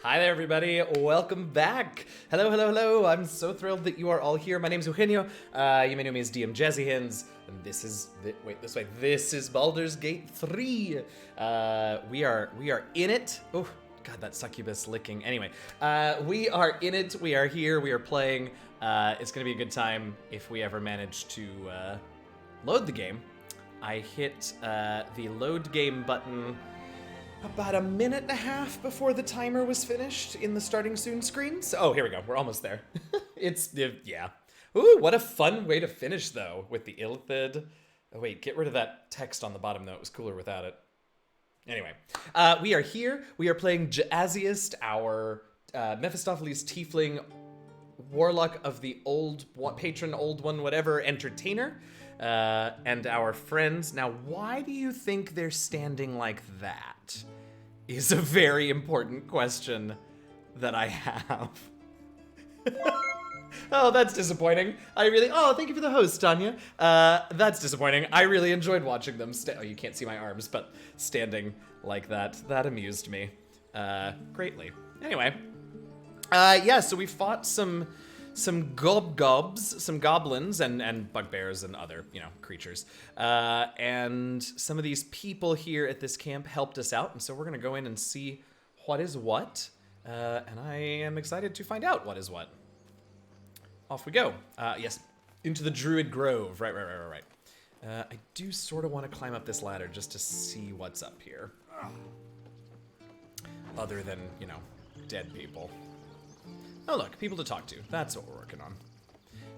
Hi there, everybody. Welcome back. Hello, hello, hello. I'm so thrilled that you are all here. My name's Eugenio. You may know me as DM Jazzy Hands, and this is This is Baldur's Gate 3. We are in it. Oh, God, that succubus licking. Anyway, we are in it. We are here. We are playing. It's gonna be a good time if we ever manage to load the game. I hit the load game button about a minute and a half before the timer was finished in the starting soon screen. So, oh, here we go. We're almost there. Yeah. Ooh, what a fun way to finish, though, with the Illithid. Oh, wait, get rid of that text on the bottom, though. It was cooler without it. Anyway, we are here. We are playing Jazziest, our Mephistopheles Tiefling Warlock of the Old Patron, Old One, whatever, Entertainer, and our friends. Now, why do you think they're standing like that? Is a very important question that I have. Oh, that's disappointing. Thank you for the host, Tanya. That's disappointing. I really enjoyed watching them oh, you can't see my arms, but standing like that. That amused me greatly. Anyway, yeah, so we fought some gobs, some goblins, and bugbears and other, creatures. And some of these people here at this camp helped us out, and so we're gonna go in and see what is what. And I am excited to find out what is what. Off we go. Yes, into the Druid Grove. Right. I do sort of want to climb up this ladder just to see what's up here. Other than, dead people. Oh, look, people to talk to. That's what we're working on.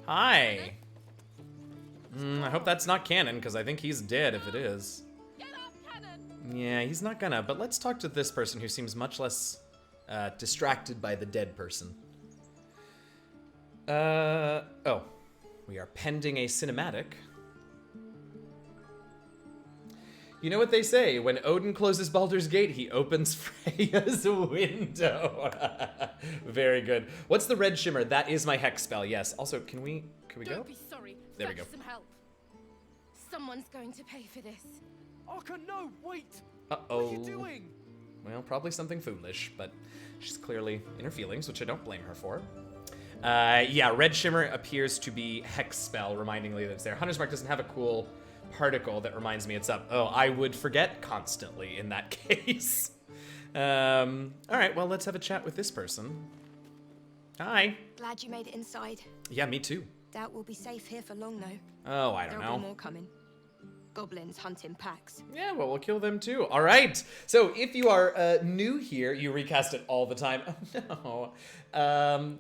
Hi. I hope that's not canon, because I think he's dead if it is. Get off, cannon. Yeah, he's not gonna, but let's talk to this person who seems much less distracted by the dead person. Oh. We are pending a cinematic. You know what they say, when Odin closes Baldur's Gate, he opens Freya's window. Very good. What's the red shimmer? That is my hex spell, yes. Also, can we go? Don't be sorry. There we go. Some help. Someone's going to pay for this. Arca, no, wait! Uh-oh. What are you doing? Well, probably something foolish, but she's clearly in her feelings, which I don't blame her for. Yeah, red shimmer appears to be hex spell, reminding me that it's there. Hunter's Mark doesn't have a cool particle that reminds me it's up. Oh, I would forget constantly in that case. All right, well, let's have a chat with this person. Hi. Glad you made it inside. Yeah, me too. Doubt we'll be safe here for long, though. Oh, I don't know. There'll be more coming. Goblins hunting packs. Yeah, well, we'll kill them too. All right. So if you are new here, you recast it all the time. Oh, no.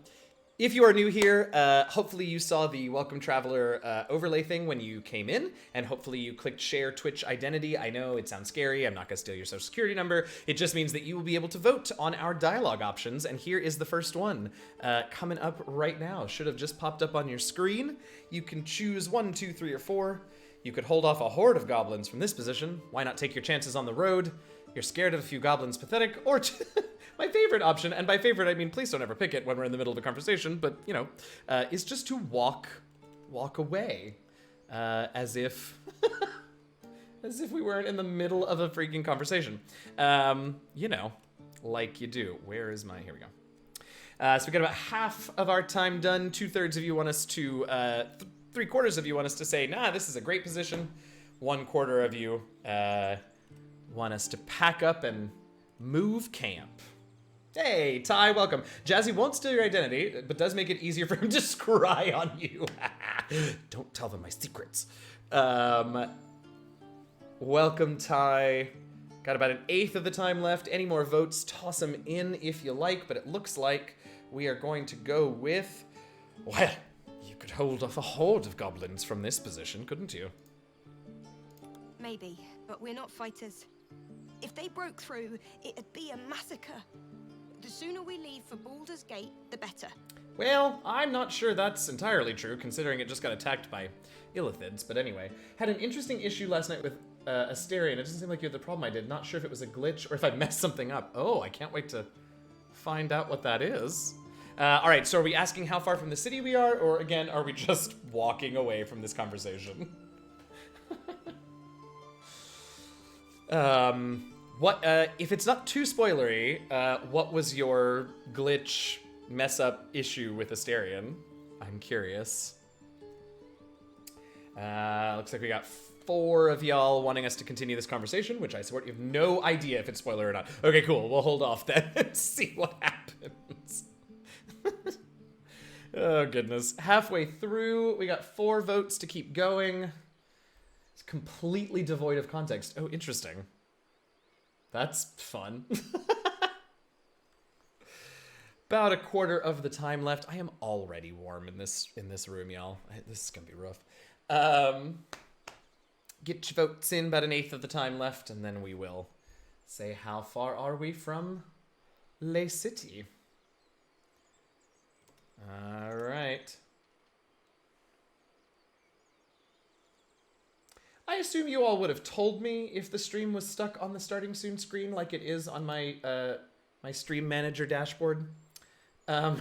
If you are new here, hopefully you saw the Welcome Traveler overlay thing when you came in, and hopefully you clicked Share Twitch Identity. I know it sounds scary. I'm not going to steal your social security number. It just means that you will be able to vote on our dialogue options, and here is the first one coming up right now. Should have just popped up on your screen. You can choose 1, 2, 3, or 4. You could hold off a horde of goblins from this position. Why not take your chances on the road? You're scared of a few goblins, pathetic, or... My favorite option, and by favorite I mean please don't ever pick it when we're in the middle of a conversation, but, is just to walk away, as if we weren't in the middle of a freaking conversation. Like you do. Where is my, here we go. So we got about half of our time done. 2/3 of you want us to, 3/4 of you want us to say, nah, this is a great position. 1/4 of you, want us to pack up and move camp. Hey, Ty, welcome. Jazzy won't steal your identity, but does make it easier for him to scry on you. Don't tell them my secrets. Welcome, Ty. Got about 1/8 of the time left. Any more votes, toss them in if you like, but it looks like we are going to go with... Well, you could hold off a horde of goblins from this position, couldn't you? Maybe, but we're not fighters. If they broke through, it'd be a massacre. The sooner we leave for Baldur's Gate, the better. Well, I'm not sure that's entirely true, considering it just got attacked by Illithids, but anyway. Had an interesting issue last night with Asterion. It doesn't seem like you had the problem I did. Not sure if it was a glitch or if I messed something up. Oh, I can't wait to find out what that is. All right, so are we asking how far from the city we are, or again, are we just walking away from this conversation? What, if it's not too spoilery, what was your glitch, mess up issue with Asterion? I'm curious. Looks like we got 4 of y'all wanting us to continue this conversation, which I support. You have no idea if it's spoiler or not. Okay, cool. We'll hold off then and see what happens. Oh, goodness. Halfway through, we got 4 votes to keep going. It's completely devoid of context. Oh, interesting. That's fun. About a quarter of the time left. I am already warm in this room, y'all. This is gonna be rough. Get your votes in, about an eighth of the time left, and then we will say how far are we from Le City. All right. I assume you all would have told me if the stream was stuck on the starting soon screen like it is on my my stream manager dashboard. I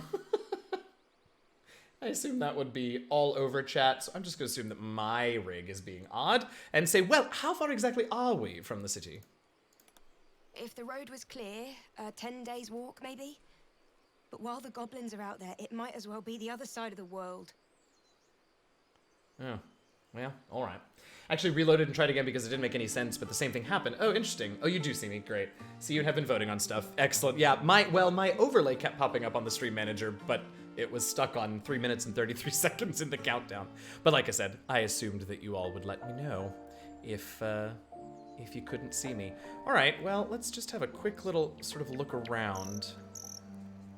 assume that would be all over chat, so I'm just going to assume that my rig is being odd and say, well, how far exactly are we from the city? If the road was clear, 10 days walk maybe. But while the goblins are out there, it might as well be the other side of the world. Oh, well, all right. Actually reloaded and tried again because it didn't make any sense, but the same thing happened. Oh, interesting. Oh, you do see me. Great. See, you have been voting on stuff. Excellent. Yeah, my overlay kept popping up on the stream manager, but it was stuck on 3 minutes and 33 seconds in the countdown. But like I said, I assumed that you all would let me know if you couldn't see me. All right, well, let's just have a quick little sort of look around.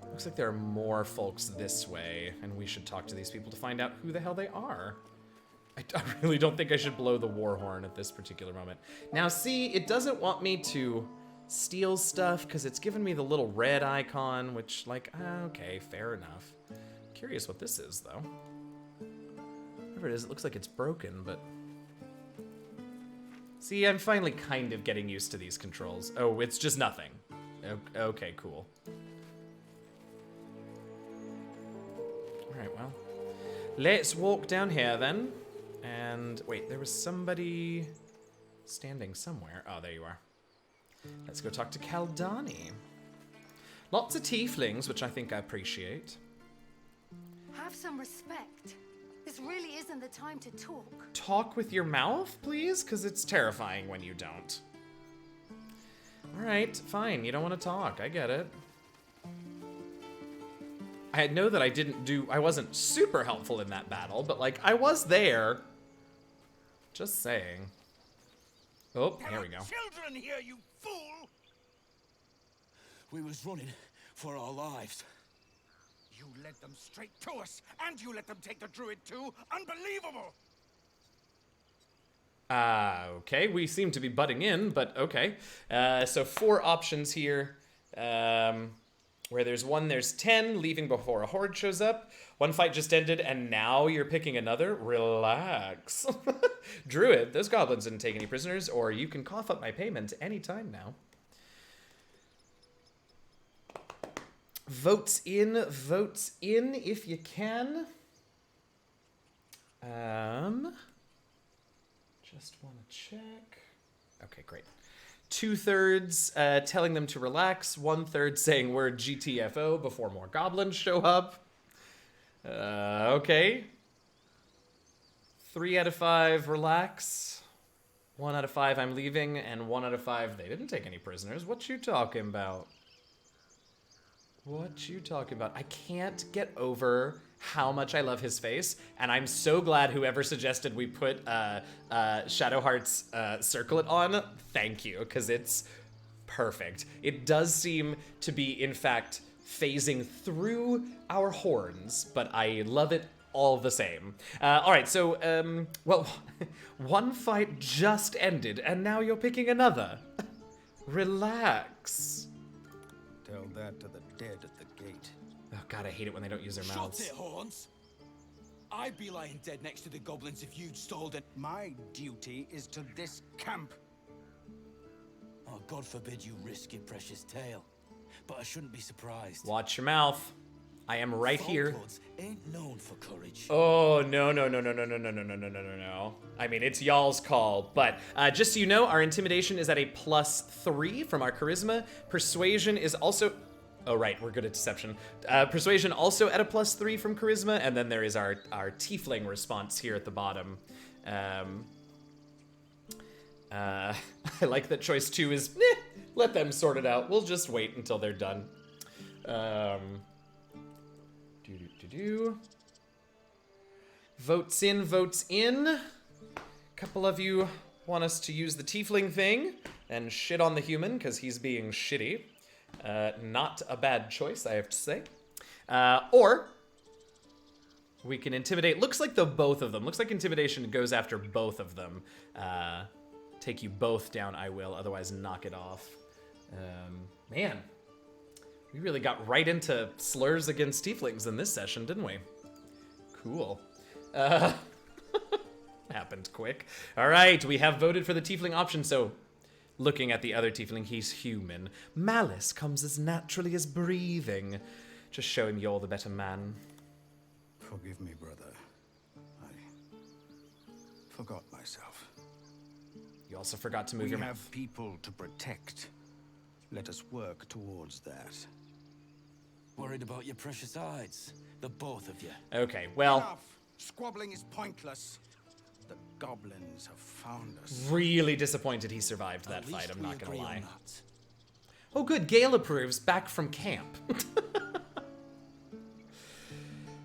Looks like there are more folks this way, and we should talk to these people to find out who the hell they are. I really don't think I should blow the war horn at this particular moment. Now, see, it doesn't want me to steal stuff because it's given me the little red icon, which, like, okay, fair enough. Curious what this is, though. Whatever it is, it looks like it's broken, but... See, I'm finally kind of getting used to these controls. Oh, it's just nothing. Okay, cool. Alright, well. Let's walk down here, then. And wait, there was somebody standing somewhere. Oh, there you are. Let's go talk to Kaldani. Lots of tieflings, which I think I appreciate. Have some respect. This really isn't the time to talk. Talk with your mouth, please? Because it's terrifying when you don't. Alright, fine. You don't want to talk. I get it. I know that I wasn't super helpful in that battle, but, like, I was there. Just saying. Oh, here we go. Children here, you fool! We was running for our lives. You led them straight to us, and you let them take the druid too. Unbelievable! Okay, we seem to be butting in, but okay. So 4 options here. Where there's 1, there's 10, leaving before a horde shows up. 1 fight just ended, and now you're picking another? Relax. Druid, those goblins didn't take any prisoners, or you can cough up my payment anytime now. Votes in if you can. Just want to check. Okay, great. 2/3 telling them to relax. 1/3 saying word GTFO before more goblins show up. Okay. 3 out of 5 relax. 1 out of 5 I'm leaving, and 1 out of 5 they didn't take any prisoners. What you talking about? What you talking about? I can't get over how much I love his face, and I'm so glad whoever suggested we put Shadowheart's circlet on. Thank you, because it's perfect. It does seem to be, in fact, phasing through our horns, but I love it all the same. All right, so, well, 1 fight just ended, and now you're picking another. Relax. Tell that to the dead at the gate. Oh god, I hate it when they don't use their mouths. Shut it, Horns! I'd be lying dead next to the goblins if you'd stalled it. My duty is to this camp. Oh, God forbid you risk your precious tail. But I shouldn't be surprised. Watch your mouth. I am right here. Folklords ain't known for courage. Oh, no. I mean, it's y'all's call, but just so you know, our intimidation is at a +3 from our charisma. Persuasion is also... Oh, right, we're good at deception. Persuasion also at a +3 from charisma, and then there is our tiefling response here at the bottom. I like that choice 2 is, let them sort it out. We'll just wait until they're done. Votes in, votes in. A couple of you want us to use the tiefling thing and shit on the human because he's being shitty. Not a bad choice, I have to say. Or we can intimidate. Looks like both of them. Looks like intimidation goes after both of them. Take you both down, I will. Otherwise, knock it off. Man, we really got right into slurs against tieflings in this session, didn't we? Cool. Happened quick. All right, we have voted for the tiefling option, so looking at the other tiefling, he's human. Malice comes as naturally as breathing. Just showing you're the better man. Forgive me, brother. I forgot myself. You also forgot to move We your have mouth. people to protect. Let us work towards that. Worried about your precious hides. The both of you. Okay, well, Enough! Squabbling is pointless. The goblins have found us. really disappointed he survived that At fight, least I'm we not gonna agree on lie. that. Oh good, Gale approves, back from camp.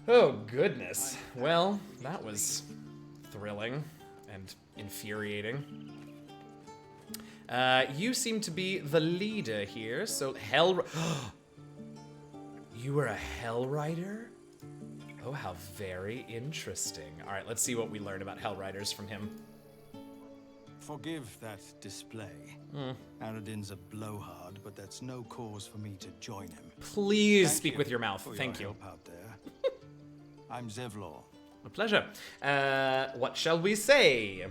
Oh goodness. Well, that was thrilling and infuriating. You seem to be the leader here, so You were a Hell Rider? Oh, how very interesting. All right, let's see what we learn about Hell Riders from him. Forgive that display. Aradin's a blowhard, but that's no cause for me to join him. Please Thank speak you with your mouth. for Thank your you. help out there. I'm Zevlor. A pleasure. What shall we say?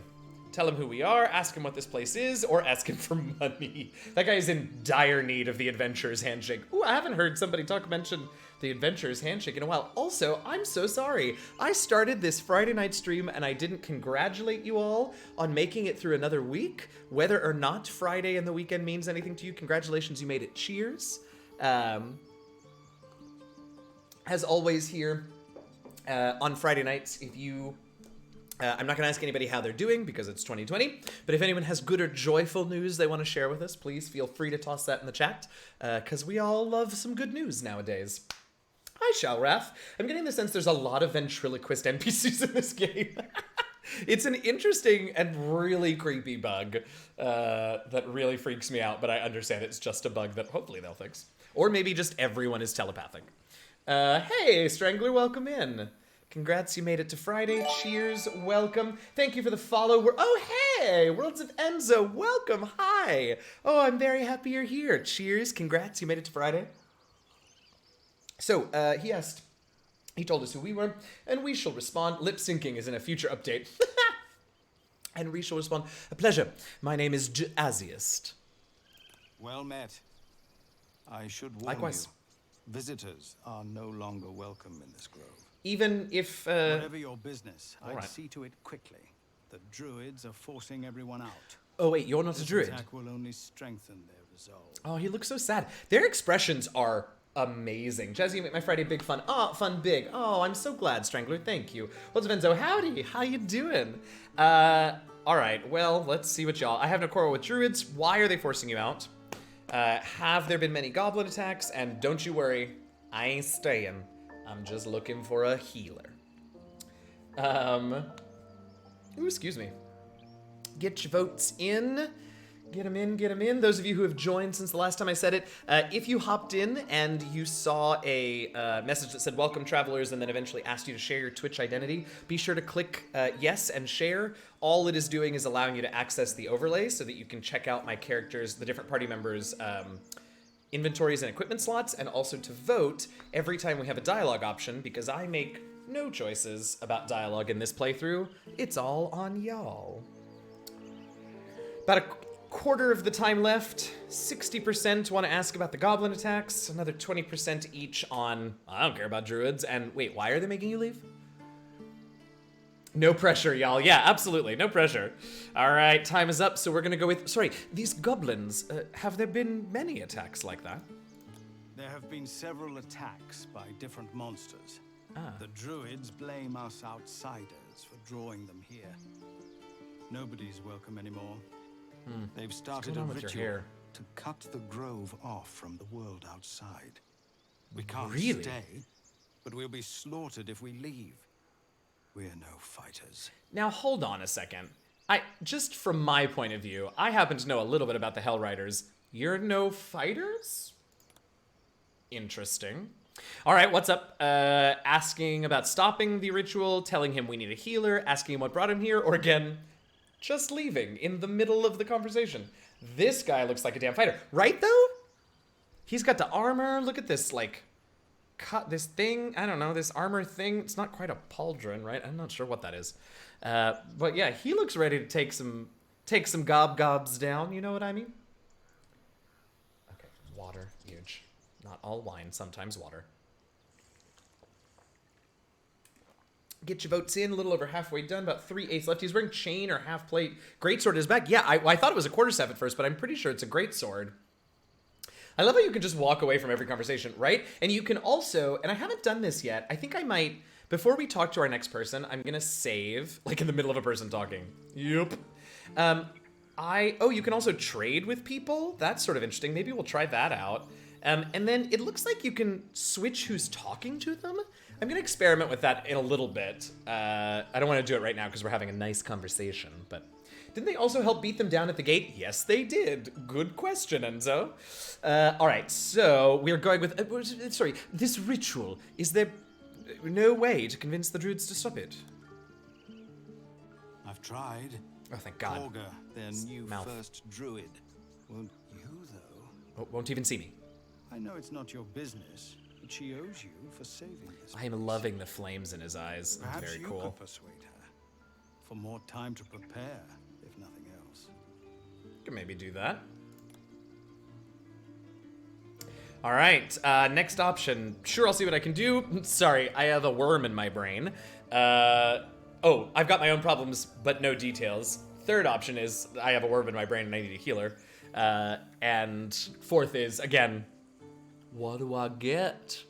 Tell him who we are, ask him what this place is, or ask him for money. That guy is in dire need of the Adventurer's Handshake. Ooh, I haven't heard somebody mention the Adventurer's Handshake in a while. Also, I'm so sorry. I started this Friday night stream and I didn't congratulate you all on making it through another week. Whether or not Friday and the weekend means anything to you, congratulations, you made it. Cheers. As always here, on Friday nights, if you... I'm not going to ask anybody how they're doing because it's 2020, but if anyone has good or joyful news they want to share with us, please feel free to toss that in the chat, because we all love some good news nowadays. Hi, Shalrath. I'm getting the sense there's a lot of ventriloquist NPCs in this game. It's an interesting and really creepy bug that really freaks me out, but I understand it's just a bug that hopefully they'll fix. Or maybe just everyone is telepathic. Hey, Strangler, welcome in. Congrats, you made it to Friday. Cheers, welcome. Thank you for the follow. Oh, hey, Worlds of Enzo, welcome, hi. Oh, I'm very happy you're here. Cheers, congrats, you made it to Friday. So, he told us who we were, and we shall respond. Lip syncing is in a future update. And we shall respond, a pleasure. My name is Aziest. Well met. I should warn Likewise. you, visitors are no longer welcome in this grove. Even if, Whatever your business, I'd right. see to it quickly. The druids are forcing everyone out. Oh wait, you're not a This druid. attack will only strengthen their resolve. Oh, he looks so sad. Their expressions are amazing. Jazzy, you make my Friday big fun. Oh, fun big. Oh, I'm so glad, Strangler. Thank you. What's Venzo? Howdy. How you doing? All right. Well, let's see what y'all. I have no quarrel with druids. Why are they forcing you out? Have there been many goblin attacks? And don't you worry, I ain't staying. I'm just looking for a healer. Ooh, excuse me. Get your votes in. Get them in, get them in. Those of you who have joined since the last time I said it, if you hopped in and you saw a message that said welcome travelers and then eventually asked you to share your Twitch identity, be sure to click yes and share. All it is doing is allowing you to access the overlay so that you can check out my characters, the different party members' inventories and equipment slots, and also to vote every time we have a dialogue option, because I make no choices about dialogue in this playthrough. It's all on y'all. About quarter of the time left. 60% want to ask about the goblin attacks. Another 20% each on, I don't care about druids. And wait, why are they making you leave? No pressure, y'all. Yeah, absolutely. No pressure. All right, time is up. So we're going to go with, sorry, these goblins. Have there been many attacks like that? There have been several attacks by different monsters. Ah. The druids blame us outsiders for drawing them here. Nobody's welcome anymore. They've started a on with your ritual hair? to cut the grove off from the world outside. We can't Really? stay, but we'll be slaughtered if we leave. We're no fighters. Now, hold on a second. Just from my point of view, I happen to know a little bit about the Hell Riders. You're no fighters? Interesting. All right, what's up? Asking about stopping the ritual, telling him we need a healer, asking him what brought him here, or again, just leaving in the middle of the conversation. This guy looks like a damn fighter. Right, though? He's got the armor. Look at this, like, this thing. I don't know, this armor thing. It's not quite a pauldron, right? I'm not sure what that is. But yeah, he looks ready to take some gobs down. You know what I mean? Okay, water, huge. Not all wine, sometimes water. Get your votes in, a little over halfway done, about 3/8 left. He's wearing chain or half plate. Greatsword is back. Yeah, I thought it was a quarterstaff at first, but I'm pretty sure it's a greatsword. I love how you can just walk away from every conversation, right? And you can also, and I haven't done this yet, I think I might, before we talk to our next person, I'm gonna save, like in the middle of a person talking. Yep. You can also trade with people. That's sort of interesting. Maybe we'll try that out. And then it looks like you can switch who's talking to them. I'm gonna experiment with that in a little bit. I don't wanna do it right now because we're having a nice conversation, but didn't they also help beat them down at the gate? Yes, they did. Good question, Enzo. All right, so we're going with, this ritual. Is there no way to convince the druids to stop it? I've tried. Oh, thank God. Olga, their new mouth. first druid. Won't you, though? Oh, won't even see me. I know it's not your business, but she owes you for saving this. I am loving the flames in his eyes. Perhaps Very you cool. could persuade her for more time to prepare, if nothing else. Can maybe do that. All right, next option. Sure, I'll see what I can do. Sorry, I have a worm in my brain. I've got my own problems, but no details. Third option is I have a worm in my brain and I need a healer. And fourth is, again, what do I get?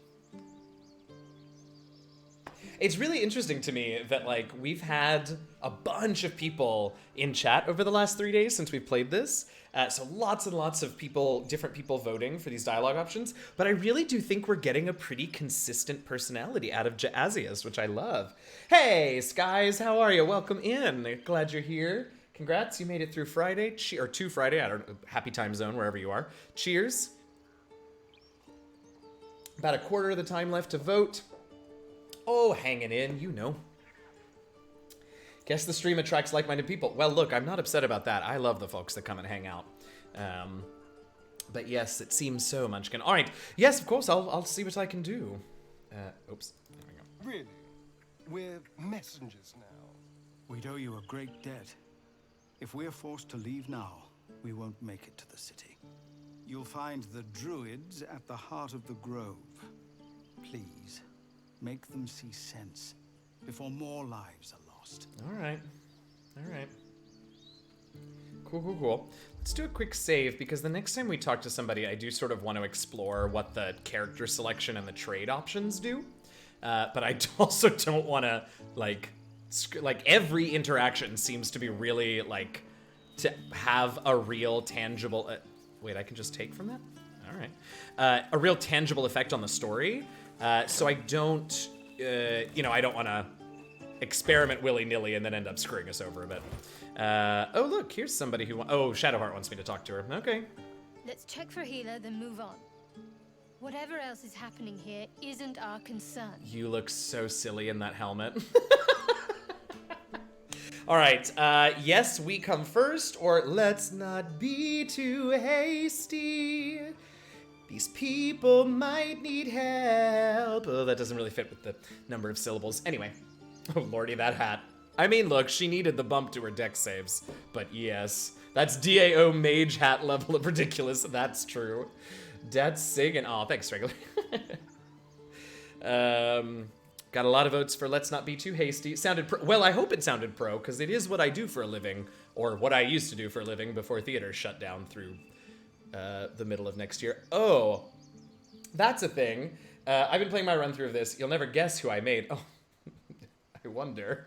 It's really interesting to me that, like, we've had a bunch of people in chat over the last 3 days since we've played this. So lots and lots of people, different people voting for these dialogue options. But I really do think we're getting a pretty consistent personality out of Jazzius, which I love. Hey, Skies, how are you? Welcome in. Glad you're here. Congrats, you made it through Friday, or to Friday. I don't know, happy time zone, wherever you are. Cheers. About a quarter of the time left to vote. Oh, hanging in, you know. Guess the stream attracts like-minded people. Well, look, I'm not upset about that. I love the folks that come and hang out. But yes, it seems so, Munchkin. All right, yes, of course, I'll see what I can do. Oops, there we go. Really? We're messengers now. We'd owe you a great debt. If we're forced to leave now, we won't make it to the city. You'll find the druids at the heart of the grove. Please, make them see sense before more lives are lost. All right. Cool. Let's do a quick save, because the next time we talk to somebody, I do sort of want to explore what the character selection and the trade options do. But I also don't want to, like every interaction seems to be really, like, to have a real tangible... wait, I can just take from that? All right. A real tangible effect on the story. So I don't, I don't want to experiment willy-nilly and then end up screwing us over a bit. Oh, look, here's somebody who... Shadowheart wants me to talk to her. Okay. Let's check for healer, then move on. Whatever else is happening here isn't our concern. You look so silly in that helmet. All right, yes, we come first, or let's not be too hasty. These people might need help. Oh, that doesn't really fit with the number of syllables. Anyway. Oh, lordy, that hat. I mean, look, she needed the bump to her dex saves, but yes, that's DAO mage hat level of ridiculous. That's true. That's Sagan. Oh, thanks, regular. Got a lot of votes for let's not be too hasty. Sounded pro. Well, I hope it sounded pro, because it is what I do for a living, or what I used to do for a living before theater shut down through the middle of next year. Oh, that's a thing. I've been playing my run through of this. You'll never guess who I made. Oh, I wonder.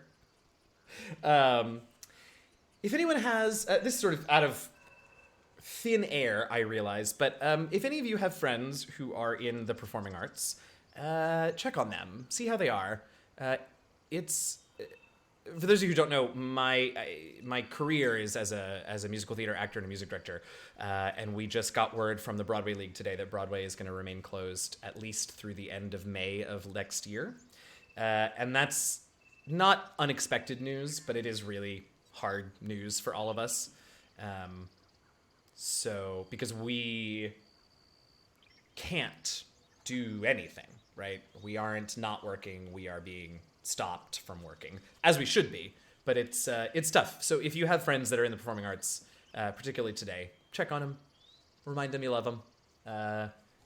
If anyone has, this is sort of out of thin air, I realize, but if any of you have friends who are in the performing arts, check on them, see how they are. It's for those of you who don't know, my career is as a musical theater actor and a music director, and we just got word from the Broadway League today that Broadway is going to remain closed at least through the end of May of next year, and that's not unexpected news, but it is really hard news for all of us. So because we can't do anything, right? We aren't not working. We are being stopped from working, as we should be. But it's tough. So if you have friends that are in the performing arts, particularly today, check on them. Remind them you love them.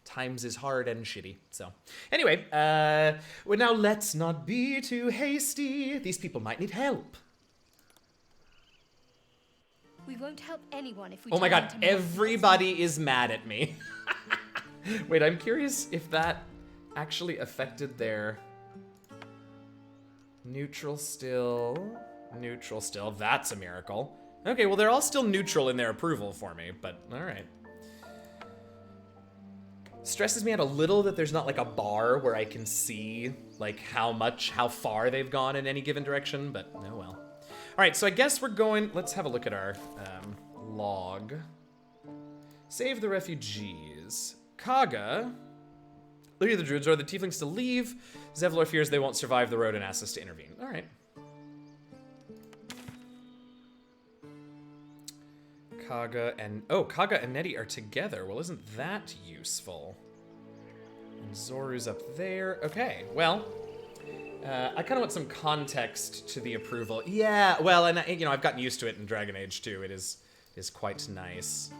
Times is hard and shitty. So anyway, well, now let's not be too hasty. These people might need help. We won't help anyone if we. Oh my try god, to make everybody is mad at me. Wait, I'm curious if that actually affected their neutral still. Neutral still. That's a miracle. Okay, well, they're all still neutral in their approval for me, but all right. Stresses me out a little that there's not like a bar where I can see like how far they've gone in any given direction, but oh well. All right, so I guess we're going, let's have a look at our log. Save the refugees. Kaga, leader of the Druids, or the Tieflings to leave. Zevlor fears they won't survive the road and asks us to intervene. All right. Kaga and Nettie are together. Well, isn't that useful? And Zoru's up there. Okay, well, I kind of want some context to the approval. Yeah, well, and you know, I've gotten used to it in Dragon Age 2. It is quite nice.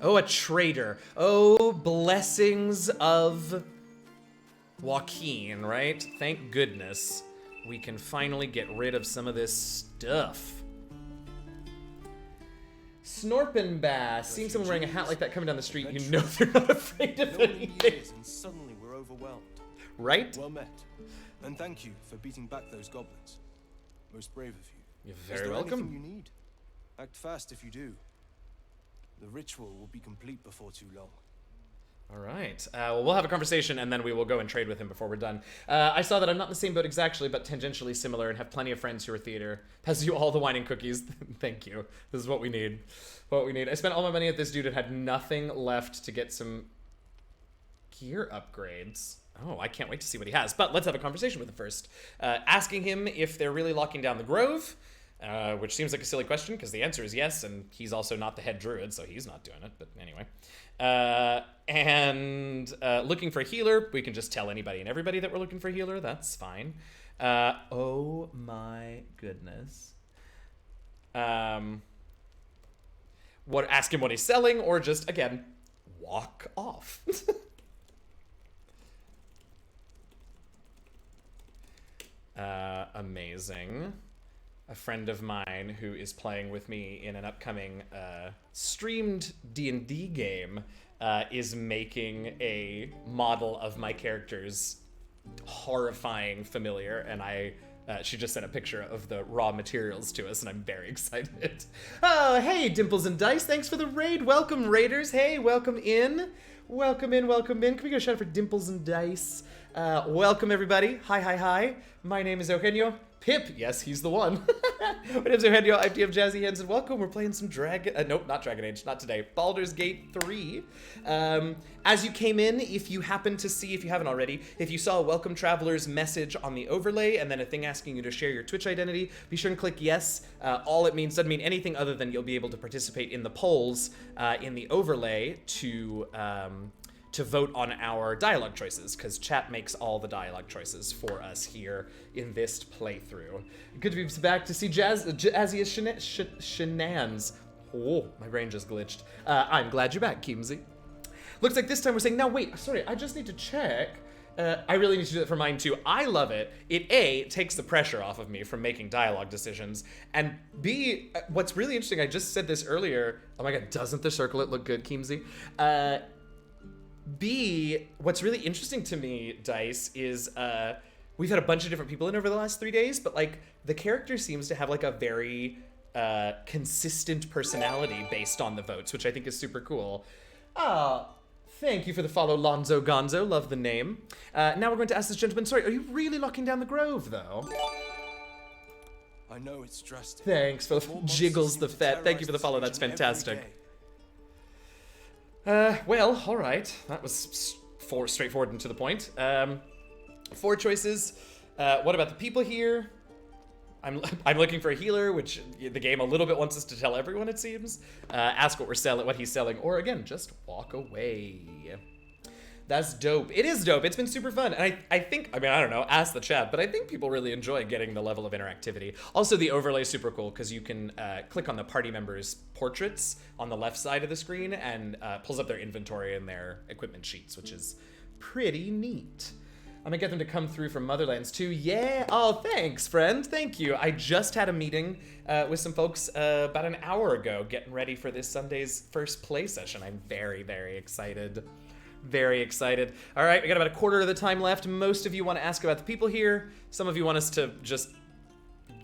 Oh, a traitor. Oh, blessings of Joaquin, right? Thank goodness we can finally get rid of some of this stuff. Snorpin Bass. Seeing someone wearing a hat like that coming down the street, you know they're not afraid of anything. And suddenly we're overwhelmed. Right? Well met. And thank you for beating back those goblins. Most brave of you. You're Is very there welcome. anything you need? Act fast if you do. The ritual will be complete before too long. All right. Well, we'll have a conversation, and then we will go and trade with him before we're done. I saw that I'm not in the same boat exactly, but tangentially similar, and have plenty of friends who are theater. Pass you all the wine and cookies. Thank you. This is what we need. What we need. I spent all my money at this dude and had nothing left to get some gear upgrades. Oh, I can't wait to see what he has. But let's have a conversation with him first. Asking him if they're really locking down the Grove, which seems like a silly question because the answer is yes, and he's also not the head druid, so he's not doing it. But anyway. And looking for a healer. We can just tell anybody and everybody that we're looking for a healer. That's fine. Oh my goodness. Ask him what he's selling, or just, again, walk off. Amazing. A friend of mine who is playing with me in an upcoming streamed D&D game is making a model of my character's horrifying familiar, and she just sent a picture of the raw materials to us, and I'm very excited. Oh, hey, Dimples and Dice, thanks for the raid. Welcome, raiders. Hey, welcome in. Welcome in, welcome in. Can we go shout out for Dimples and Dice? Welcome, everybody. Hi, hi, hi. My name is Eugenio. Pip, yes, he's the one. My name's Eugenio, I'm DM Jazzy Hands, and welcome. We're playing some nope, not Dragon Age, not today. Baldur's Gate 3. As you came in, if you happen to see, if you haven't already, if you saw a Welcome Travelers message on the overlay, and then a thing asking you to share your Twitch identity, be sure and click yes. All it means doesn't mean anything other than you'll be able to participate in the polls in the overlay to to vote on our dialogue choices, because chat makes all the dialogue choices for us here in this playthrough. Good to be back to see Jazzia's shenanigans. Oh, my brain just glitched. I'm glad you're back, Keemsy. Looks like this time we're saying, now wait, sorry, I just need to check. I really need to do that for mine too. I love it. It A, takes the pressure off of me from making dialogue decisions, and B, what's really interesting, I just said this earlier, oh my god, doesn't the circlet look good, Keemsy? B, what's really interesting to me, Dice, is we've had a bunch of different people in over the last 3 days, but like the character seems to have like a very consistent personality based on the votes, which I think is super cool. Thank you for the follow, Lonzo Gonzo. Love the name. Now we're going to ask this gentleman, sorry, are you really locking down the grove, though? I know it's drastic. Thanks for the jiggles the fet. Thank you for the follow, that's fantastic. Well, all right. That was straightforward and to the point. 4 choices. What about the people here? I'm looking for a healer, which the game a little bit wants us to tell everyone, it seems. Ask what we're selling, what he's selling, or again, just walk away. That's dope. It is dope. It's been super fun. And I think, I mean, I don't know, ask the chat, but I think people really enjoy getting the level of interactivity. Also, the overlay is super cool because you can click on the party members' portraits on the left side of the screen and pulls up their inventory and their equipment sheets, which is pretty neat. I'm gonna get them to come through from Motherlands too. Yeah, oh, thanks, friend, thank you. I just had a meeting with some folks about an hour ago, getting ready for this Sunday's first play session. I'm very, very excited. Very excited. All right, we got about a quarter of the time left. Most of you want to ask about the people here. Some of you want us to just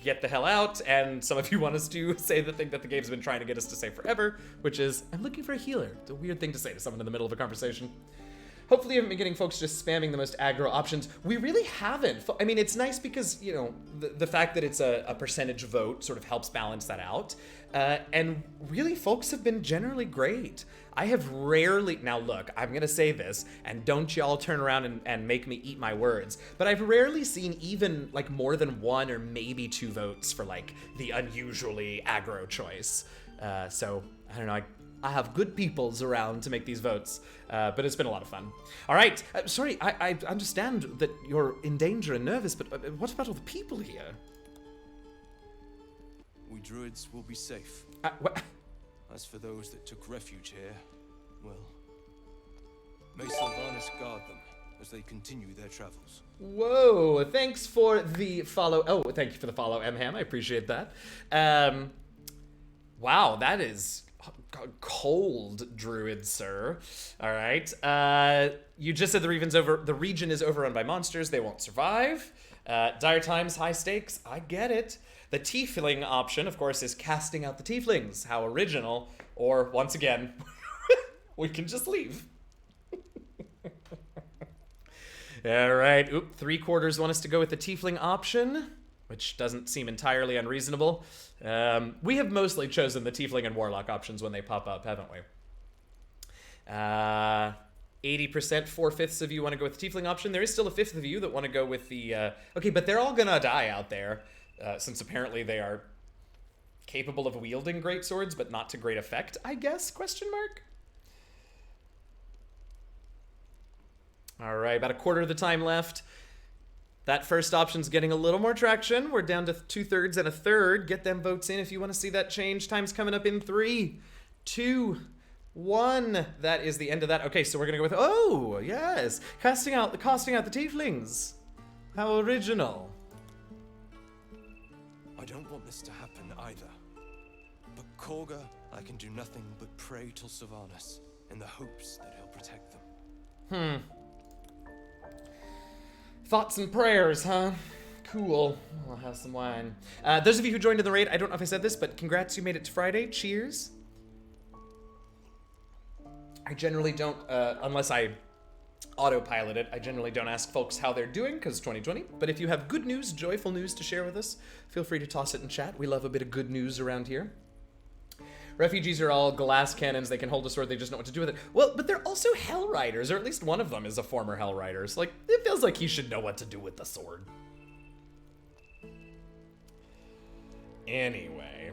get the hell out, and some of you want us to say the thing that the game's been trying to get us to say forever, which is, I'm looking for a healer. It's a weird thing to say to someone in the middle of a conversation. Hopefully you haven't been getting folks just spamming the most aggro options. We really haven't. I mean, it's nice because, you know, the fact that it's a percentage vote sort of helps balance that out. And really, folks have been generally great. I have rarely, now look, I'm going to say this, and don't y'all turn around and make me eat my words, but I've rarely seen even like more than 1 or maybe 2 votes for like the unusually aggro choice. So, I don't know, I have good peoples around to make these votes, but it's been a lot of fun. All right, sorry, I understand that you're in danger and nervous, but what about all the people here? We druids will be safe. As for those that took refuge here, well, may Sylvanas guard them as they continue their travels. Whoa, thanks for the follow. Oh, thank you for the follow, Mham. I appreciate that. Wow, that is cold, druid, sir. All right. You just said the region is overrun by monsters. They won't survive. Dire times, high stakes. I get it. The tiefling option, of course, is casting out the tieflings. How original. Or, once again, we can just leave. All right. Oop, 3/4 want us to go with the tiefling option, which doesn't seem entirely unreasonable. We have mostly chosen the tiefling and warlock options when they pop up, haven't we? 80%, 4/5 of you want to go with the tiefling option. There is still a 1/5 of you that want to go with the... Okay, but they're all gonna die out there, since apparently they are capable of wielding great swords, but not to great effect, I guess, question mark? All right, about a quarter of the time left. That first option's getting a little more traction. We're down to 2/3 and a third. Get them votes in if you want to see that change. Time's coming up in 3, 2, 1. That is the end of that. Okay, so we're gonna go with, oh, yes. Casting out the tieflings. How original. I don't want this to happen either. But Korga, I can do nothing but pray to Sylvanas in the hopes that he'll protect them. Thoughts and prayers, huh? Cool. I'll have some wine. Those of you who joined in the raid, I don't know if I said this, but congrats, you made it to Friday. Cheers. I generally don't, unless I autopilot it, I generally don't ask folks how they're doing, because 2020. But if you have good news, joyful news to share with us, feel free to toss it in chat. We love a bit of good news around here. Refugees are all glass cannons. They can hold a sword. They just know what to do with it. Well, but they're also Hell Riders, or at least one of them is a former Hell Rider. So, like, it feels like he should know what to do with the sword. Anyway.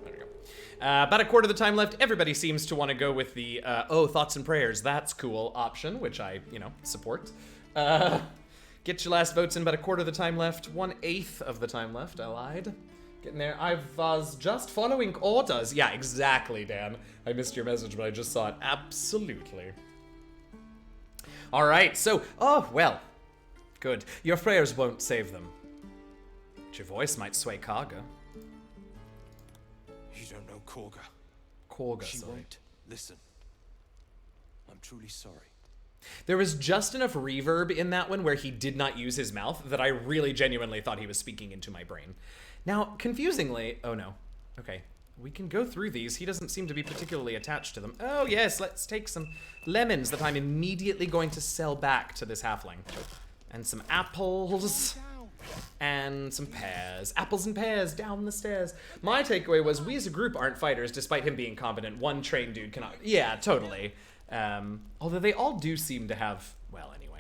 There we About a quarter of the time left. Everybody seems to want to go with the, thoughts and prayers, that's cool option, which I, support. Get your last votes in, about a quarter of the time left. 1/8 of the time left, I lied. Getting there. I was just following orders. Yeah, exactly, Dan. I missed your message, but I just saw it. Absolutely. All right, so, well. Good. Your prayers won't save them. But your voice might sway Karga. You don't know Korga. Korga, She sorry. won't listen. I'm truly sorry. There was just enough reverb in that one where he did not use his mouth that I really genuinely thought he was speaking into my brain. Now, confusingly, oh no. Okay, we can go through these. He doesn't seem to be particularly attached to them. Oh yes, let's take some lemons that I'm immediately going to sell back to this halfling. And some apples. And some pears. Apples and pears down the stairs. My takeaway was we as a group aren't fighters despite him being competent. One trained dude cannot. Yeah, totally. Although they all do seem to have, well, anyway.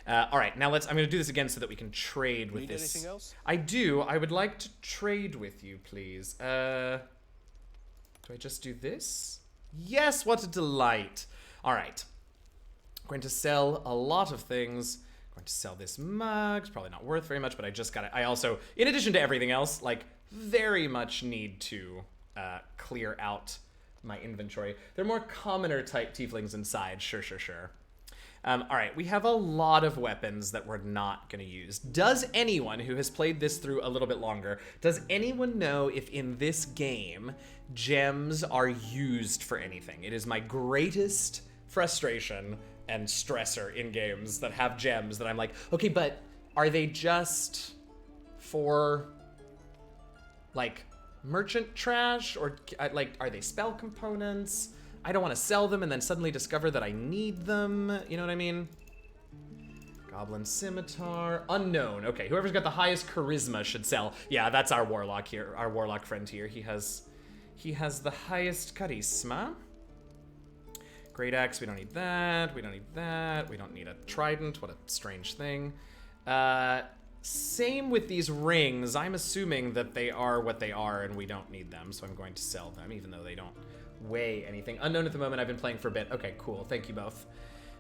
All right, now I'm going to do this again so that we can trade with Need this. anything else? I do. I would like to trade with you, please. Do I just do this? Yes, what a delight. All right. I'm going to sell a lot of things. I'm going to sell this mug. It's probably not worth very much, but I just got it. I also, in addition to everything else, like, very much need to clear out my inventory. They're more commoner type tieflings inside. Sure. All right, we have a lot of weapons that we're not going to use. Does anyone who has played this through a little bit longer, does anyone know if in this game gems are used for anything? It is my greatest frustration and stressor in games that have gems that I'm like, okay, but are they just for, like, merchant trash, or like, are they spell components? I don't want to sell them and then suddenly discover that I need them. You know what I mean? Goblin scimitar, unknown. Okay, whoever's got the highest charisma should sell. Yeah, that's our warlock here, our warlock friend here. He has the highest charisma. Great axe, we don't need that. We don't need that. We don't need a trident. What a strange thing. Same with these rings. I'm assuming that they are what they are and we don't need them, so I'm going to sell them, even though they don't weigh anything. Unknown at the moment. I've been playing for a bit. Okay, cool. Thank you both.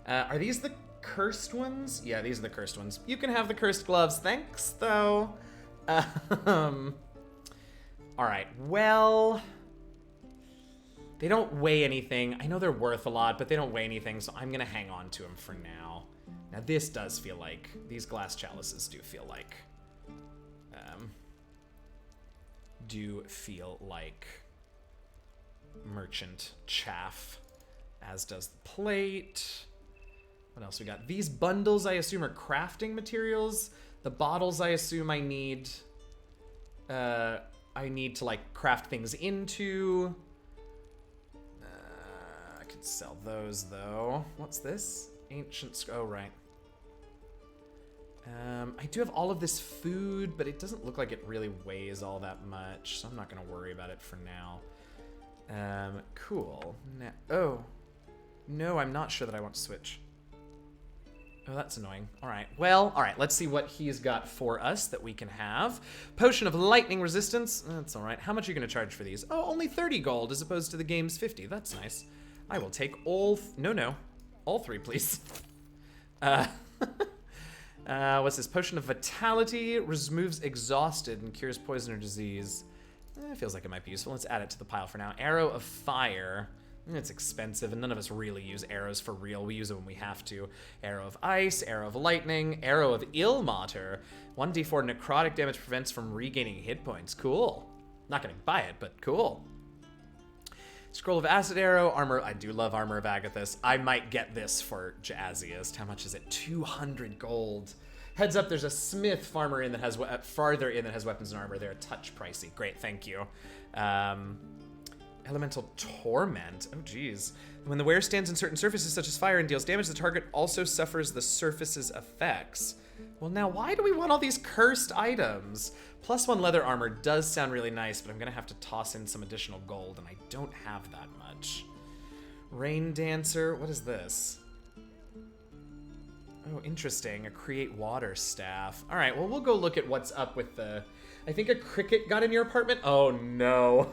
Are these the cursed ones? Yeah, these are the cursed ones. You can have the cursed gloves. Thanks, though. All right. Well, they don't weigh anything. I know they're worth a lot, but they don't weigh anything, so I'm going to hang on to them for now. Now, this does feel like, these glass chalices do feel like merchant chaff, as does the plate. What else we got? These bundles, I assume, are crafting materials. The bottles, I assume I need to, like, craft things into. I could sell those, though. What's this? Ancient, oh, right. I do have all of this food, but it doesn't look like it really weighs all that much, so I'm not going to worry about it for now. Cool. Oh. No, I'm not sure that I want to switch. Oh, that's annoying. All right. Well, all right. Let's see what he's got for us that we can have. Potion of lightning resistance. That's all right. How much are you going to charge for these? Oh, only 30 gold as opposed to the game's 50. That's nice. I will take all... No. All three, please. What's this? Potion of vitality. Removes exhausted and cures poison or disease. Feels like it might be useful. Let's add it to the pile for now. Arrow of fire. It's expensive, and none of us really use arrows for real. We use it when we have to. Arrow of ice, arrow of lightning, arrow of Ilmater. 1d4 necrotic damage prevents from regaining hit points. Cool. Not gonna buy it, but cool. Scroll of acid arrow, armor. I do love armor of Agathis. I might get this for Jazziest. How much is it? 200 gold. Heads up, there's a smith farther in that has weapons and armor. They're a touch pricey. Great, thank you. Elemental Torment. Oh, geez. When the wearer stands in certain surfaces such as fire and deals damage, the target also suffers the surface's effects. Well, now, why do we want all these cursed items? +1 leather armor does sound really nice, but I'm going to have to toss in some additional gold, and I don't have that much. Rain Dancer. What is this? Oh, interesting. A create water staff. All right, well, we'll go look at what's up with the... I think a cricket got in your apartment? Oh, no.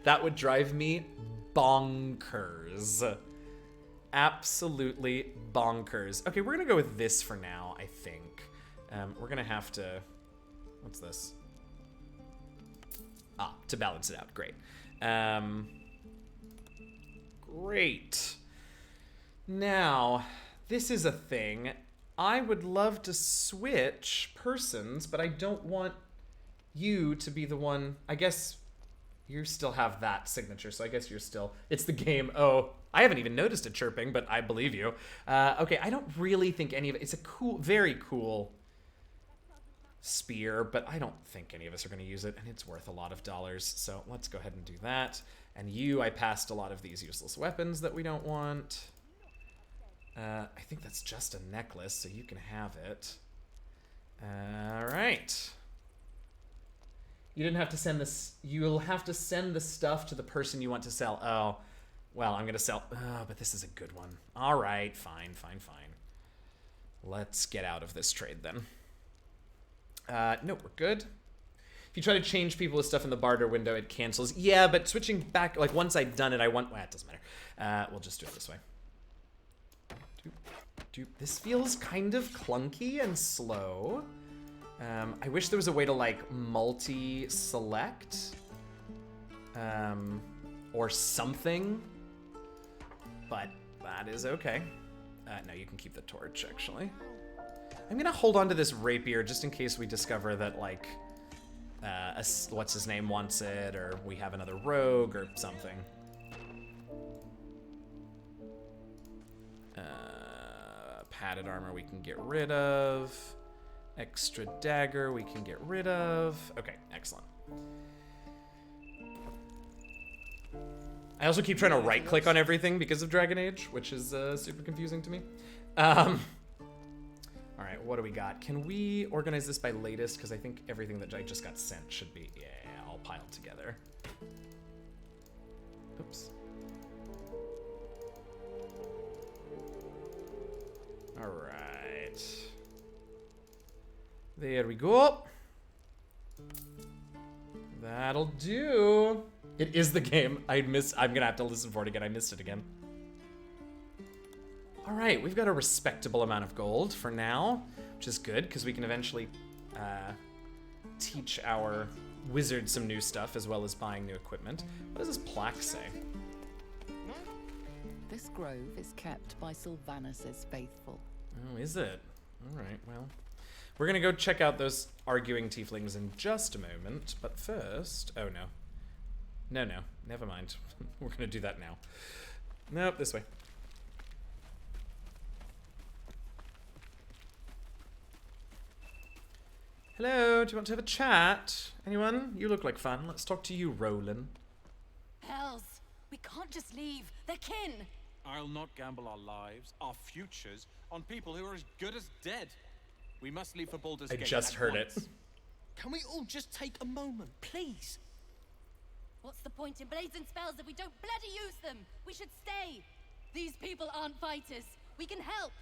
That would drive me bonkers. Absolutely bonkers. Okay, we're gonna go with this for now, I think. We're gonna have to... What's this? Ah, to balance it out. Great. Great. Now, this is a thing. I would love to switch persons, but I don't want you to be the one... I guess you still have that signature, so I guess you're still... It's the game. Oh, I haven't even noticed it chirping, but I believe you. Okay, I don't really think any of it... It's a cool, very cool spear, but I don't think any of us are going to use it, and it's worth a lot of dollars, so let's go ahead and do that. And you, I passed a lot of these useless weapons that we don't want. I think that's just a necklace, so you can have it. All right. You didn't have to send this. You'll have to send the stuff to the person you want to sell. Oh, well, I'm going to sell. Oh, but this is a good one. All right, fine. Let's get out of this trade then. No, we're good. If you try to change people with stuff in the barter window, it cancels. Yeah, but switching back, like once I've done it, I want... Well, it doesn't matter. We'll just do it this way. This feels kind of clunky and slow. I wish there was a way to like multi-select. Or something. But that is okay. No, you can keep the torch, actually. I'm gonna hold on to this rapier just in case we discover that, like, what's his name wants it, or we have another rogue or something. Padded armor we can get rid of. Extra dagger we can get rid of. Okay, excellent. I also keep trying to right-click on everything because of Dragon Age, which is super confusing to me. All right, what do we got? Can we organize this by latest? Because I think everything that I just got sent should be, yeah, all piled together. Oops. All right. There we go. That'll do. It is the game. I'm gonna have to listen for it again. I missed it again. All right, we've got a respectable amount of gold for now, which is good because we can eventually teach our wizard some new stuff as well as buying new equipment. What does this plaque say? This grove is kept by Sylvanus' faithful. Oh, is it? All right, well, we're gonna go check out those arguing tieflings in just a moment, but first, oh no. No, never mind. We're gonna do that now. Nope, this way. Hello, do you want to have a chat? Anyone? You look like fun. Let's talk to you, Roland. Hells, we can't just leave. They're kin. I'll not gamble our lives, our futures, on people who are as good as dead. We must leave for Baldur's Gate. I just heard it. Can we all just take a moment, please? What's the point in blazing spells if we don't bloody use them? We should stay. These people aren't fighters. We can help.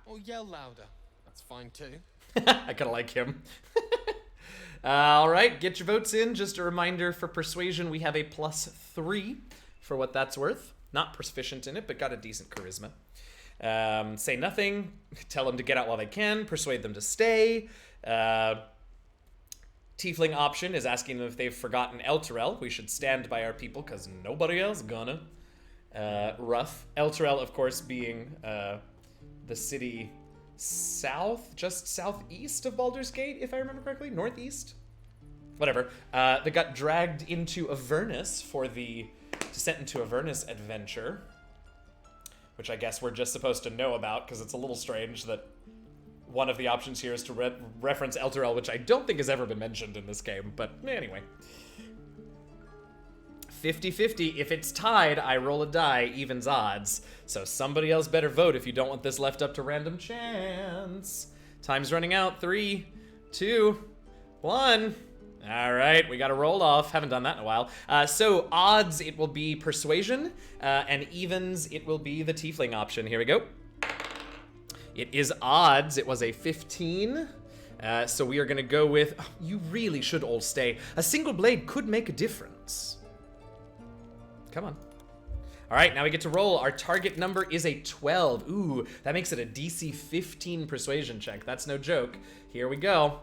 Or yell louder. That's fine too. I kind of like him. All right, get your votes in. Just a reminder, for persuasion, we have a +3 for what that's worth. Not proficient in it, but got a decent charisma. Say nothing. Tell them to get out while they can. Persuade them to stay. Tiefling option is asking them if they've forgotten Elturel. We should stand by our people because nobody else gonna. Rough. Elturel, of course, being the city south, just southeast of Baldur's Gate, if I remember correctly. Northeast? Whatever. They got dragged into Avernus for the Descent into Avernus adventure, which I guess we're just supposed to know about because it's a little strange that one of the options here is to reference Elturel, which I don't think has ever been mentioned in this game, but anyway. 50-50. If it's tied, I roll a die, evens odds. So somebody else better vote if you don't want this left up to random chance. Time's running out. 3, 2, 1. All right, we got to roll off. Haven't done that in a while. So odds, it will be persuasion, and evens, it will be the tiefling option. Here we go. It is odds. It was a 15. So we are going to go with... Oh, you really should all stay. A single blade could make a difference. Come on. All right, now we get to roll. Our target number is a 12. Ooh, that makes it a DC 15 persuasion check. That's no joke. Here we go.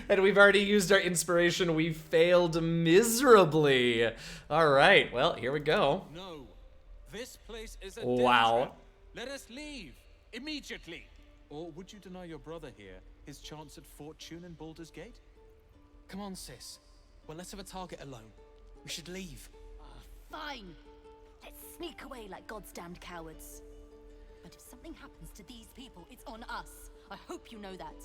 And we've already used our inspiration. We failed miserably. All right, well, here we go. No, this place is a Wow. danger. Let us leave immediately. Or would you deny your brother here his chance at fortune in Baldur's Gate? Come on, sis. We're less of a target alone. We should leave. Fine. Let's sneak away like God's damned cowards. But if something happens to these people, it's on us. I hope you know that.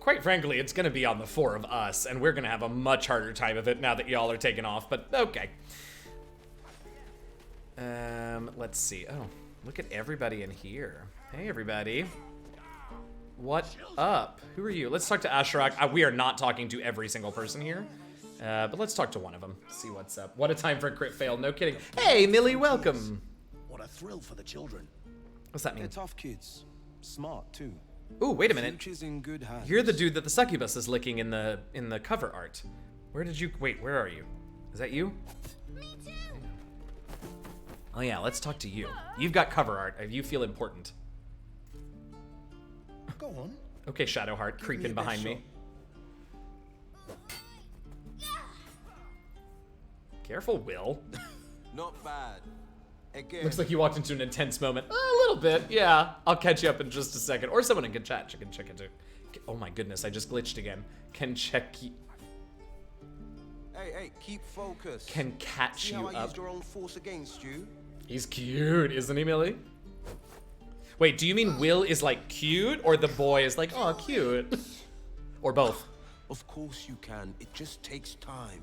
Quite frankly, it's gonna be on the 4 of us, and we're gonna have a much harder time of it now that y'all are taking off, but okay. Let's see. Oh, look at everybody in here. Hey, everybody. What up? Who are you? Let's talk to Asherak. We are not talking to every single person here, but let's talk to one of them. See what's up. What a time for a crit fail. No kidding. Hey, Millie, welcome. What a thrill for the children. What's that mean? They're tough kids. Smart, too. Ooh, wait a minute. Future's in good hands. You're the dude that the succubus is licking in the cover art. Where did you... Wait, where are you? Is that you? Me too. Oh yeah, let's talk to you. You've got cover art. You feel important. Go on. Okay, Shadowheart, creeping behind me. Careful, Will. Not bad. Again. Looks like you walked into an intense moment. A little bit, yeah. I'll catch you up in just a second. Or someone in chat can check it too. Oh my goodness, I just glitched again. Can check you. Hey, keep focused. Can catch See you how I up. used your own force against you? He's cute, isn't he, Millie? Wait, do you mean Will is like cute, or the boy is like, oh, cute? Or both? Of course you can. It just takes time.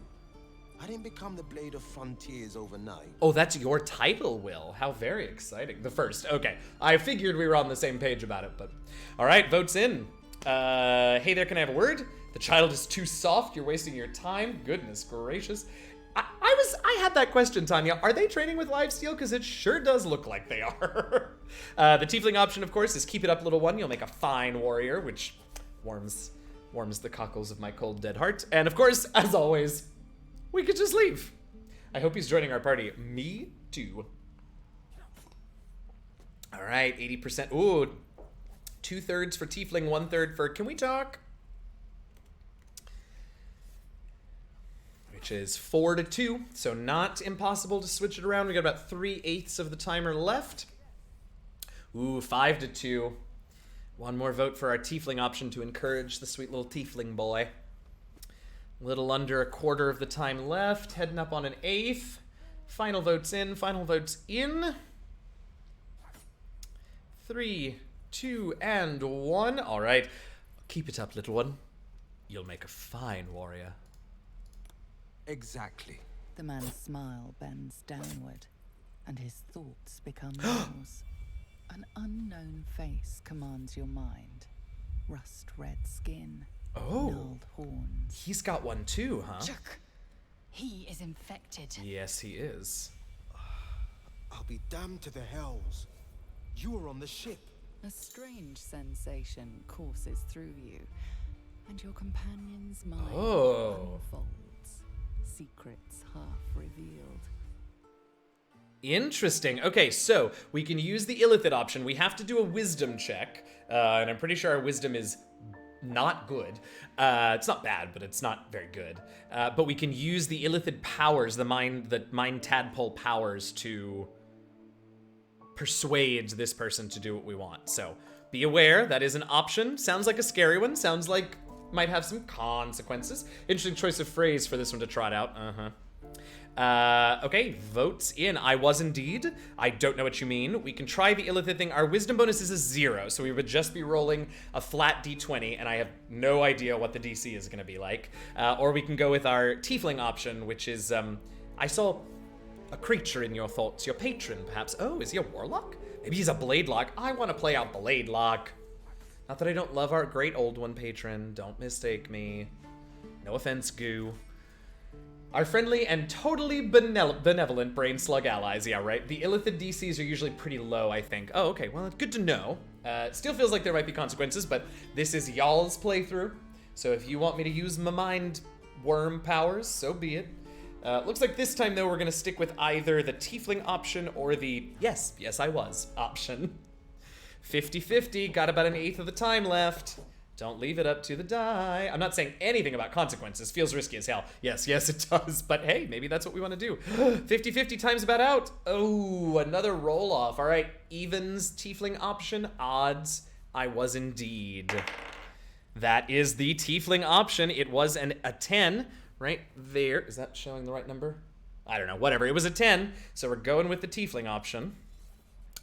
I didn't become the Blade of Frontiers overnight. Oh, that's your title, Will. How very exciting. The first. Okay. I figured we were on the same page about it, but... All right, votes in. Hey there, can I have a word? The child is too soft. You're wasting your time. Goodness gracious. I had that question, Tanya. Are they training with lifesteal? Because it sure does look like they are. The tiefling option, of course, is keep it up, little one. You'll make a fine warrior, which warms the cockles of my cold, dead heart. And of course, as always, we could just leave. I hope he's joining our party. Me too. All right, 80%. Ooh, 2/3 for tiefling, 1/3 for... Can we talk? Which is 4-2, so not impossible to switch it around. We got about 3/8 of the timer left. Ooh, 5-2. One more vote for our tiefling option to encourage the sweet little tiefling boy. Little under a quarter of the time left, heading up on an 1/8. Final votes in, final votes in. 3, 2, and 1. All right, keep it up, little one. You'll make a fine warrior. Exactly. The man's smile bends downward, and his thoughts become yours. An unknown face commands your mind. Rust-red skin, gnarled horns. He's got one too, huh? Chuck. He is infected. Yes, he is. I'll be damned to the hells. You were on the ship. A strange sensation courses through you, and your companion's mind unfolds. Secrets half revealed. Interesting. Okay, so we can use the illithid option. We have to do a wisdom check, and I'm pretty sure our wisdom is not good. It's not bad, but it's not very good. But we can use the illithid powers, the mind tadpole powers, to persuade this person to do what we want. So be aware, that is an option. Sounds like a scary one. Sounds like might have some consequences. Interesting choice of phrase for this one to trot out. Okay, votes in. I was indeed. I don't know what you mean. We can try the illithid thing. Our wisdom bonus is a 0, so we would just be rolling a flat d20, and I have no idea what the DC is going to be like. Or we can go with our tiefling option, which is, I saw a creature in your thoughts. Your patron, perhaps. Oh, is he a warlock? Maybe he's a bladelock. I want to play out bladelock. Not that I don't love our great old one patron. Don't mistake me. No offense, Goo. Our friendly and totally benevolent brain slug allies. Yeah, right. The illithid DCs are usually pretty low, I think. Oh, okay. Well, it's good to know. It still feels like there might be consequences, but this is y'all's playthrough. So if you want me to use my mind worm powers, so be it. Looks like this time, though, we're going to stick with either the tiefling option or the yes, I was option. 50-50, got about an eighth of the time left. Don't leave it up to the die. I'm not saying anything about consequences. Feels risky as hell. Yes, it does. But hey, maybe that's what we want to do. 50-50 time's about out. Oh, another roll off. All right, evens, tiefling option, odds. I was indeed. That is the tiefling option. It was a 10 right there. Is that showing the right number? I don't know. Whatever. It was a 10. So we're going with the tiefling option.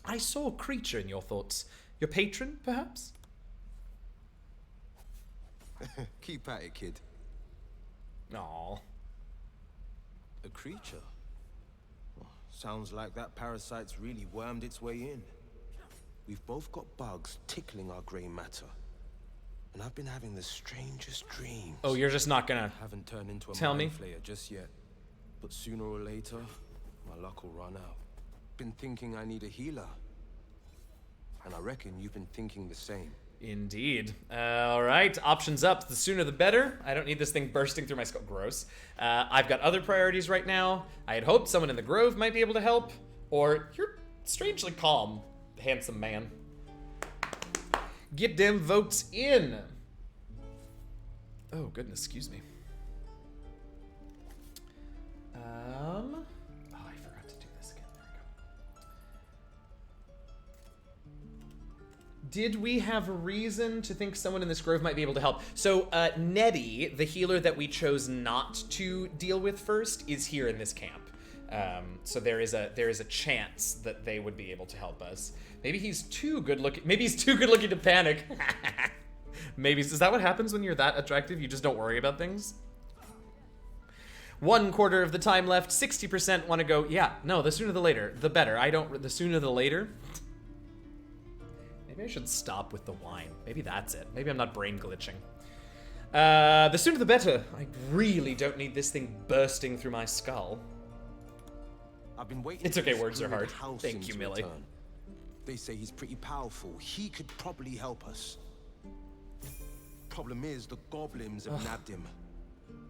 I saw a creature in your thoughts. Your patron, perhaps? Keep at it, kid. Aww. A creature? Oh, sounds like that parasite's really wormed its way in. We've both got bugs tickling our grey matter. And I've been having the strangest dreams. Oh, you're just not gonna haven't turned into a tell mind me? flayer just yet. But sooner or later, my luck will run out. Been thinking I need a healer. And I reckon you've been thinking the same. Indeed. All right, options up. The sooner the better. I don't need this thing bursting through my skull. Gross. I've got other priorities right now. I had hoped someone in the grove might be able to help. Or you're strangely calm, handsome man. Get them votes in. Oh, goodness, excuse me. Oh, I forgot to do this again. There we go. Did we have a reason to think someone in this grove might be able to help? So, Nettie, the healer that we chose not to deal with first, is here in this camp. So there is a chance that they would be able to help us. Maybe he's too good looking. Maybe he's too good looking to panic. Maybe is that what happens when you're that attractive? You just don't worry about things. 1/4 of the time left. 60% want to go. Yeah, no. The sooner the later, the better. The sooner the later. Maybe I should stop with the wine. Maybe that's it. Maybe I'm not brain glitching. The sooner the better. I really don't need this thing bursting through my skull. I've been waiting. It's okay, words are hard. Thank you, Millie. They say he's pretty powerful. He could probably help us. Problem is, the goblins have nabbed him.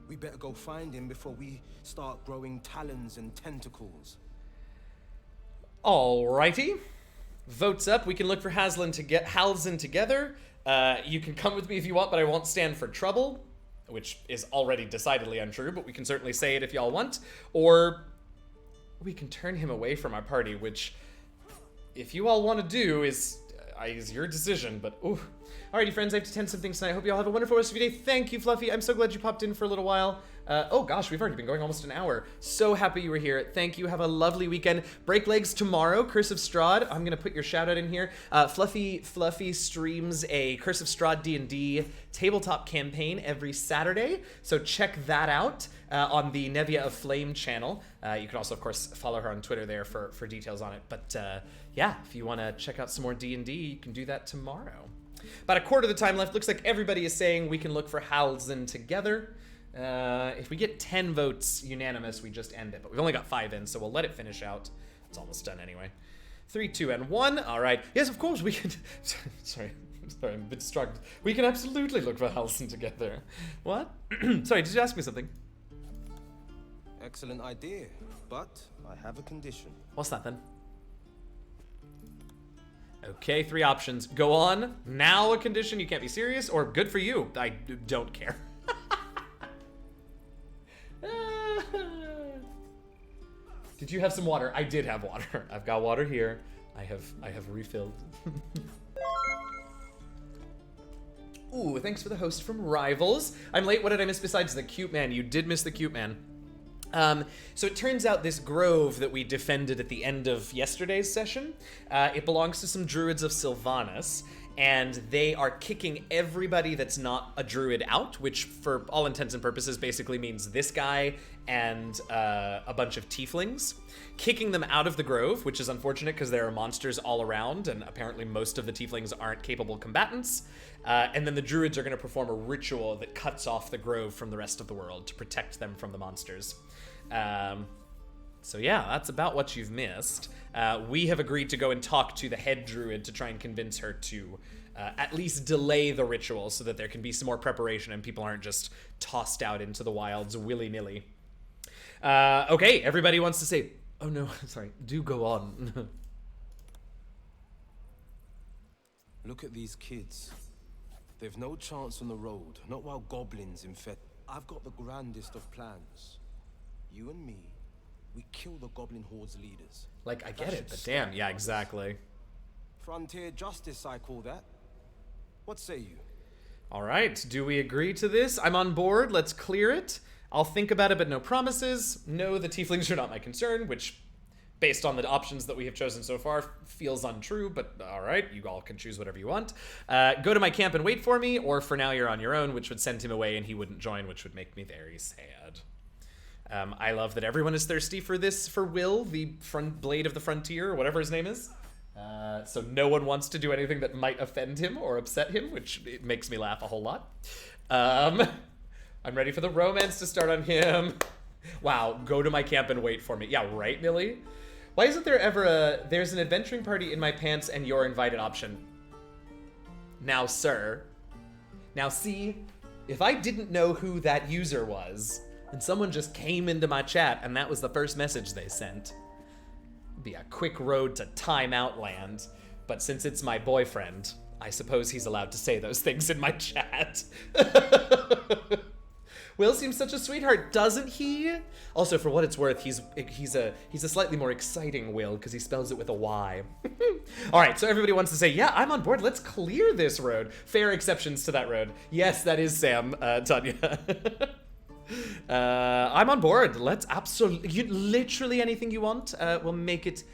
We better go find him before we start growing talons and tentacles. Alrighty. Votes up. We can look for Halsin together. You can come with me if you want, but I won't stand for trouble, which is already decidedly untrue, but we can certainly say it if y'all want. Or we can turn him away from our party, which, if you all want to do, is your decision, but ooh. Alrighty, friends, I have to tend some things tonight. I hope you all have a wonderful rest of your day. Thank you, Fluffy. I'm so glad you popped in for a little while. Oh gosh, we've already been going almost an hour. So happy you were here. Thank you. Have a lovely weekend. Break legs tomorrow. Curse of Strahd. I'm gonna put your shout out in here. Fluffy streams a Curse of Strahd D&D tabletop campaign every Saturday, so check that out on the Nevia of Flame channel. You can also, of course, follow her on Twitter there for details on it. But yeah, if you want to check out some more D&D, you can do that tomorrow. About 1/4 of the time left. Looks like everybody is saying we can look for Halsin together. If we get 10 votes unanimous, we just end it. But we've only got 5 in, so we'll let it finish out. It's almost done anyway. 3, 2, and 1. All right. Yes, of course we can. Sorry, I'm a bit distracted. We can absolutely look for Halsin together. What? Sorry, did you ask me something? Excellent idea, but I have a condition. What's that then? Okay, 3 options. Go on. Now a condition. You can't be serious, or good for you. I don't care. Did you have some water? I did have water. I've got water here. I have refilled. Ooh, thanks for the host from Rivals. I'm late. What did I miss besides the cute man? You did miss the cute man. So it turns out this grove that we defended at the end of yesterday's session, it belongs to some druids of Sylvanas, and they are kicking everybody that's not a druid out, which for all intents and purposes basically means this guy and a bunch of tieflings, kicking them out of the grove, which is unfortunate because there are monsters all around, and apparently most of the tieflings aren't capable combatants. And then the druids are going to perform a ritual that cuts off the grove from the rest of the world to protect them from the monsters. So yeah, that's about what you've missed. We have agreed to go and talk to the head druid to try and convince her to at least delay the ritual so that there can be some more preparation and people aren't just tossed out into the wilds willy-nilly. Okay, everybody wants to say, oh no, sorry, do go on. Look at these kids. They've no chance on the road, not while goblins infest. I've got the grandest of plans. You and me, we kill the goblin horde's leaders. Like, I get it, but damn, yeah, exactly. Frontier justice, I call that. What say you? All right, do we agree to this? I'm on board, let's clear it. I'll think about it, but no promises. No, the tieflings are not my concern, which, based on the options that we have chosen so far, feels untrue, but all right, you all can choose whatever you want. Go to my camp and wait for me, or for now you're on your own, which would send him away and he wouldn't join, which would make me very sad. I love that everyone is thirsty for this, for Will, the front blade of the frontier, or whatever his name is. So no one wants to do anything that might offend him or upset him, which it makes me laugh a whole lot. I'm ready for the romance to start on him. Wow, go to my camp and wait for me. Yeah, right, Millie? Why isn't there ever there's an adventuring party in my pants and you're invited option? Now, sir. Now, see, if I didn't know who that user was, and someone just came into my chat and that was the first message they sent, it'd be a quick road to timeout land. But since it's my boyfriend, I suppose he's allowed to say those things in my chat. Will seems such a sweetheart, doesn't he? Also, for what it's worth, he's a slightly more exciting Will because he spells it with a Y. All right, so everybody wants to say, yeah, I'm on board. Let's clear this road. Fair exceptions to that road. Yes, that is Sam, Tanya. I'm on board. Let's absolutely, literally anything you want. We'll make it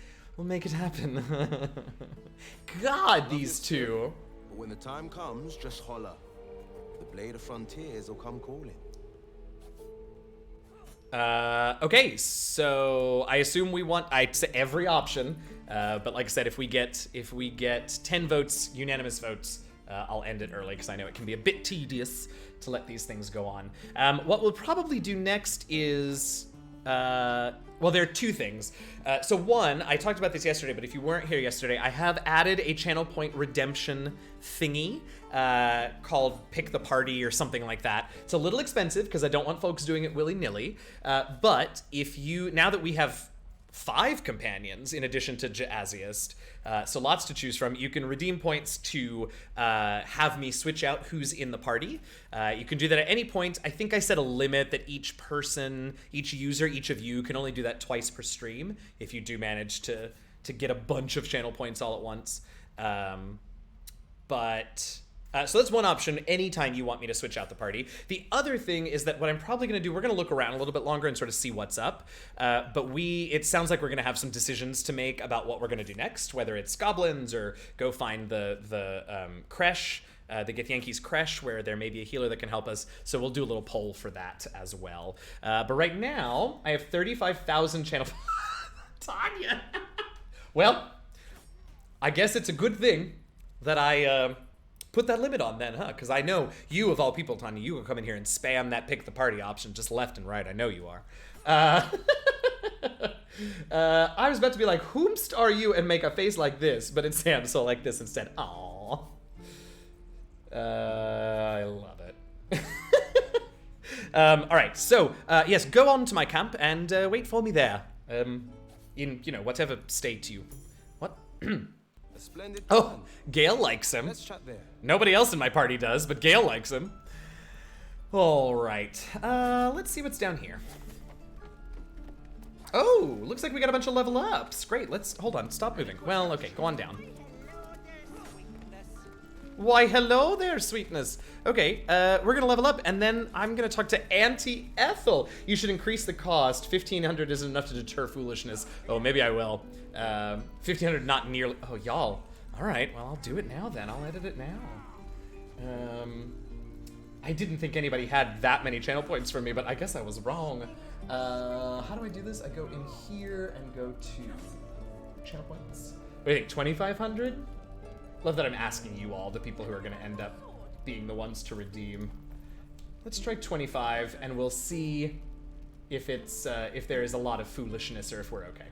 happen. God, these two. But when the time comes, just holler. The blade of frontiers will come calling. Okay, so I assume we want every option, but like I said, if we get 10 votes, unanimous votes, I'll end it early because I know it can be a bit tedious to let these things go on. What we'll probably do next is, well, there are two things. So one, I talked about this yesterday, but if you weren't here yesterday, I have added a channel point redemption thingy called Pick the Party or something like that. It's a little expensive because I don't want folks doing it willy-nilly, but if you, now that we have 5 companions in addition to Jazziest, so lots to choose from, you can redeem points to have me switch out who's in the party. You can do that at any point. I think I set a limit that each person, each user, each of you can only do that twice per stream if you do manage to get a bunch of channel points all at once. So that's one option anytime you want me to switch out the party. The other thing is that what I'm probably going to do, we're going to look around a little bit longer and sort of see what's up. But it sounds like we're going to have some decisions to make about what we're going to do next, whether it's goblins or go find the creche, the Githyanki's creche, where there may be a healer that can help us. So we'll do a little poll for that as well. But right now, I have 35,000 channel... Tanya! Well, I guess it's a good thing that I... put that limit on then, huh? Because I know you, of all people, Tanya, you will come in here and spam that pick the party option just left and right. I know you are. I was about to be like, whomst are you? And make a face like this, but it's Sam, so like this instead. Aww. I love it. All right, so yes, go on to my camp and wait for me there. In, whatever state you... What? A splendid Oh, plan. Gale likes him. Let's chat there. Nobody else in my party does, but Gale likes him. All right. Let's see what's down here. Oh, looks like we got a bunch of level ups. Great, hold on, stop moving. Well, okay, go on down. Why, hello there, sweetness. Okay, we're gonna level up, and then I'm gonna talk to Auntie Ethel. You should increase the cost. 1,500 isn't enough to deter foolishness. Oh, maybe I will. 1,500 not nearly, oh, y'all. All right, well, I'll do it now then. I'll edit it now. I didn't think anybody had that many channel points from me, but I guess I was wrong. How do I do this? I go in here and go to channel points. What do you think, 2,500? Love that I'm asking you all, the people who are gonna end up being the ones to redeem. Let's try 25 and we'll see if there is a lot of foolishness or if we're okay.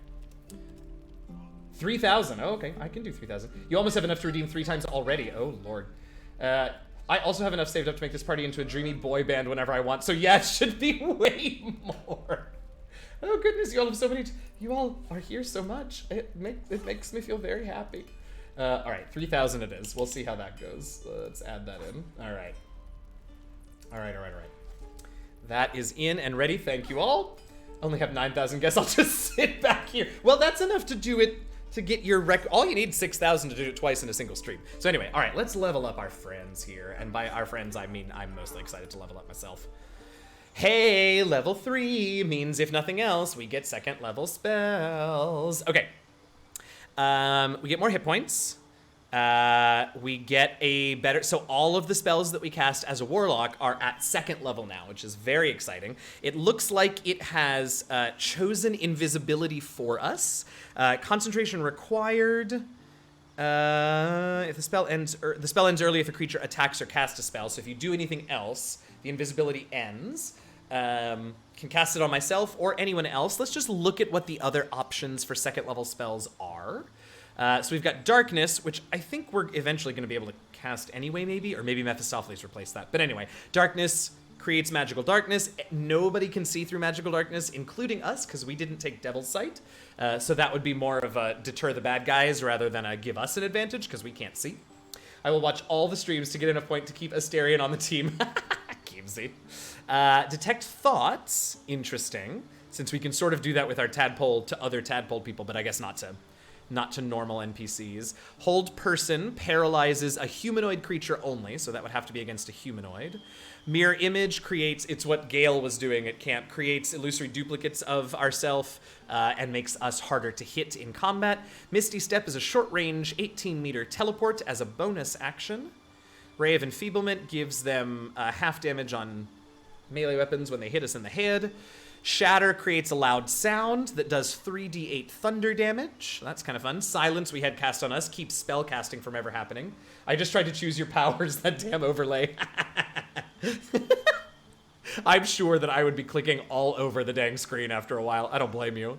3,000. Oh, okay. I can do 3,000. You almost have enough to redeem 3 times already. Oh, Lord. I also have enough saved up to make this party into a dreamy boy band whenever I want. So, yeah, it should be way more. Oh, goodness. You all have so many... You all are here so much. It makes me feel very happy. All right. 3,000 it is. We'll see how that goes. Let's add that in. All right. All right. That is in and ready. Thank you all. Only have 9,000. Guess I'll just sit back here. Well, that's enough to do it, to get your record. All you need 6,000 to do it twice in a single stream. So anyway, all right, let's level up our friends here. And by our friends, I mean I'm mostly excited to level up myself. Hey, level 3 means if nothing else, we get 2nd level spells. Okay. We get more hit points. We get a better, so all of the spells that we cast as a warlock are at 2nd level now, which is very exciting. It looks like it has chosen invisibility for us. Concentration required. If the spell ends early if a creature attacks or casts a spell. So if you do anything else, the invisibility ends. Can cast it on myself or anyone else. Let's just look at what the other options for 2nd level spells are. So we've got Darkness, which I think we're eventually going to be able to cast anyway, maybe, or maybe Mephistopheles replaced that. But anyway, Darkness creates magical darkness. Nobody can see through magical darkness, including us, because we didn't take Devil's Sight. So that would be more of a deter the bad guys rather than a give us an advantage, because we can't see. I will watch all the streams to get enough point to keep Asterion on the team. Keepsy. Detect Thoughts, interesting, since we can sort of do that with our tadpole to other tadpole people, but I guess not to normal NPCs. Hold Person paralyzes a humanoid creature only, so that would have to be against a humanoid. Mirror Image creates, it's what Gale was doing at camp, creates illusory duplicates of ourself and makes us harder to hit in combat. Misty Step is a short-range 18-meter teleport as a bonus action. Ray of Enfeeblement gives them half damage on melee weapons when they hit us in the head. Shatter creates a loud sound that does 3d8 thunder damage. That's kind of fun. Silence we had cast on us keeps spell casting from ever happening. I just tried to choose your powers, that damn overlay. I'm sure that I would be clicking all over the dang screen after a while. I don't blame you.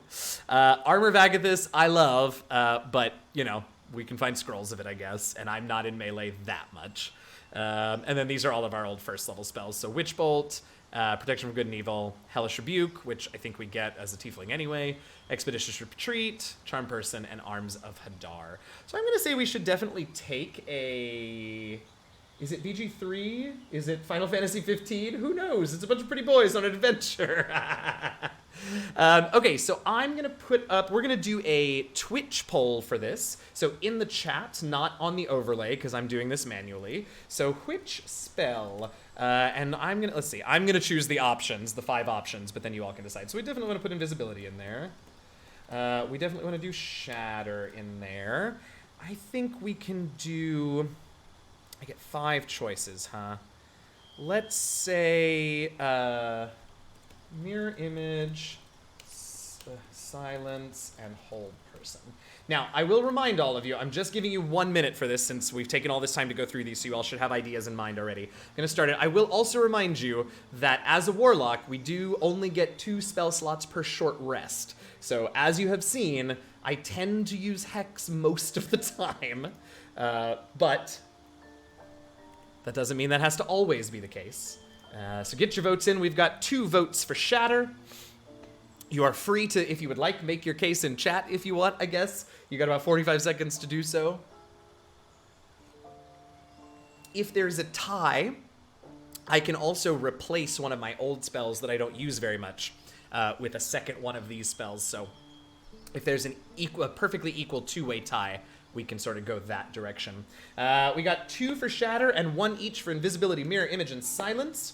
Armor of Agathis, I love, but, you know, we can find scrolls of it, I guess, and I'm not in melee that much. And then these are all of our old 1st level spells. So Witch Bolt, Protection from Good and Evil, Hellish Rebuke, which I think we get as a tiefling anyway, Expeditious Retreat, Charm Person, and Arms of Hadar. So I'm going to say we should definitely take a... Is it BG3? Is it Final Fantasy 15? Who knows? It's a bunch of pretty boys on an adventure. Okay, so I'm going to put up... We're going to do a Twitch poll for this. So in the chat, not on the overlay, because I'm doing this manually. So which spell... and I'm going to... Let's see. I'm going to choose the options, the 5 options, but then you all can decide. So we definitely want to put Invisibility in there. We definitely want to do Shatter in there. I think we can do... I get 5 choices, huh? Let's say Mirror Image, Silence, and Hold Person. Now, I will remind all of you, I'm just giving you 1 minute for this since we've taken all this time to go through these, so you all should have ideas in mind already. I'm going to start it. I will also remind you that as a Warlock, we do only get 2 spell slots per short rest. So as you have seen, I tend to use Hex most of the time, but... that doesn't mean that has to always be the case. So get your votes in. We've got 2 votes for Shatter. You are free to, if you would like, make your case in chat if you want, I guess. You got about 45 seconds to do so. If there's a tie, I can also replace one of my old spells that I don't use very much with a second one of these spells. So if there's a perfectly equal 2-way tie, we can sort of go that direction. We got 2 for Shatter and 1 each for Invisibility, Mirror Image, and Silence.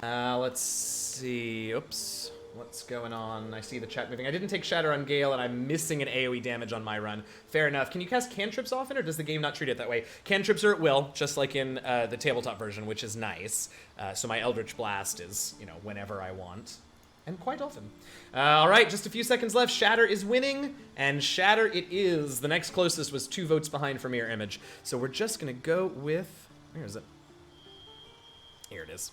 Let's see. Oops. What's going on? I see the chat moving. I didn't take Shatter on Gale, and I'm missing an AoE damage on my run. Fair enough. Can you cast cantrips often, or does the game not treat it that way? Cantrips are at will, just like in the tabletop version, which is nice. So my Eldritch Blast is, you know, whenever I want. And quite often. All right, just a few seconds left. Shatter is winning, and Shatter it is. The next closest was 2 votes behind for Mirror Image. So we're just going to go with... Where is it? Here it is.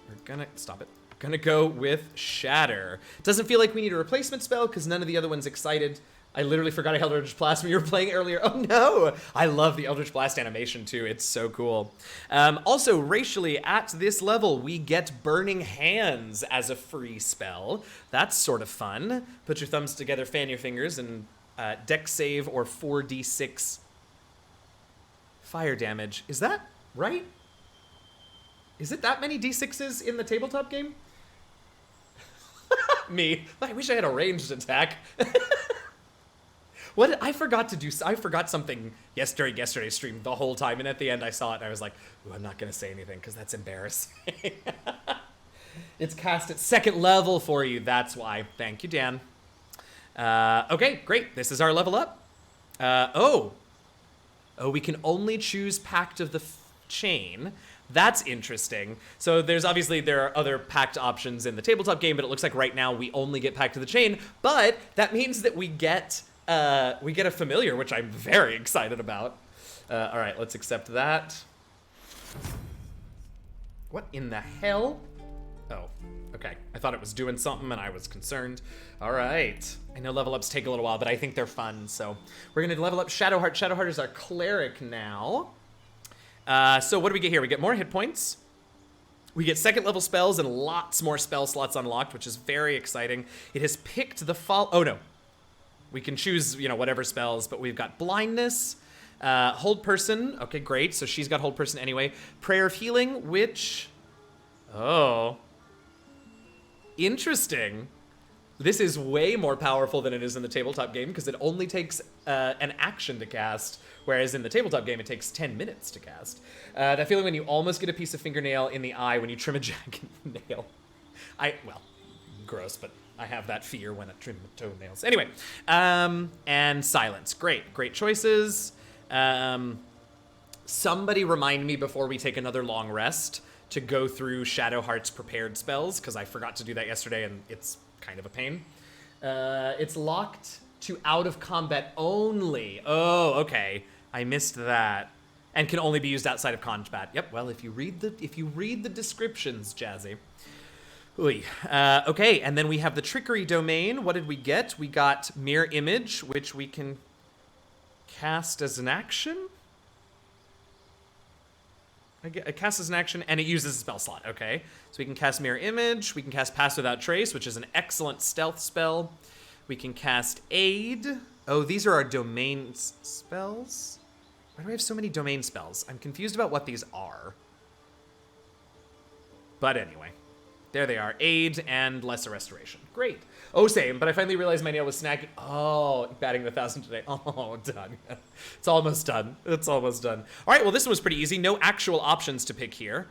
We're going to... Stop it. Gonna go with Shatter. Doesn't feel like we need a replacement spell because none of the other ones excited. I literally forgot I held Eldritch Blast when you were playing earlier. Oh no! I love the Eldritch Blast animation too. It's so cool. Also, racially, at this level, we get Burning Hands as a free spell. That's sort of fun. Put your thumbs together, fan your fingers, and dex save or 4d6 fire damage. Is that right? Is it that many d6s in the tabletop game? Me. I wish I had a ranged attack. What I forgot to do. I forgot something yesterday's stream the whole time, and at the end I saw it and I was like, "Ooh, I'm not gonna say anything because that's embarrassing." It's cast at 2nd level for you. That's why. Thank you, Dan. Okay, great. This is our level up. Oh, we can only choose Pact of the Chain. That's interesting. So there are other pact options in the tabletop game, but it looks like right now we only get Pact of the Chain. But that means that we get a familiar, which I'm very excited about. All right, let's accept that. What in the hell? Oh, okay. I thought it was doing something and I was concerned. All right. I know level ups take a little while, but I think they're fun. So we're going to level up Shadowheart. Shadowheart is our cleric now. So what do we get here? We get more hit points. We get 2nd level spells and lots more spell slots unlocked, which is very exciting. It has picked the Oh no. We can choose, whatever spells, but we've got blindness, hold person. Okay, great. So she's got hold person anyway. Prayer of healing, which, interesting. This is way more powerful than it is in the tabletop game because it only takes an action to cast, whereas in the tabletop game it takes 10 minutes to cast. That feeling when you almost get a piece of fingernail in the eye when you trim a jagged nail. Gross, but I have that fear when I trim the toenails. Anyway, and silence. Great choices. Somebody remind me before we take another long rest to go through Shadowheart's prepared spells, because I forgot to do that yesterday and it's kind of a pain. It's locked to out of combat only. Oh, okay. I missed that. And can only be used outside of combat. Yep, well, if you read the descriptions, Jazzy. Oy. Okay, and then we have the Trickery Domain. What did we get? We got Mirror Image, which we can cast as an action. It casts as an action, and it uses a spell slot. Okay, so we can cast Mirror Image. We can cast Pass Without Trace, which is an excellent stealth spell. We can cast Aid. Oh, these are our domain spells? Why do we have so many domain spells? I'm confused about what these are. But anyway. There they are. Aid and Lesser Restoration. Great. Oh, same, but I finally realized my nail was snagging. Oh, batting the 1,000 today. Oh, done. It's almost done. It's almost done. All right, well, this one was pretty easy. No actual options to pick here,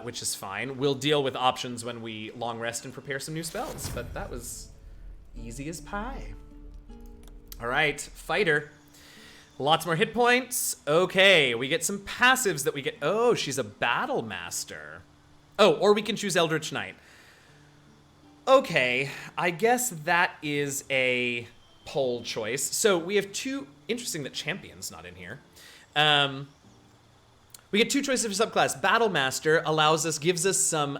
which is fine. We'll deal with options when we long rest and prepare some new spells, but that was easy as pie. All right, Fighter. Lots more hit points. Okay, we get some passives that we get. Oh, she's a Battle Master. Oh, or we can choose Eldritch Knight. Okay, I guess that is a poll choice. So we have two. Interesting that Champion's not in here. We get two choices for subclass. Battle Master gives us some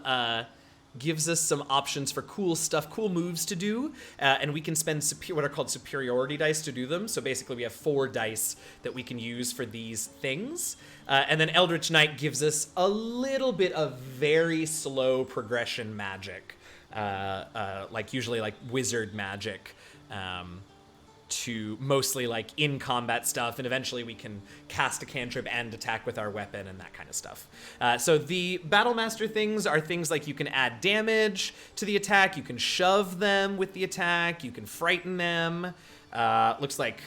options for cool stuff, cool moves to do, and we can spend what are called superiority dice to do them. So basically, we have 4 dice that we can use for these things. And then Eldritch Knight gives us a little bit of very slow progression magic, usually like wizard magic, to mostly like in combat stuff, and eventually we can cast a cantrip and attack with our weapon and that kind of stuff. So the Battle Master things are things like you can add damage to the attack, you can shove them with the attack, you can frighten them. Looks like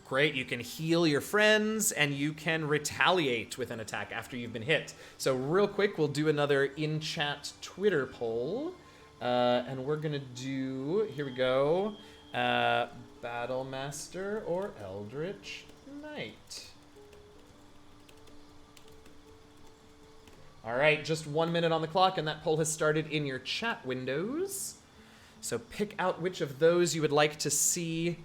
great, you can heal your friends, and you can retaliate with an attack after you've been hit. So real quick, we'll do another in-chat Twitter poll. And we're gonna do, here we go, Battle Master or Eldritch Knight. All right, just 1 minute on the clock, and that poll has started in your chat windows. So pick out which of those you would like to see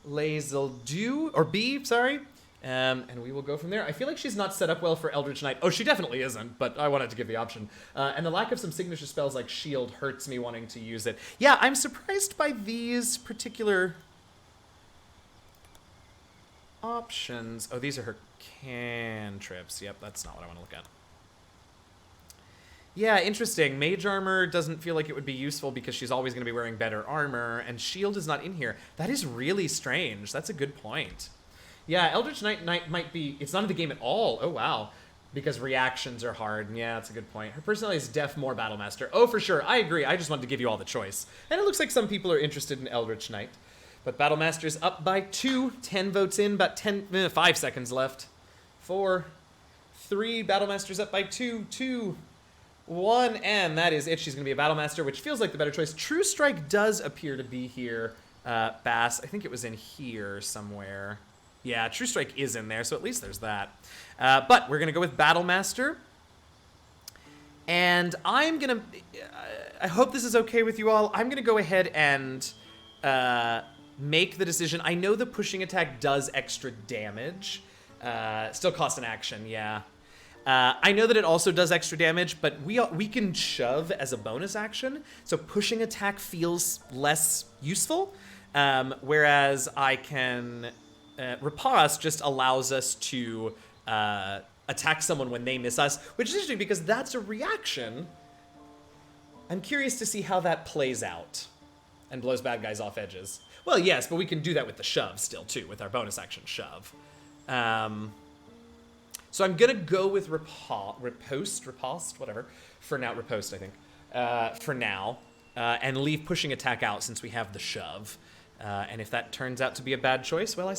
Lae'zel do, or be, sorry. And we will go from there. I feel like she's not set up well for Eldritch Knight. Oh, she definitely isn't, but I wanted to give the option. And the lack of some signature spells like Shield hurts me wanting to use it. Yeah, I'm surprised by these particular options. Oh, these are her cantrips. Yep, that's not what I want to look at. Yeah, interesting. Mage armor doesn't feel like it would be useful because she's always going to be wearing better armor, and shield is not in here. That is really strange. That's a good point. Yeah, Eldritch Knight might be... It's not in the game at all. Oh, wow. Because reactions are hard. Yeah, that's a good point. Her personality is def more Battlemaster. Oh, for sure. I agree. I just wanted to give you all the choice. And it looks like some people are interested in Eldritch Knight. But Battlemaster's up by 2. 10 votes in, about 5 seconds left. 4, 3. Battlemaster's up by 2. 2, 1. And that is it. She's going to be a Battlemaster, which feels like the better choice. True Strike does appear to be here. Bass, I think it was in here somewhere. Yeah, True Strike is in there, so at least there's that. But we're going to go with Battlemaster. And I'm going to... I hope this is okay with you all. I'm going to go ahead and make the decision. I know the pushing attack does extra damage. Still costs an action, yeah. I know that it also does extra damage, but we can shove as a bonus action, so pushing attack feels less useful, whereas I can... Riposte just allows us to attack someone when they miss us, which is interesting because that's a reaction. I'm curious to see how that plays out and blows bad guys off edges. Well, yes, but we can do that with the shove still, too, with our bonus action shove. So I'm going to go with riposte, whatever, for now, riposte, I think, for now, and leave pushing attack out since we have the shove. And if that turns out to be a bad choice, well, I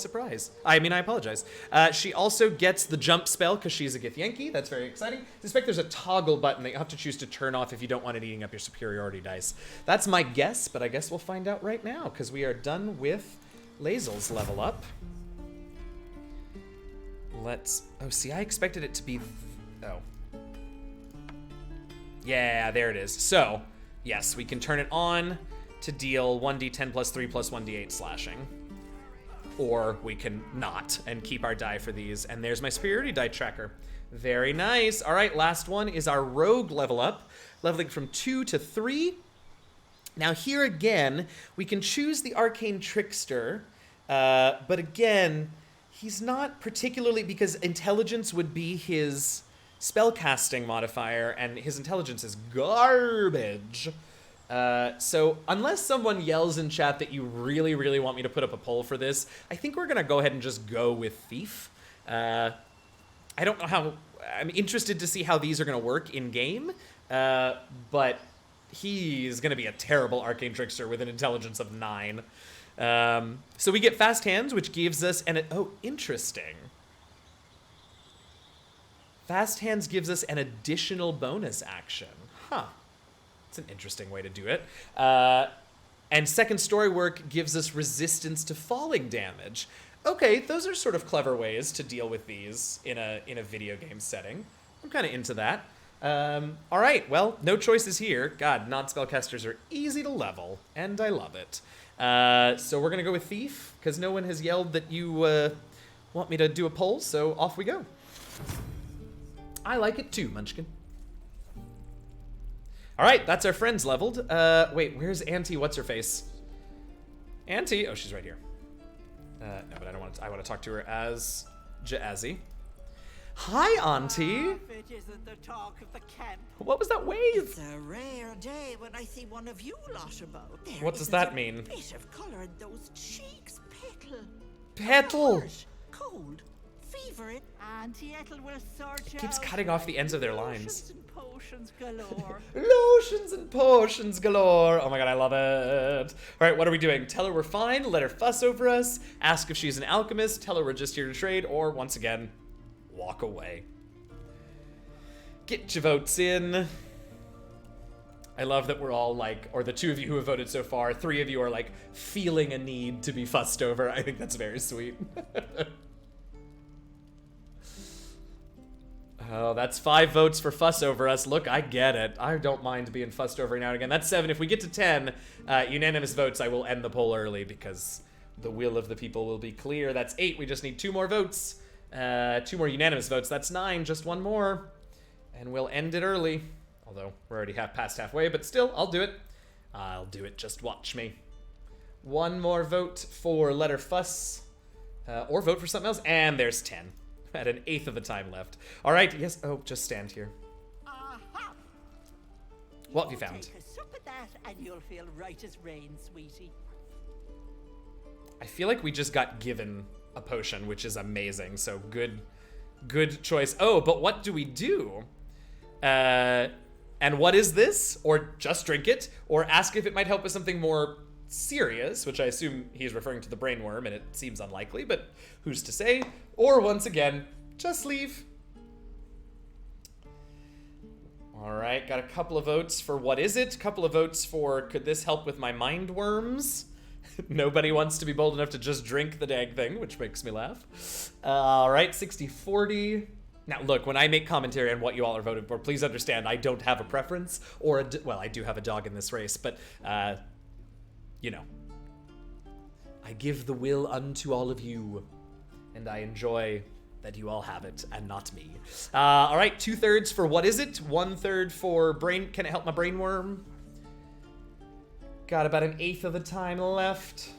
apologize. She also gets the jump spell because she's a Githyanki. That's very exciting. I suspect there's a toggle button that you have to choose to turn off if you don't want it eating up your superiority dice. That's my guess, but I guess we'll find out right now because we are done with Lae'zel's level up. Oh, see, I expected it to be... Oh. Yeah, there it is. So, yes, we can turn it on to deal 1d10 plus 3 plus 1d8 slashing. Or we can not and keep our die for these. And there's my superiority die tracker. Very nice. All right, last one is our rogue level up. Leveling from 2 to 3. Now here again, we can choose the Arcane Trickster. But again, he's not particularly... Because intelligence would be his spellcasting modifier. And his intelligence is garbage. So unless someone yells in chat that you really, really want me to put up a poll for this, I think we're going to go ahead and just go with Thief. I don't know how... I'm interested to see how these are going to work in-game, but he's going to be a terrible Arcane Trickster with an intelligence of 9. So we get Fast Hands, which gives us an... Oh, interesting. Fast Hands gives us an additional bonus action. Huh. It's an interesting way to do it. And Second Story Work gives us resistance to falling damage. Okay, those are sort of clever ways to deal with these in a video game setting. I'm kind of into that. All right, well, no choices here. God, non-spellcasters are easy to level, and I love it. So we're going to go with Thief, because no one has yelled that you want me to do a poll, so off we go. I like it too, Munchkin. All right, that's our friends leveled. Wait, where's Auntie? What's her face? Auntie? Oh, she's right here. No, but I don't want to. I want to talk to her as Jazzy. Hi, Auntie. It isn't the talk of the camp. What was that wave? It's a rare day when I see one of you lot about. There what does that mean? Bit of color in those cheeks, Petal. Petal. Cold. Fever it. Auntie Ethel will sort you Keeps out. cutting off the ends of their lines. Lotions and potions galore. Lotions and potions galore. Oh my god, I love it. All right, what are we doing? Tell her we're fine, let her fuss over us, ask if she's an alchemist, tell her we're just here to trade, or once again, walk away. Get your votes in. I love that we're all like, or the 2 of you who have voted so far, 3 of you are like feeling a need to be fussed over. I think that's very sweet. Oh, that's 5 votes for fuss over us. Look, I get it. I don't mind being fussed over now and again. That's 7. If we get to 10 unanimous votes, I will end the poll early because the will of the people will be clear. That's 8. We just need 2 more votes. 2 more unanimous votes. That's 9. Just 1 more. And we'll end it early. Although, we're already past halfway, but still, I'll do it. I'll do it. Just watch me. 1 more vote for letter fuss. Or vote for something else. And there's 10. At an eighth of the time left. All right, yes. Oh, just stand here. Aha! What have you found? Take a sup of that and you'll feel right as rain, sweetie. I feel like we just got given a potion, which is amazing. So good choice. Oh, but what do we do? And what is this? Or just drink it? Or ask if it might help with something more serious, which I assume he's referring to the brainworm, and it seems unlikely, but who's to say? Or once again, just leave. All right, got a couple of votes for what is it? A couple of votes for could this help with my mind worms? Nobody wants to be bold enough to just drink the dang thing, which makes me laugh. All right, 60-40. Now, look, when I make commentary on what you all are voting for, please understand I don't have a preference, or well, I do have a dog in this race, but, you know, I give the will unto all of you, and I enjoy that you all have it, and not me. All right, 2/3 for what is it? 1/3 for brain, can it help my brainworm? Got about an eighth of the time left.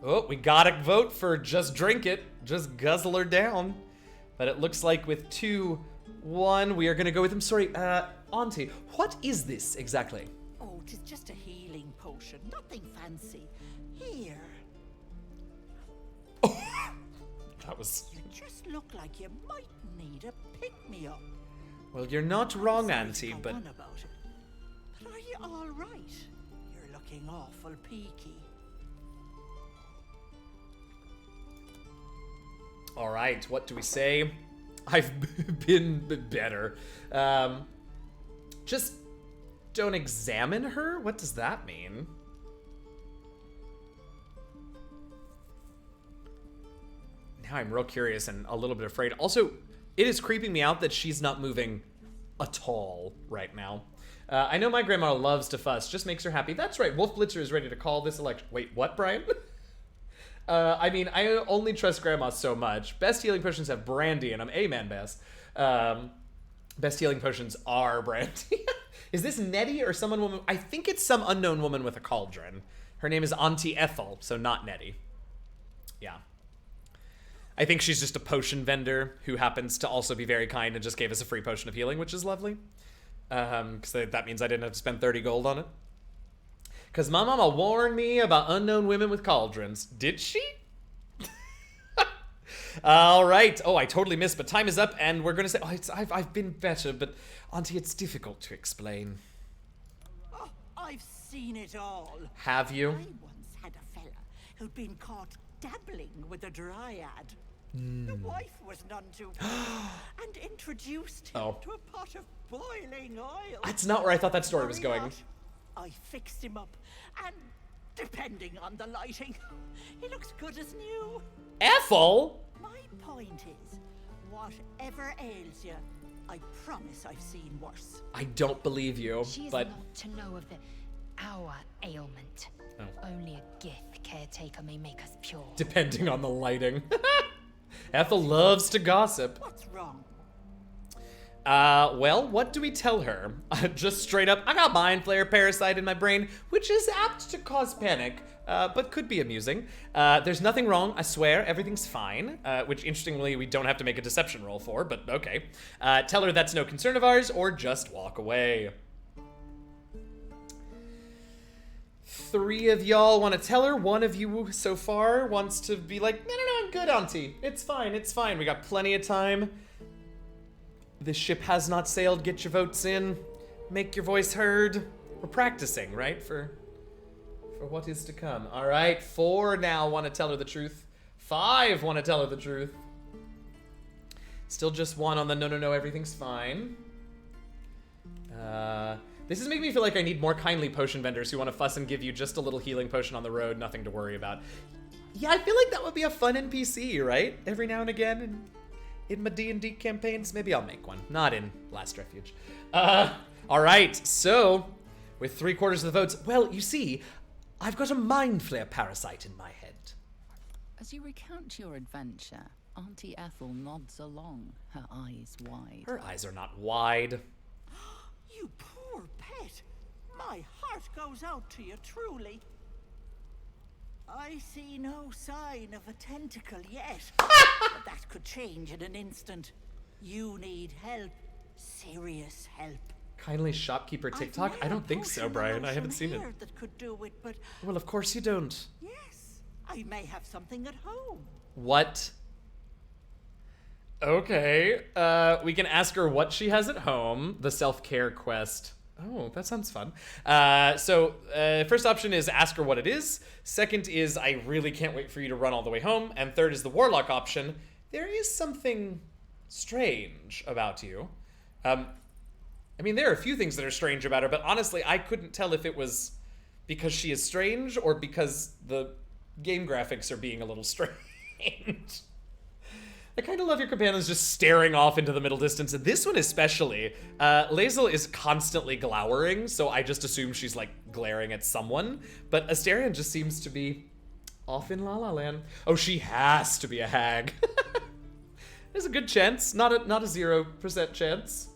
Oh, we got a vote for just drink it, just guzzle her down. But it looks like with 2-1, we are gonna go with him. Sorry, Auntie, what is this exactly? Oh, 'tis just a healing potion, nothing fancy. Here. That was... You just look like you might need a pick-me-up. Well, you're not wrong, Auntie, but... About it. But are you all right? You're looking awful peaky. All right, what do we say? I've been better. Just don't examine her? What does that mean? Now I'm real curious and a little bit afraid. Also, it is creeping me out that she's not moving at all right now. I know my grandma loves to fuss, just makes her happy. That's right, Wolf Blitzer is ready to call this election. Wait, what, Brian? I mean, I only trust grandma so much. Best healing potions have brandy in them. Amen, Bess. Best healing potions are brandy. Is this Nettie or someone woman? I think it's some unknown woman with a cauldron. Her name is Auntie Ethel, so not Nettie. Yeah. I think she's just a potion vendor who happens to also be very kind and just gave us a free potion of healing, which is lovely. Because that means I didn't have to spend 30 gold on it. Because my mama warned me about unknown women with cauldrons. Did she? All right. Oh, I totally missed, but time is up, and we're going to say... Oh, I've been better, but, Auntie, it's difficult to explain. Oh, I've seen it all. Have you? I once had a fella who'd been caught dabbling with a dryad. The wife was none too good, and introduced him to a pot of boiling oil. That's not where I thought that story was going. I fixed him up, and depending on the lighting, he looks good as new. Ethel? My point is, whatever ails you, I promise I've seen worse. I don't believe you, She is but... not to know of our ailment. Oh. Only a gift caretaker may make us pure. Depending on the lighting. Ethel loves to gossip. What's wrong? Well, what do we tell her? Just straight up, I got Mind Flayer parasite in my brain, which is apt to cause panic, but could be amusing. There's nothing wrong, I swear, everything's fine, which interestingly we don't have to make a deception roll for, but okay. Tell her that's no concern of ours, or just walk away. 3 of y'all want to tell her. 1 of you so far wants to be like, no, I'm good, Auntie. It's fine. We got plenty of time. This ship has not sailed. Get your votes in. Make your voice heard. We're practicing, right? For what is to come. All right, 4 now want to tell her the truth. 5 want to tell her the truth. Still just 1 on the no, everything's fine. This is making me feel like I need more kindly potion vendors who want to fuss and give you just a little healing potion on the road, nothing to worry about. Yeah, I feel like that would be a fun NPC, right? Every now and again in my D&D campaigns. Maybe I'll make one. Not in Last Refuge. All right, so with 3/4 of the votes, well, you see, I've got a Mind Flayer parasite in my head. As you recount your adventure, Auntie Ethel nods along, her eyes wide. Her eyes are not wide. You poor pet. My heart goes out to you, truly. I see no sign of a tentacle yet. But that could change in an instant. You need help. Serious help. Kindly shopkeeper TikTok? I don't think so, Brian. I haven't seen it. That could do it, but well, of course you don't. yes, I may have something at home. What? Okay. We can ask her what she has at home. The self-care quest. Oh, that sounds fun. First option is ask her what it is. Second is I really can't wait for you to run all the way home. And third is the warlock option. There is something strange about you. I mean, there are a few things that are strange about her, but honestly, I couldn't tell if it was because she is strange or because the game graphics are being a little strange. I kind of love your companions just staring off into the middle distance, and this one especially. Lae'zel is constantly glowering, so I just assume she's like glaring at someone, but Asterion just seems to be off in La La Land. Oh, she has to be a hag. There's a good chance, not a 0% chance.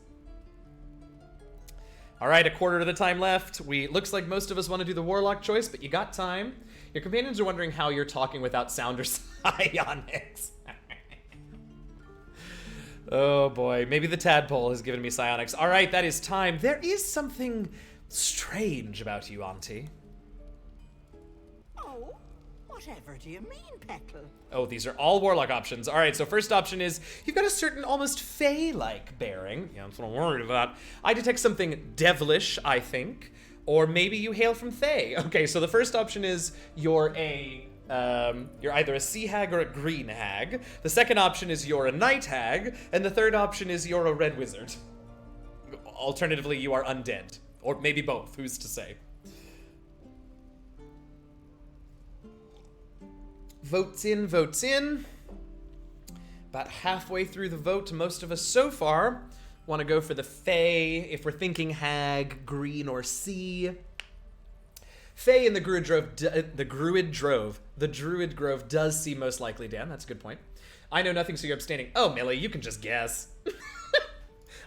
All right, a quarter of the time left. Looks like most of us want to do the warlock choice, but you got time. Your companions are wondering how you're talking without sound or psionics. Oh boy, maybe the tadpole has given me psionics. All right, that is time. There is something strange about you, Auntie. Oh, whatever do you mean, Petal? Oh, these are all warlock options. All right, so first option is you've got a certain almost fae-like bearing. Yeah, that's what I'm worried about. I detect something devilish, I think. Or maybe you hail from Thay. Okay, so the first option is you're either a sea hag or a green hag. The second option is you're a night hag. And the third option is you're a red wizard. Alternatively, you are undead. Or maybe both, who's to say? Votes in, votes in. About halfway through the vote, most of us so far want to go for the Fae, if we're thinking hag, green, or sea. Fae in the Druid Grove does seem most likely, Dan. That's a good point. I know nothing, so you're abstaining. Oh, Millie, you can just guess.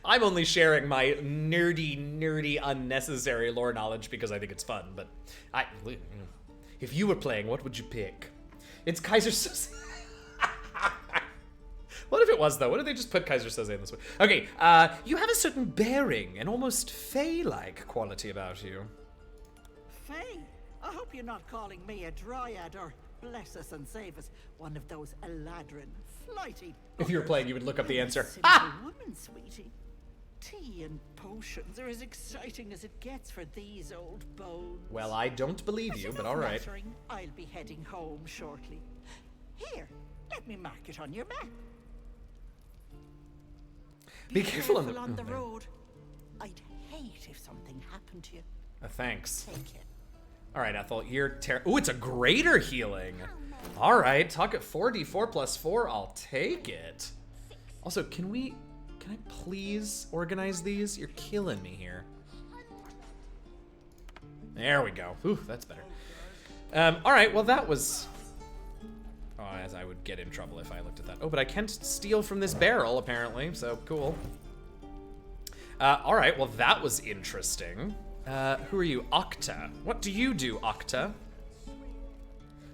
I'm only sharing my nerdy, unnecessary lore knowledge because I think it's fun, but if you were playing, what would you pick? It's Kaiser Soze. What if it was, though? What if they just put Kaiser Soze in this way? Okay, you have a certain bearing, an almost Fae-like quality about you. Faye, I hope you're not calling me a dryad or, bless us and save us, one of those Eladrin, flighty... If you were playing, you would look up the answer. Simple woman, sweetie. Tea and potions are as exciting as it gets for these old bones. Well, I don't believe you, but all right. I'll be heading home shortly. Here, let me mark it on your map. Be careful on the road. I'd hate if something happened to you. Thanks. Take it. All right, Ethel, you're ooh, it's a greater healing. All right, talk at 4d4 plus 4. I'll take it. Also, can I please organize these? You're killing me here. There we go. Ooh, that's better. All right, well, that was... Oh, as I would get in trouble if I looked at that. Oh, but I can't steal from this barrel, apparently, so cool. All right, well, that was interesting. Who are you? Octa. What do you do, Octa?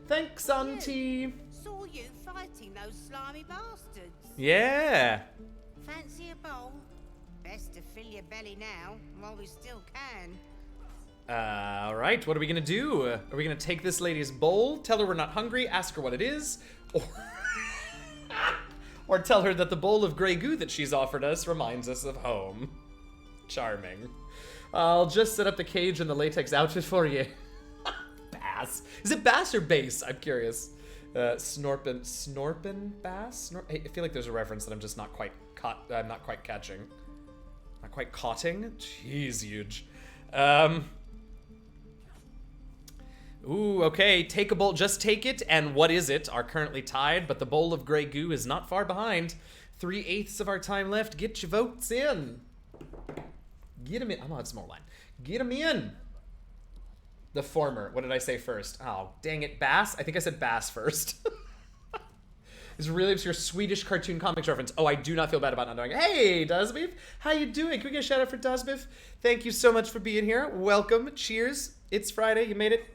Thanks, Auntie. Saw you fighting those slimy bastards. Yeah. Fancy a bowl? Best to fill your belly now, while we still can. All right, what are we gonna do? Are we gonna take this lady's bowl, tell her we're not hungry, ask her what it is, or tell her that the bowl of gray goo that she's offered us reminds us of home? Charming. I'll just set up the cage and the latex outfit for you. Bass. Is it bass or bass? I'm curious. Snorpin bass? I feel like there's a reference that I'm just not quite catching. Not quite caughting? Jeez, huge. Ooh, okay, take a bowl, just take it, and what is it? Are currently tied, but the bowl of gray goo is not far behind. 3/8 of our time left. Get your votes in. Get them in. I'm on small line. Get them in. The former. What did I say first? Oh, dang it, bass? I think I said bass first. is a really obscure Swedish cartoon comics reference. Oh, I do not feel bad about not knowing. Hey, Dazbiv, how you doing? Can we get a shout out for Dazbiv? Thank you so much for being here. Welcome. Cheers. It's Friday. You made it.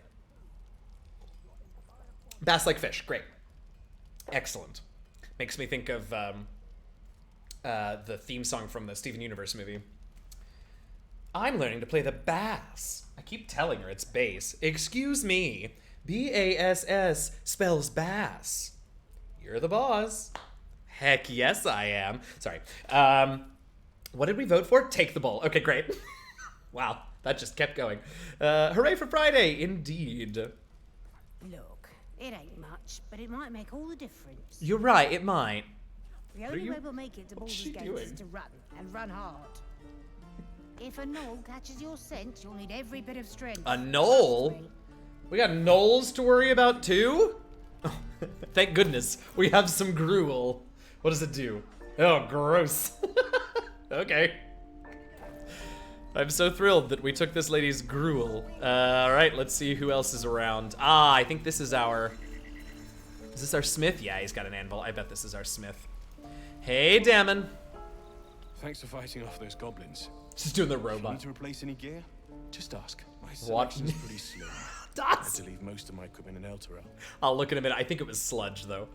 Bass like fish. Great. Excellent. Makes me think of the theme song from the Steven Universe movie. I'm learning to play the bass. I keep telling her it's bass. Excuse me. B-A-S-S spells bass. You're the boss. Heck yes, I am. Sorry. What did we vote for? Take the bull. Okay, great. Wow, that just kept going. Hooray for Friday, indeed. Look, it ain't much, but it might make all the difference. You're right, it might. The only way we'll make it to Baldur's Gate is to run, and run hard. If a knoll catches your scent, you'll need every bit of strength. A knoll? We got knolls to worry about too? Oh, thank goodness. We have some gruel. What does it do? Oh, gross. Okay. I'm so thrilled that we took this lady's gruel. Alright, let's see who else is around. Ah, I think this is our... Is this our smith? Yeah, he's got an anvil. I bet this is our smith. Hey, Damon. Thanks for fighting off those goblins. Just doing the robot. Need to replace any gear? Just ask. My What? selection's pretty slim. I had to leave most of my equipment in Elturel. I'll look in a minute. I think it was sludge, though.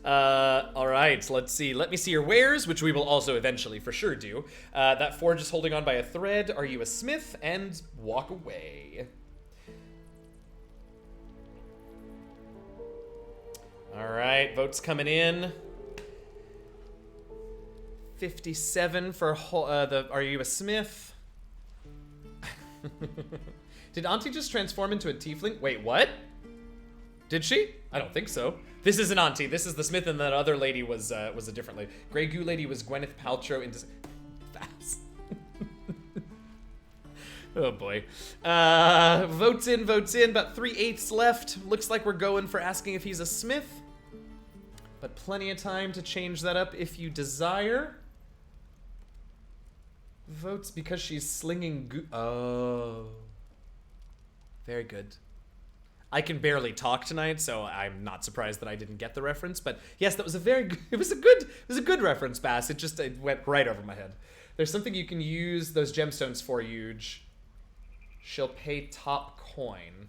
All right, let's see. Let me see your wares, which we will also eventually for sure do. That forge is holding on by a thread. Are you a smith? And walk away. All right, votes coming in. 57 for the Are you a smith? Did Auntie just transform into a tiefling? Wait, what? Did she? I don't think so. This isn't Auntie. This is the smith, and that other lady was a different lady. Grey Goo lady was Gwyneth Paltrow into... Fast. Oh boy. Votes in, votes in. About 3/8 left. Looks like we're going for asking if he's a smith. But plenty of time to change that up if you desire. Votes because she's slinging goo. Oh. Very good. I can barely talk tonight, so I'm not surprised that I didn't get the reference. But yes, that was a very good, it was a good reference, Bass. It went right over my head. There's something you can use those gemstones for, Huge. She'll pay top coin.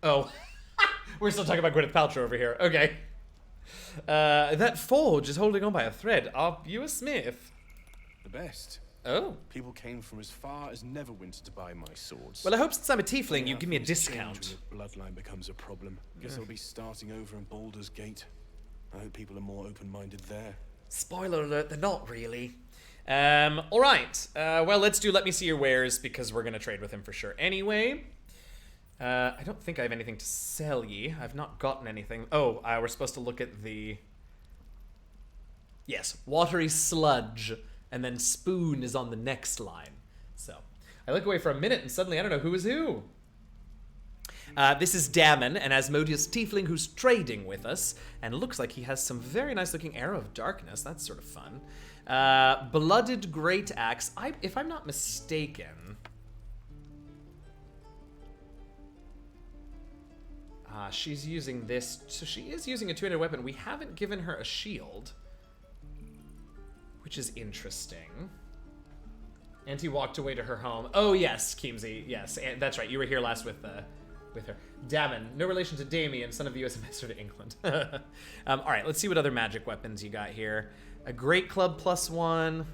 Oh. We're still talking about Gwyneth Paltrow over here. Okay. That forge is holding on by a thread. Are you a smith? The best. Oh. People came from as far as Neverwinter to buy my swords. Well, I hope since I'm a tiefling, you give me a discount. When the bloodline becomes a problem. Guess I'll be starting over in Baldur's Gate. I hope people are more open-minded there. Spoiler alert, they're not really. All right. Well, let me see your wares because we're gonna trade with him for sure. Anyway, I don't think I have anything to sell ye. I've not gotten anything. Oh, we're supposed to look at the... Yes, watery sludge. And then spoon is on the next line. So I look away for a minute and suddenly I don't know who is who. This is Damon, an Asmodeus tiefling who's trading with us. And looks like he has some very nice looking Arrow of Darkness. That's sort of fun. Blooded Great Axe. If I'm not mistaken... she's using this. So she is using a two-handed weapon. We haven't given her a shield. Which is interesting. And he walked away to her home. Oh, yes, Keemsy. Yes, and that's right. You were here last with her. Damon. No relation to Damien, son of the U.S. ambassador to England. All right, let's see what other magic weapons you got here. A great club +1.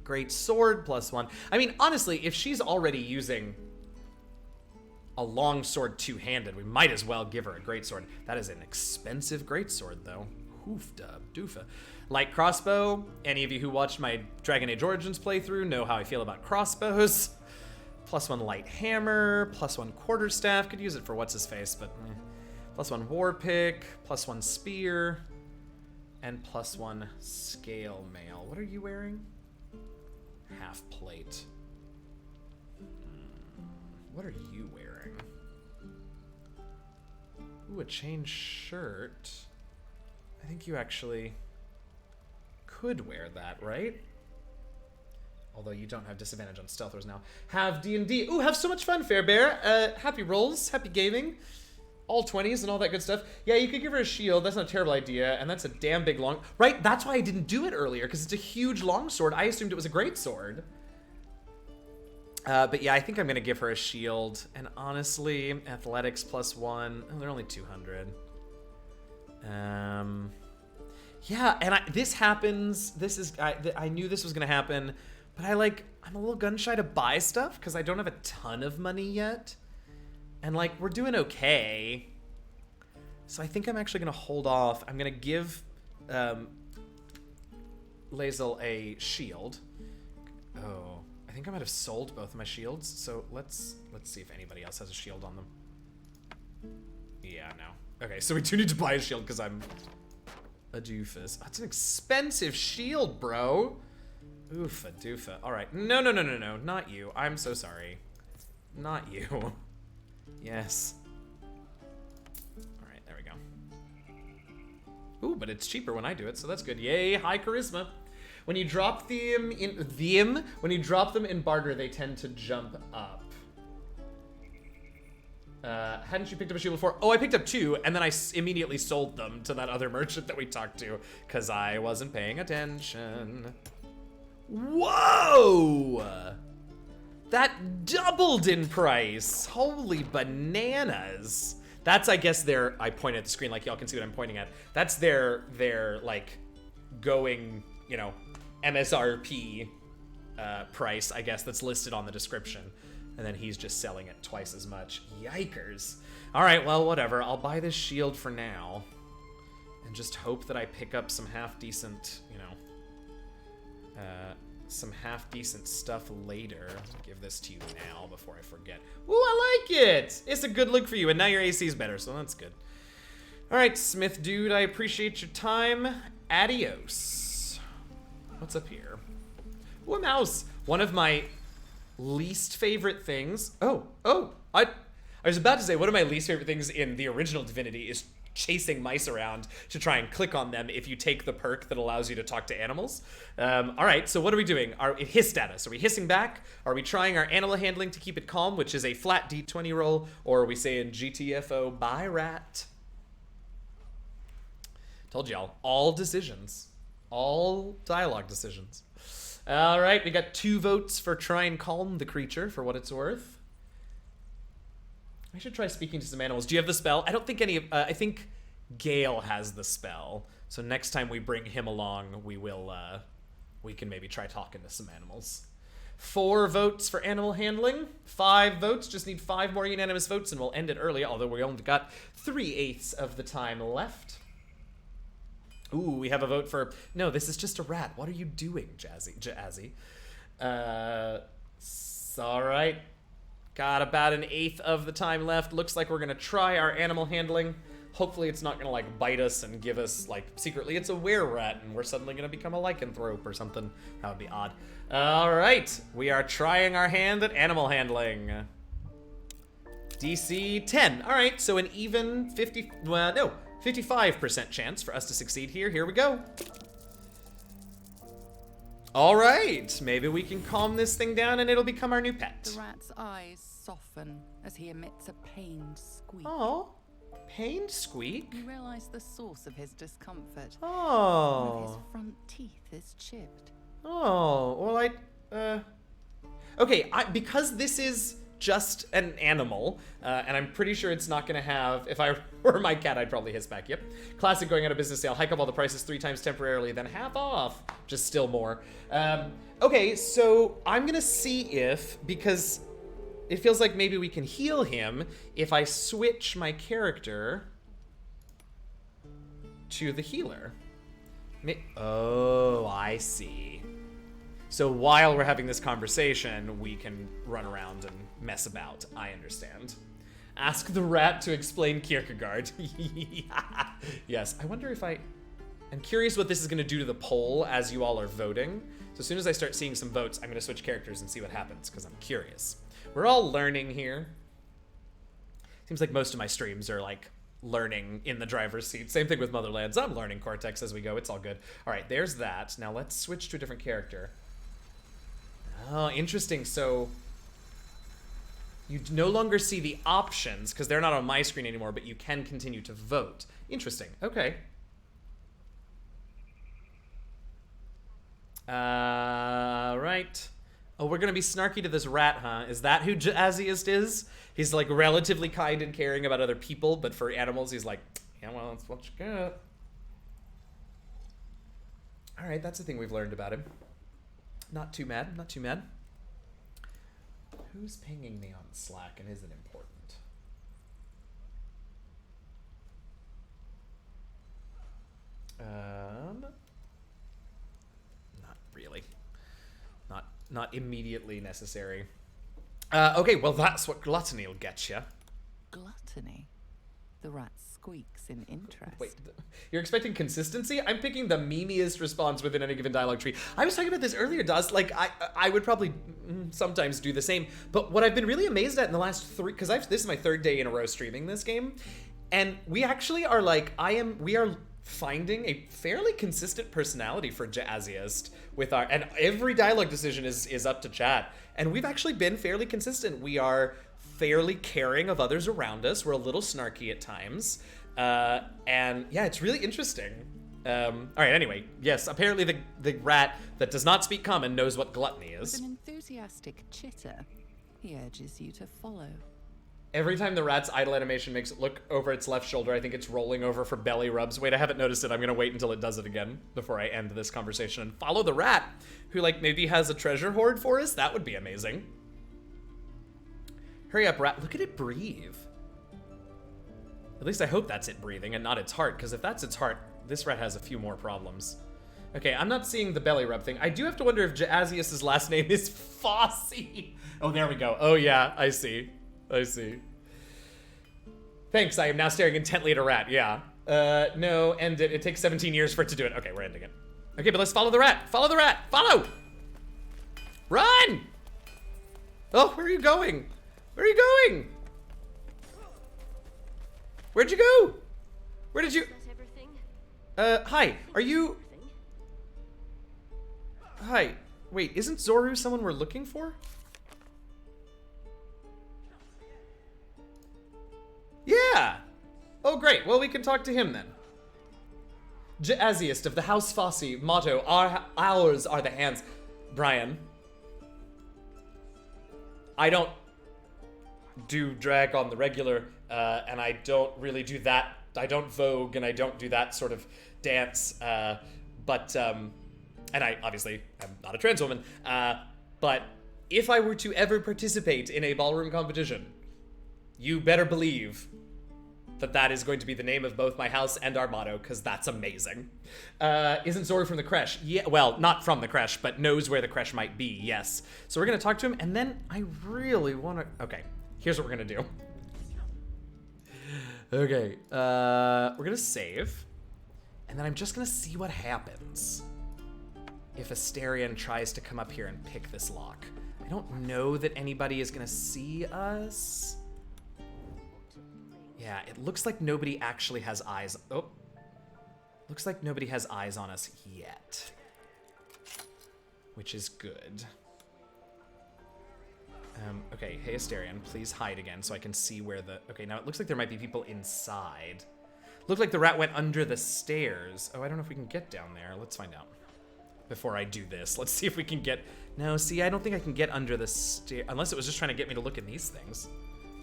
Great sword +1. I mean, honestly, if she's already using a long sword two-handed, we might as well give her a great sword. That is an expensive great sword, though. Hoofda, doofa. Light crossbow. Any of you who watched my Dragon Age Origins playthrough know how I feel about crossbows. +1 light hammer, +1 quarterstaff. Could use it for what's-his-face, but +1 war pick, +1 spear, and +1 scale mail. What are you wearing? Half plate. What are you wearing? Ooh, a chain shirt. I think you actually could wear that, right? Although you don't have disadvantage on stealthers now. Have D&D. Ooh, have so much fun, Fairbear. Happy rolls, happy gaming. all 20s and all that good stuff. Yeah, you could give her a shield. That's not a terrible idea. And that's a damn big long... Right, that's why I didn't do it earlier, because it's a huge longsword. I assumed it was a great sword. But yeah, I think I'm going to give her a shield. And honestly, athletics +1. Oh, they're only 200. Yeah, and this happens. This is... I knew this was going to happen. But I'm a little gun-shy to buy stuff because I don't have a ton of money yet. And, like, we're doing okay. So I think I'm actually going to hold off. I'm going to give Lae'zel a shield. Oh, I think I might have sold both of my shields. So let's see if anybody else has a shield on them. Yeah, no. Okay, so we do need to buy a shield because I'm a doofus. That's an expensive shield, bro. Oofa doofa. All right. No. Not you. I'm so sorry. Not you. Yes. All right, there we go. Ooh, but it's cheaper when I do it, so that's good. Yay, high charisma. When you drop them in barter, they tend to jump up. Hadn't you picked up a shield before? Oh, I picked up 2, and then I immediately sold them to that other merchant that we talked to, because I wasn't paying attention. Whoa! That doubled in price. Holy bananas. That's, I guess, I point at the screen like y'all can see what I'm pointing at. That's their like, going, you know, MSRP price, I guess, that's listed on the description. And then he's just selling it twice as much. Yikers. All right, well, whatever. I'll buy this shield for now. And just hope that I pick up some half-decent, you know, some half-decent stuff later. I'll give this to you now before I forget. Ooh, I like it! It's a good look for you, and now your AC's better, so that's good. All right, Smith dude, I appreciate your time. Adios. What's up here? Ooh, a mouse. One of my least favorite things. I was about to say one of my least favorite things in the original Divinity is chasing mice around to try and click on them if you take the perk that allows you to talk to animals. All right, so what are we doing? It hissed at us. Are we hissing back? Are we trying our animal handling to keep it calm, which is a flat D20 roll? Or are we saying GTFO, bye rat? Told y'all, all decisions. All dialogue decisions. All right, we got 2 votes for try and calm the creature, for what it's worth. I should try speaking to some animals. Do you have the spell? I don't think any of... I think Gale has the spell. So next time we bring him along, we will... we can maybe try talking to some animals. 4 votes for animal handling. 5 votes. Just need 5 more unanimous votes and we'll end it early, although we only got 3/8 of the time left. Ooh, we have a vote for... No, this is just a rat. What are you doing, Jazzy? All right. Got about 1/8 of the time left. Looks like we're going to try our animal handling. Hopefully it's not going to, like, bite us and give us, like, secretly it's a were-rat and we're suddenly going to become a lycanthrope or something. That would be odd. All right. We are trying our hand at animal handling. DC 10. All right, so an even 55% chance for us to succeed here. Here we go. All right, maybe we can calm this thing down and it'll become our new pet. The rat's eyes soften as he emits a pained squeak. Oh, pained squeak? You realize the source of his discomfort. Oh. One of his front teeth is chipped. Oh, well, okay, because this is just an animal, and I'm pretty sure it's not gonna have, if I were my cat, I'd probably hiss back, yep. Classic going out of business sale, hike up all the prices 3 times temporarily, then half off, just still more. Okay, so I'm gonna see if, because it feels like maybe we can heal him if I switch my character to the healer. Oh, I see. So while we're having this conversation, we can run around and mess about. I understand. Ask the rat to explain Kierkegaard. Yes, I wonder if I'm curious what this is going to do to the poll as you all are voting. So as soon as I start seeing some votes, I'm going to switch characters and see what happens, because I'm curious. We're all learning here. Seems like most of my streams are like learning in the driver's seat. Same thing with Motherlands. I'm learning Cortex as we go. It's all good. All right, there's that. Now let's switch to a different character. Oh, interesting. So You no longer see the options because they're not on my screen anymore, but you can continue to vote. Interesting. Okay. Right. Oh, we're gonna be snarky to this rat, huh? Is that who Jazziest is? He's like relatively kind and caring about other people, but for animals, he's like, yeah, well, that's what you get. All right, that's the thing we've learned about him. Not too mad, not too mad. Who's pinging me on Slack and is it important? Not really. Not immediately necessary. Okay, well that's what gluttony will get you. Gluttony? The rat squeaks in interest. Wait, you're expecting consistency? I'm picking the memeiest response within any given dialogue tree. I was talking about this earlier, Daz. Like, I would probably sometimes do the same. But what I've been really amazed at in the last three, because this is my third day in a row streaming this game, and we actually are like, we are finding a fairly consistent personality for Jazziest with our, and every dialogue decision is up to chat. And we've actually been fairly consistent. We are fairly caring of others around us. We're a little snarky at times. And yeah, it's really interesting. All right, anyway, yes, apparently the rat that does not speak common knows what gluttony is. With an enthusiastic chitter, he urges you to follow. Every time the rat's idle animation makes it look over its left shoulder, I think it's rolling over for belly rubs. Wait, I haven't noticed it. I'm gonna wait until it does it again before I end this conversation and follow the rat, who like maybe has a treasure hoard for us. That would be amazing. Hurry up, rat. Look at it breathe. At least I hope that's it breathing and not its heart, because if that's its heart, this rat has a few more problems. Okay, I'm not seeing the belly rub thing. I do have to wonder if Jazziest's last name is Fossey. Oh, there we go. Oh yeah, I see. I see. Thanks, I am now staring intently at a rat, yeah. No, end it. It takes 17 years for it to do it. Okay, we're ending it. Okay, but let's follow the rat. Follow the rat. Follow! Run! Oh, where are you going? Where are you going? Where'd you go? Where did you... hi, are you... Hi, wait, isn't Zoru someone we're looking for? Yeah! Oh, great. Well, we can talk to him then. Jazziest of the House Fossey, motto, ours are the hands. Brian. I don't do drag on the regular, and I don't really do that. I don't vogue, and I don't do that sort of dance, and I obviously am not a trans woman, but if I were to ever participate in a ballroom competition, you better believe that that is going to be the name of both my house and our motto, because that's amazing. Isn't Zoru from the creche? Yeah, well, not from the creche, but knows where the creche might be, yes. So we're gonna talk to him, and then I really wanna... Okay, here's what we're gonna do. Okay, we're gonna save, and then I'm just gonna see what happens if Asterion tries to come up here and pick this lock. I don't know that anybody is gonna see us. Yeah, it looks like nobody actually has eyes. Oh, looks like nobody has eyes on us yet, which is good. Okay, hey Asterion, please hide again so I can see where the... Okay, now it looks like there might be people inside. Looked like the rat went under the stairs. Oh, I don't know if we can get down there. Let's find out. Before I do this, let's see if we can get... No, see, I don't think I can get under the stair... Unless it was just trying to get me to look in these things,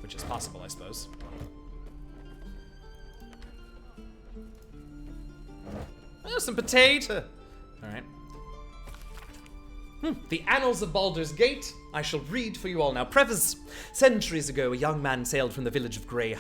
which is possible, I suppose. Oh, some potato. All right. The Annals of Baldur's Gate. I shall read for you all now. Preface. Centuries ago, a young man sailed from the village of Grey...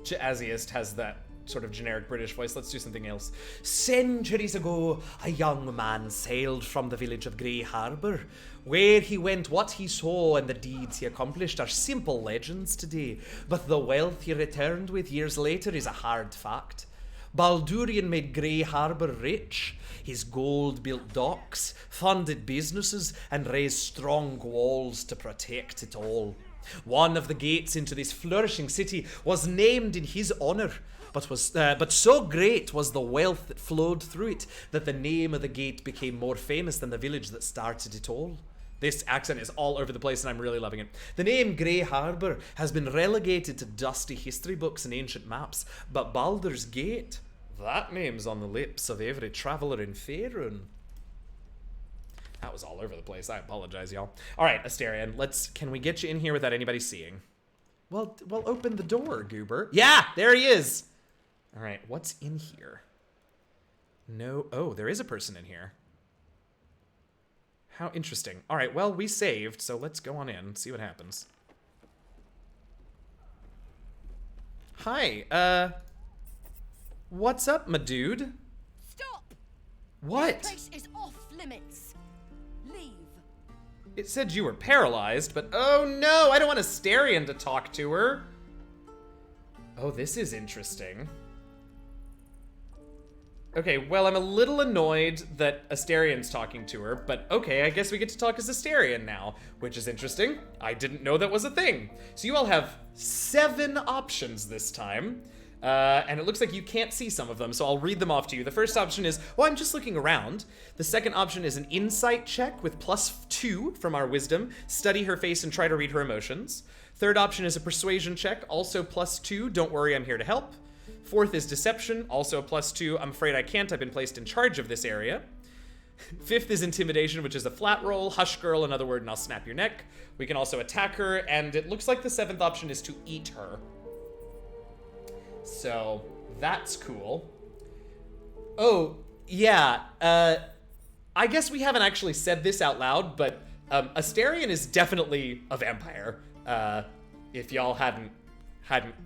Jazziest has that sort of generic British voice. Let's do something else. Centuries ago, a young man sailed from the village of Grey Harbor. Where he went, what he saw, and the deeds he accomplished are simple legends today. But the wealth he returned with years later is a hard fact. Baldurian made Grey Harbor rich. His gold built docks, funded businesses, and raised strong walls to protect it all. One of the gates into this flourishing city was named in his honor, but so great was the wealth that flowed through it that the name of the gate became more famous than the village that started it all. This accent is all over the place and I'm really loving it. The name Grey Harbor has been relegated to dusty history books and ancient maps, but Baldur's Gate, that name's on the lips of every traveler in Faerun. That was all over the place. I apologize, y'all. All right, Asterion, can we get you in here without anybody seeing? Well, open the door, Goober. Yeah, there he is. All right, what's in here? No, oh, there is a person in here. How interesting. All right, well, we saved, so let's go on in, see what happens. Hi, what's up, my dude? Stop! What? This place is off limits. Leave. It said you were paralyzed, but oh no, I don't want Asterion to talk to her. Oh, this is interesting. Okay, well, I'm a little annoyed that Asterion's talking to her, but okay, I guess we get to talk as Asterion now, which is interesting. I didn't know that was a thing. So you all have 7 options this time, and it looks like you can't see some of them, so I'll read them off to you. The first option is, well, I'm just looking around. The second option is an insight check with +2 from our wisdom. Study her face and try to read her emotions. Third option is a persuasion check, also +2. Don't worry, I'm here to help. Fourth is deception, also a +2. I'm afraid I can't, I've been placed in charge of this area. Fifth is intimidation, which is a flat roll. Hush girl, another word, and I'll snap your neck. We can also attack her, and it looks like the 7th option is to eat her. So, that's cool. Oh, yeah, I guess we haven't actually said this out loud, but Asterion is definitely a vampire, if y'all hadn't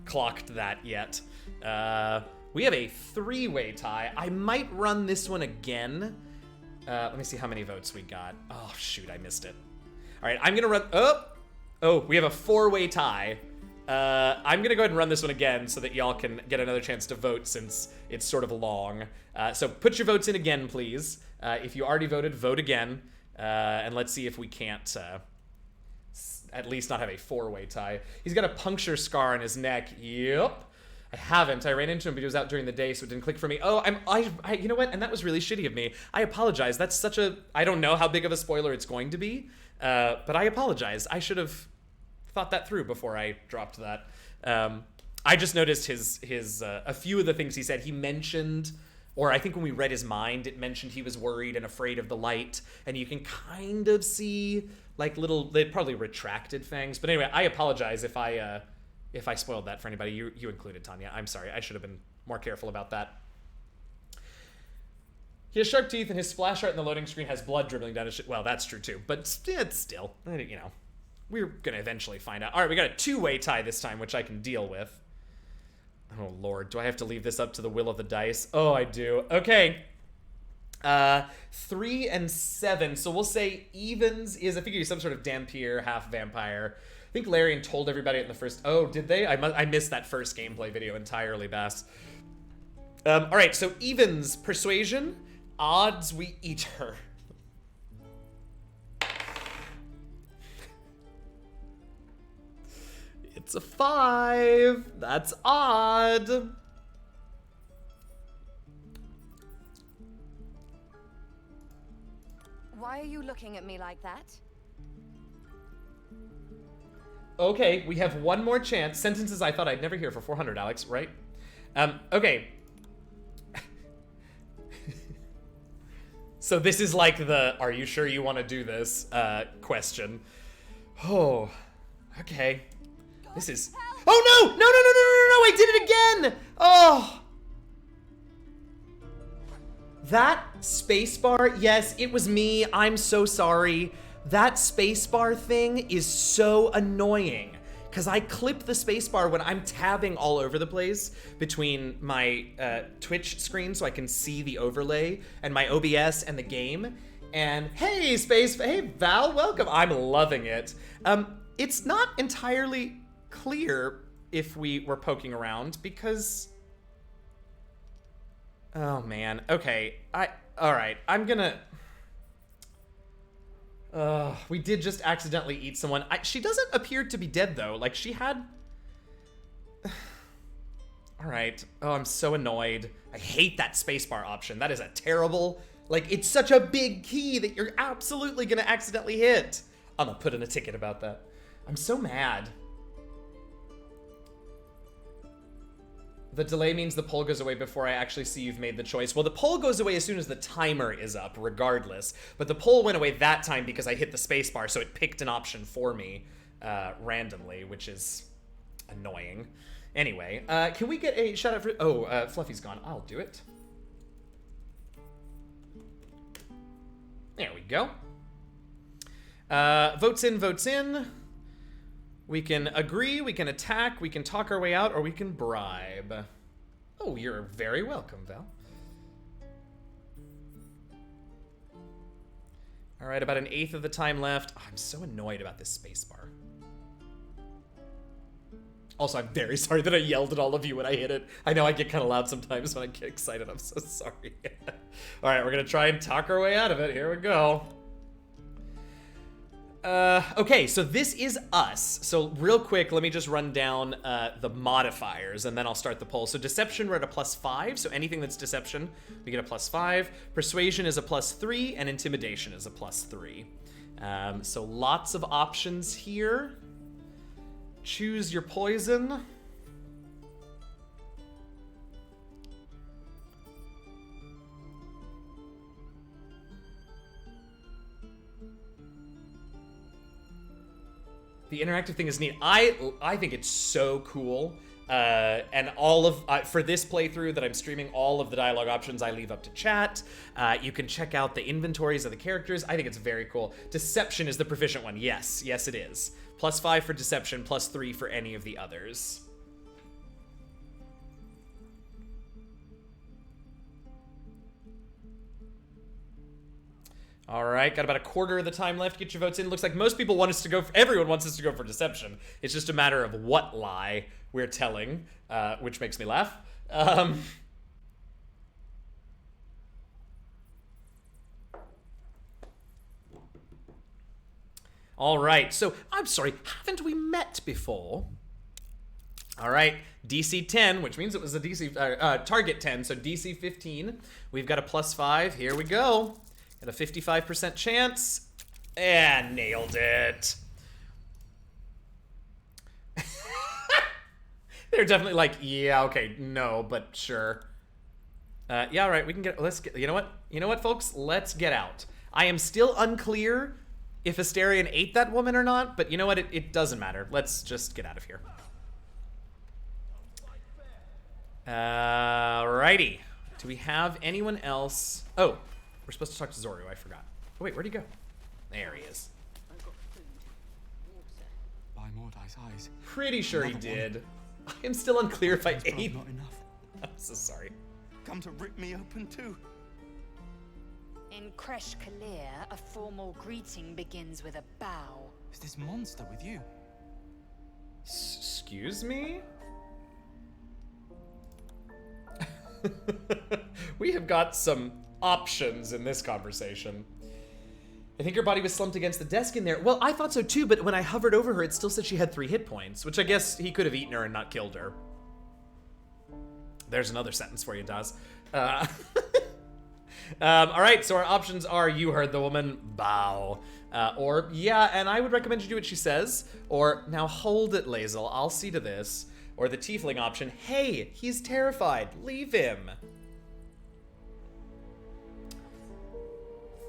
clocked that yet. We have a 3-way tie. I might run this one again. Let me see how many votes we got. Oh, shoot, I missed it. All right, I'm gonna run, oh, we have a 4-way tie. I'm gonna go ahead and run this one again so that y'all can get another chance to vote since it's sort of long. So put your votes in again, please. If you already voted, vote again. And let's see if we can't, at least not have a 4-way tie. He's got a puncture scar on his neck. Yep. I haven't. I ran into him, but he was out during the day, so it didn't click for me. Oh, I you know what? And that was really shitty of me. I apologize. That's such a, I don't know how big of a spoiler it's going to be, but I apologize. I should have thought that through before I dropped that. I just noticed his a few of the things he said. He mentioned, or I think when we read his mind, it mentioned he was worried and afraid of the light, and you can kind of see like they probably retracted fangs. But anyway, I apologize if I spoiled that for anybody. You included, Tanya. I'm sorry. I should have been more careful about that. He has sharp teeth, and his splash art in the loading screen has blood dribbling down his shit. Well, that's true too, but it's still, you know, we're gonna eventually find out. All right, we got a 2-way tie this time, which I can deal with. Oh Lord, do I have to leave this up to the will of the dice? Oh, I do. Okay. 3 and 7. So we'll say evens is, I figure he's some sort of Dampier, half vampire. I think Larian told everybody in the first, oh, did they? I missed that first gameplay video entirely, Bass. All right, so evens, persuasion, odds, we eat her. It's a 5. That's odd. Why are you looking at me like that? Okay, we have one more chance. Sentences I thought I'd never hear for 400, Alex, right? Okay. So this is like the, are you sure you want to do this, question. Oh, okay. This is, oh no! No, I did it again! Oh! That spacebar, yes, it was me, I'm so sorry. That spacebar thing is so annoying because I clip the spacebar when I'm tabbing all over the place between my Twitch screen so I can see the overlay and my OBS and the game. And hey, hey Val, welcome. I'm loving it. It's not entirely clear if we were poking around because, oh man, okay, all right, I'm gonna. We did just accidentally eat someone. She doesn't appear to be dead, though. Like, she had... All right. Oh, I'm so annoyed. I hate that spacebar option. That is a terrible, Like, it's such a big key that you're absolutely gonna accidentally hit. I'm gonna put in a ticket about that. I'm so mad. The delay means the poll goes away before I actually see you've made the choice. Well, the poll goes away as soon as the timer is up, regardless. But the poll went away that time because I hit the spacebar, so it picked an option for me randomly, which is annoying. Anyway, can we get a shout out for... Oh, Fluffy's gone. I'll do it. There we go. Votes in, votes in. We can agree, we can attack, we can talk our way out, or we can bribe. Oh, you're very welcome, Val. All right, about 1/8 of the time left. Oh, I'm so annoyed about this spacebar. Also, I'm very sorry that I yelled at all of you when I hit it. I know I get kind of loud sometimes when I get excited. I'm so sorry. All right, we're gonna try and talk our way out of it. Here we go. Okay, so this is us. So real quick, let me just run down the modifiers, and then I'll start the poll. So deception, we're at a +5, so anything that's deception, we get a +5. Persuasion is a +3, and intimidation is a +3. So lots of options here. Choose your poison. The interactive thing is neat. I think it's so cool. And all of, for this playthrough that I'm streaming, all of the dialogue options I leave up to chat. You can check out the inventories of the characters. I think it's very cool. Deception is the proficient one. Yes, yes it is. +5 for deception, +3 for any of the others. All right, got about 1/4 of the time left. Get your votes in. Looks like most people want us to go for, everyone wants us to go for deception. It's just a matter of what lie we're telling, which makes me laugh. All right, so I'm sorry, haven't we met before? All right, DC 10, which means it was a DC, target 10, so DC 15. We've got a +5, here we go. Got a 55% chance. And nailed it. They're definitely like, yeah, okay, no, but sure. Yeah, all right, we can get, let's get, you know what? You know what, folks? Let's get out. I am still unclear if Asterion ate that woman or not, but you know what? It doesn't matter. Let's just get out of here. Alrighty. Do we have anyone else? Oh. We're supposed to talk to Zorro, I forgot. Oh wait, where'd he go? There he is. By Mordai's eyes. Pretty sure he did. I am still unclear if I ate. Not enough. I'm so sorry. Come to rip me open too. In Kresh Kalir, a formal greeting begins with a bow. Is this monster with you? Excuse me? We have got some options in this conversation. I think her body was slumped against the desk in there. Well, I thought so too, but when I hovered over her, it still said she had 3 hit points, which I guess he could have eaten her and not killed her. There's another sentence for you, Daz. All right, so our options are you heard the woman, bow. Or, yeah, and I would recommend you do what she says. Or, now hold it, Lae'zel, I'll see to this. Or the tiefling option, hey, he's terrified, leave him.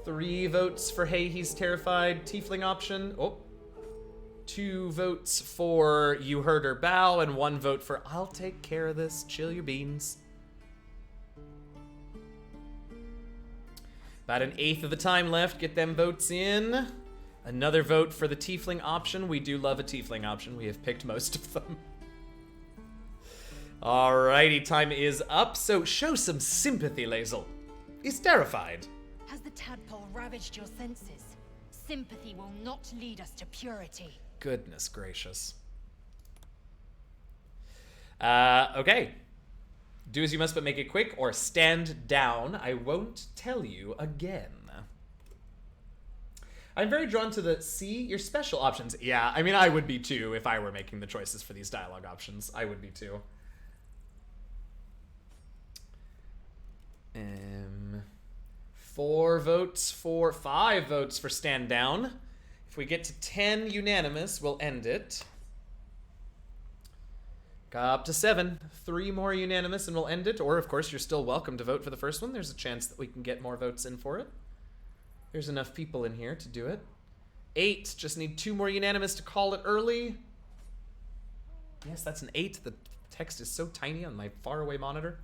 3 votes for hey, he's terrified, tiefling option. Oh. 2 votes for you heard her bow, and 1 vote for I'll take care of this, chill your beans. About 1/8 of the time left, get them votes in. Another vote for the tiefling option. We do love a tiefling option. We have picked most of them. Alrighty, time is up, so show some sympathy, Lae'zel. He's terrified. Has the tadpole ravaged your senses? Sympathy will not lead us to purity. Goodness gracious. Okay. Do as you must, but make it quick, or stand down. I won't tell you again. I'm very drawn to the, see, your special options. Yeah, I mean, I would be too if I were making the choices for these dialogue options. I would be too. 5 votes for stand down. If we get to 10 unanimous, we'll end it. Up to 7. 3 more unanimous and we'll end it. Or, of course, you're still welcome to vote for the first one. There's a chance that we can get more votes in for it. There's enough people in here to do it. 8. Just need 2 more unanimous to call it early. Yes, that's an 8. The text is so tiny on my faraway monitor.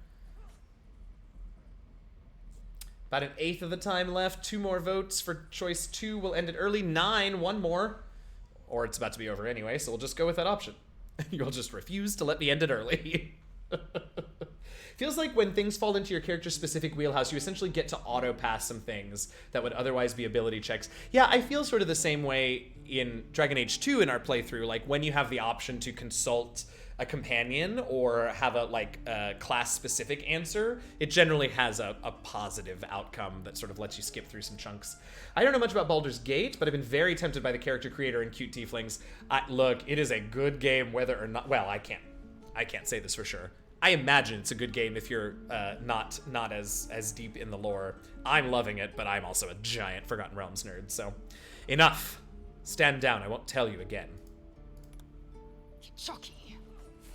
About an 1/8 of the time left. 2 more votes for choice 2. We'll end it early. 9. 1 more. Or it's about to be over anyway, so we'll just go with that option. You'll just refuse to let me end it early. Feels like when things fall into your character-specific wheelhouse, you essentially get to auto-pass some things that would otherwise be ability checks. Yeah, I feel sort of the same way in Dragon Age 2 in our playthrough, like when you have the option to consult a companion or have a class-specific answer, it generally has a positive outcome that sort of lets you skip through some chunks. I don't know much about Baldur's Gate, but I've been very tempted by the character creator in Cute Tieflings. Look, it is a good game whether or not... Well, I can't say this for sure. I imagine it's a good game if you're not as deep in the lore. I'm loving it, but I'm also a giant Forgotten Realms nerd, so... Enough! Stand down, I won't tell you again. Chucky.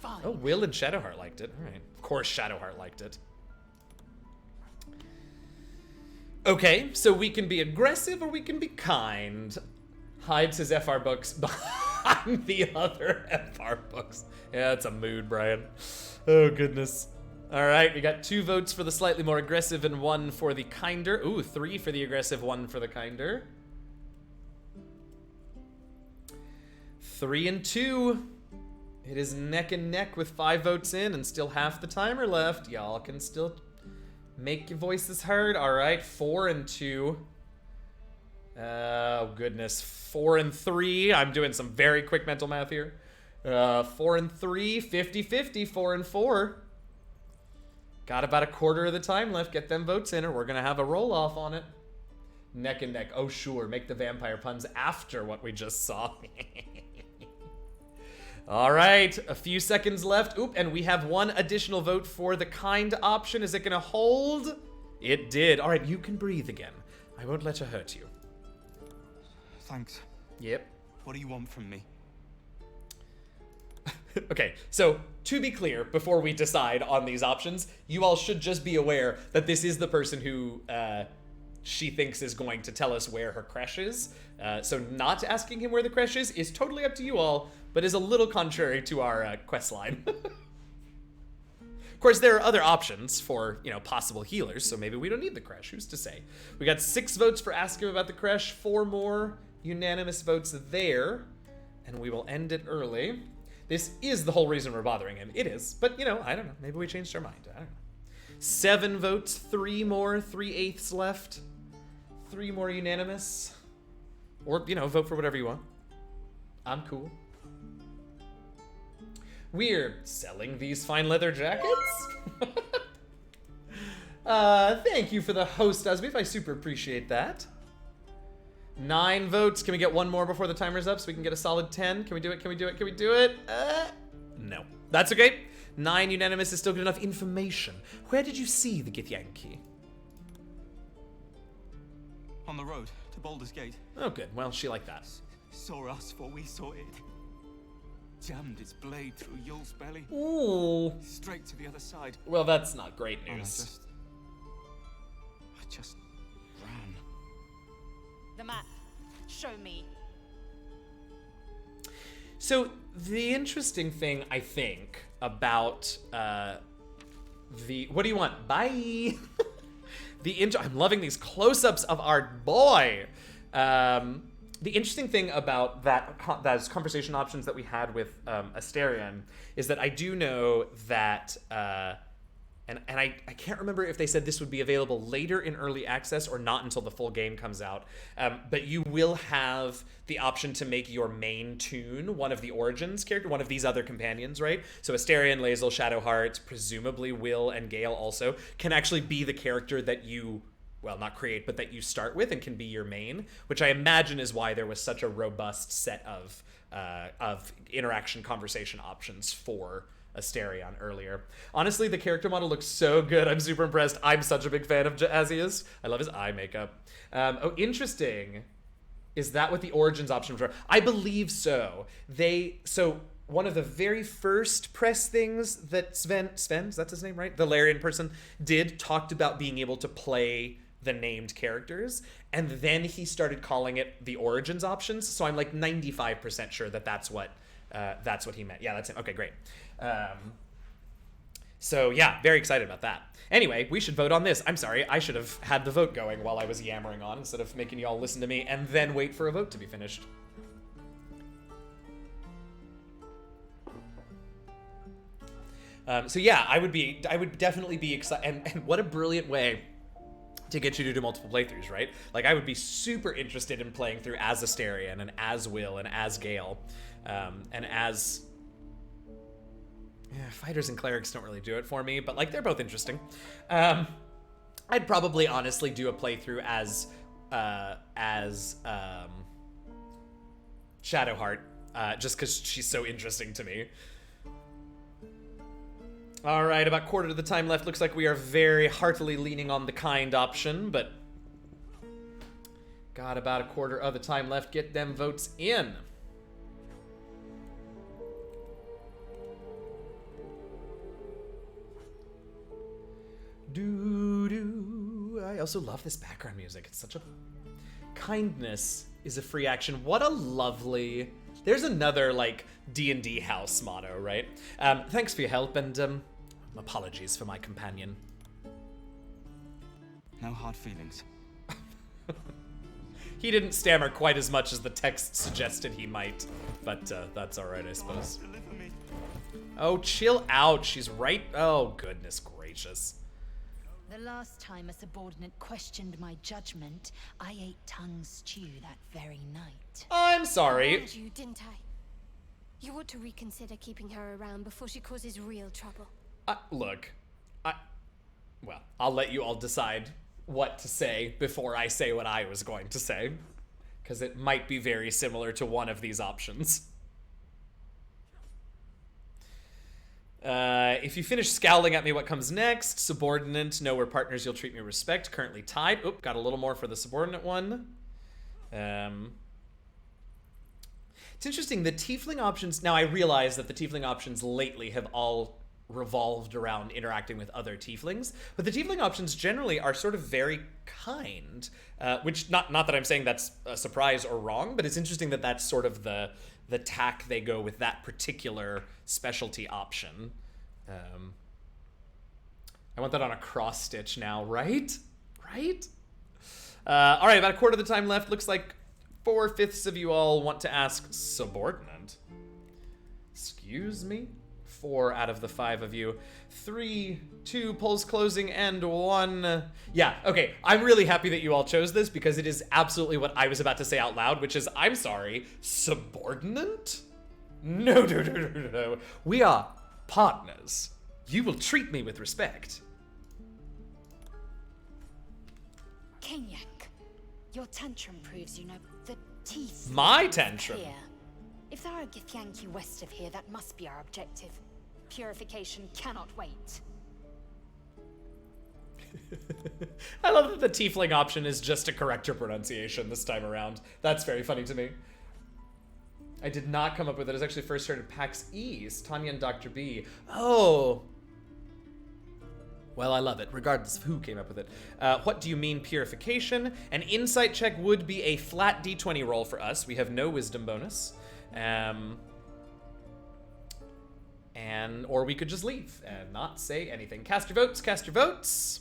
Fine. Oh, Will and Shadowheart liked it. All right. Of course Shadowheart liked it. Okay, so we can be aggressive or we can be kind. Hides his FR books behind the other FR books. Yeah, it's a mood, Brian. Oh, goodness. All right, we got 2 votes for the slightly more aggressive and 1 for the kinder. Ooh, 3 for the aggressive, 1 for the kinder. 3 and 2. It is neck and neck with 5 votes in and still half the timer left. Y'all can still make your voices heard. All right, 4 and 2. Oh, goodness. 4 and 3. I'm doing some very quick mental math here. 4 and 3, 50-50, 4 and 4. Got about a quarter of the time left. Get them votes in or we're going to have a roll-off on it. Neck and neck. Oh, sure. Make the vampire puns after what we just saw. All right, a few seconds left. Oop, and we have 1 additional vote for the kind option. Is it going to hold? It did. All right, you can breathe again. I won't let her hurt you. Thanks. Yep. What do you want from me? Okay, so to be clear, before we decide on these options, you all should just be aware that this is the person who she thinks is going to tell us where her creche is. So not asking him where the creche is totally up to you all, but is a little contrary to our quest line. Of course, there are other options for, possible healers, so maybe we don't need the creche. Who's to say? We got 6 votes for asking him about the creche, 4 more unanimous votes there, and we will end it early. This is the whole reason we're bothering him. It is, but, I don't know. Maybe we changed our mind. I don't know. 7 votes, 3 more, 3/8 left. 3 more unanimous. Or, vote for whatever you want. I'm cool. We're selling these fine leather jackets? Thank you for the host, Asbeef. I super appreciate that. 9 votes. Can we get 1 more before the timer's up so we can get a solid 10? Can we do it? Can we do it? Can we do it? No. That's okay. 9 unanimous is still good enough information. Where did you see the Githyanki? On the road to Baldur's Gate. Oh, good. Well, she liked that. Saw us for we saw it. Jammed its blade through Yul's belly. Ooh. Straight to the other side. Well, that's not great news. I just ran. The map. Show me. So, the interesting thing, I think, about what do you want? Bye! I'm loving these close-ups of our boy. The interesting thing about those conversation options that we had with Asterion is that I do know that, and I can't remember if they said this would be available later in early access or not until the full game comes out, but you will have the option to make your main tune one of the Origins character, one of these other companions, right? So Asterion, Lae'zel, Shadowheart, presumably Will and Gale also, can actually be the character that you, well, not create, but that you start with and can be your main, which I imagine is why there was such a robust set of interaction conversation options for Asterion earlier. Honestly, the character model looks so good. I'm super impressed. I'm such a big fan of Jazzius. I love his eye makeup. Oh, interesting. Is that what the Origins option was? I believe so. So one of the very first press things that Sven, that's his name, right? The Larian person talked about being able to play the named characters, and then he started calling it the Origins options. So I'm like 95% sure that that's what he meant. Yeah, that's him. Okay, great. So yeah, very excited about that. Anyway, we should vote on this. I'm sorry, I should have had the vote going while I was yammering on instead of making you all listen to me and then wait for a vote to be finished. So yeah, I would definitely be excited. And what a brilliant way to get you to do multiple playthroughs, right? Like, I would be super interested in playing through as Asterion and as Will and as Gale, and as... Yeah, fighters and clerics don't really do it for me, but like, they're both interesting. I'd probably honestly do a playthrough as Shadowheart, just because she's so interesting to me. All right, about quarter of the time left. Looks like we are very heartily leaning on the kind option, but got about a quarter of the time left. Get them votes in. Doo-doo. I also love this background music. It's such a... Kindness is a free action. What a lovely... There's another, like, D&D house motto, right? Thanks for your help, and, apologies for my companion. No hard feelings. He didn't stammer quite as much as the text suggested he might, but that's all right, I suppose. Oh, chill out. She's right. Oh, goodness gracious. The last time a subordinate questioned my judgment, I ate tongue stew that very night. I'm sorry. I warned you, didn't I? You ought to reconsider keeping her around before she causes real trouble. Look, well, I'll let you all decide what to say before I say what I was going to say, because it might be very similar to one of these options. If you finish scowling at me, what comes next? Subordinate, know we're partners, you'll treat me with respect. Currently tied. Oop, got a little more for the subordinate one. It's interesting, the tiefling options... Now, I realize that the tiefling options lately have all revolved around interacting with other tieflings, but the tiefling options generally are sort of very kind, which, not that I'm saying that's a surprise or wrong, but it's interesting that that's sort of the tack they go with that particular specialty option. I want that on a cross stitch now, right? Right? All right, about a quarter of the time left. Looks like 4/5 of you all want to ask subordinate. Excuse me? 4 out of the 5 of you. 3, 2, polls closing, and 1. Yeah, okay. I'm really happy that you all chose this because it is absolutely what I was about to say out loud, which is, I'm sorry, subordinate? No. We are partners. You will treat me with respect. Kenyak, your tantrum proves you know the teeth. My tantrum? Here. If there are Githyanki west of here, that must be our objective. Purification cannot wait. I love that the tiefling option is just a corrector pronunciation this time around. That's very funny to me. I did not come up with it. It was actually first heard at PAX East. Tanya and Dr. B. Oh. Well, I love it, regardless of who came up with it. What do you mean purification? An insight check would be a flat d20 roll for us. We have no wisdom bonus. Or we could just leave and not say anything. Cast your votes, cast your votes.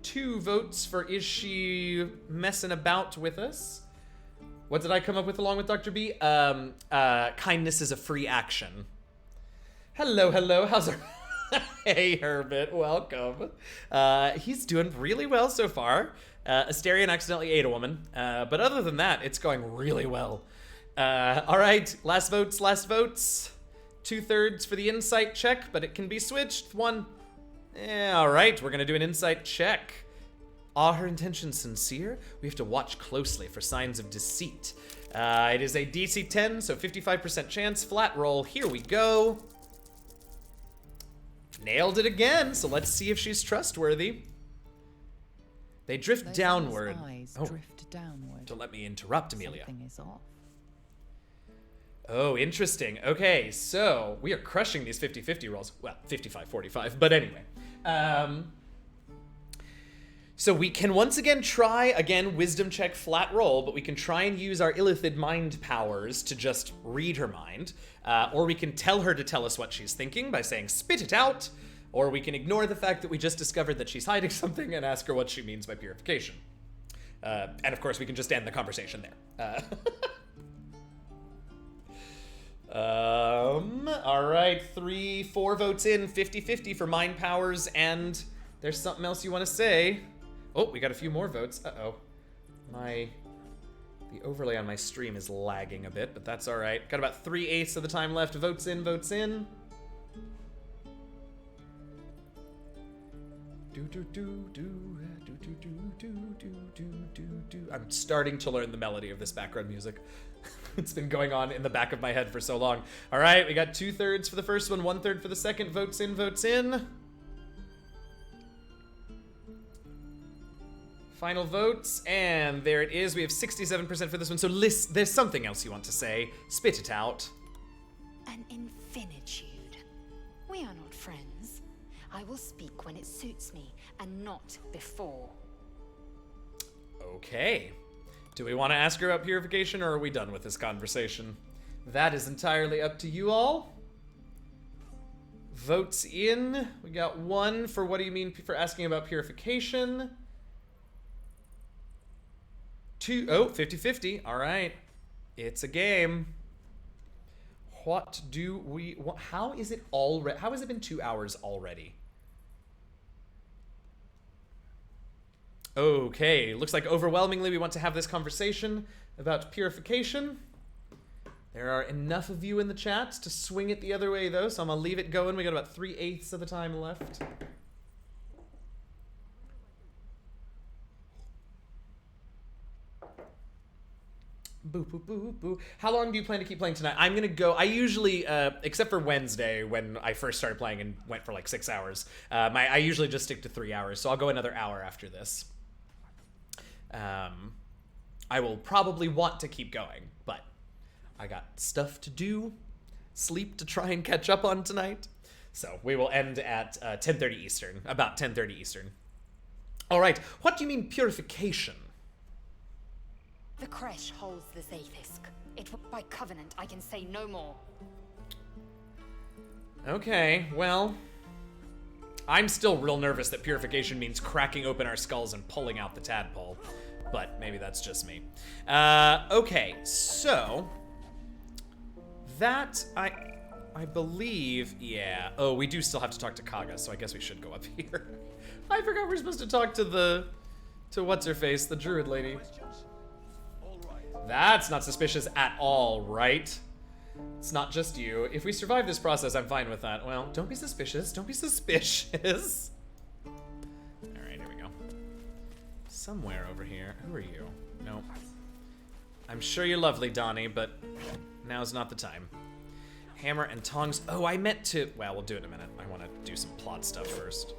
2 votes for is she messing about with us? What did I come up with along with Dr. B? Kindness is a free action. Hello, how's our... Hey, Herbert, welcome. He's doing really well so far. Asterion accidentally ate a woman, but other than that, it's going really well. All right, last votes. 2/3 for the insight check, but it can be switched. 1. All right, we're gonna do an insight check. Are her intentions sincere? We have to watch closely for signs of deceit. It is a DC 10, so 55% chance. Flat roll. Here we go. Nailed it again, so let's see if she's trustworthy. They drift Those downward. eyes drift downward. Don't let me interrupt, Amelia. Something is off. Oh, interesting. Okay, so we are crushing these 50-50 rolls. Well, 55-45, but anyway. So we can once again try, again, wisdom check flat roll, but we can try and use our Illithid mind powers to just read her mind. Or we can tell her to tell us what she's thinking by saying, spit it out. Or we can ignore the fact that we just discovered that she's hiding something and ask her what she means by purification. And of course, we can just end the conversation there. All right, 4 votes in, 50-50 for mind powers, and there's something else you want to say. Oh, we got a few more votes. Uh-oh. The overlay on my stream is lagging a bit, but that's all right. Got about 3/8 of the time left. Votes in, votes in. I'm starting to learn the melody of this background music. It's been going on in the back of my head for so long. All right, we got 2/3 for the first one, 1/3 for the second. Votes in, votes in. Final votes, and there it is. We have 67% for this one. So there's something else you want to say. Spit it out. An infinitude. We are not friends. I will speak when it suits me, and not before. Okay. Do we want to ask her about purification, or are we done with this conversation? That is entirely up to you all. Votes in. We got 1 for what do you mean for asking about purification. 2, 50-50. All right. It's a game. What do we, how is it already, how has it been 2 hours already? Okay, looks like overwhelmingly we want to have this conversation about purification. There are enough of you in the chat to swing it the other way though, so I'm gonna leave it going. We got about 3/8 of the time left. Boo, boo, boo, boo. How long do you plan to keep playing tonight? I'm gonna go, I usually, except for Wednesday when I first started playing and went for like 6 hours, I usually just stick to 3 hours, so I'll go another hour after this. I will probably want to keep going, but I got stuff to do, sleep to try and catch up on tonight. So we will end at 10:30 Eastern, about 10:30 Eastern. All right, what do you mean purification? The creche holds the Zaithisk. By covenant, I can say no more. Okay, well, I'm still real nervous that purification means cracking open our skulls and pulling out the tadpole, but maybe that's just me. Okay, so that I believe, yeah. Oh, we do still have to talk to Kaga, so I guess we should go up here. I forgot we're supposed to talk to what's her face, the druid lady. That's not suspicious at all, right? It's not just you. If we survive this process, I'm fine with that. Well, don't be suspicious. Don't be suspicious. All right, here we go. Somewhere over here. Who are you? Nope. I'm sure you're lovely, Donnie, but now's not the time. Hammer and tongs. Oh, I meant to... Well, we'll do it in a minute. I want to do some plot stuff first.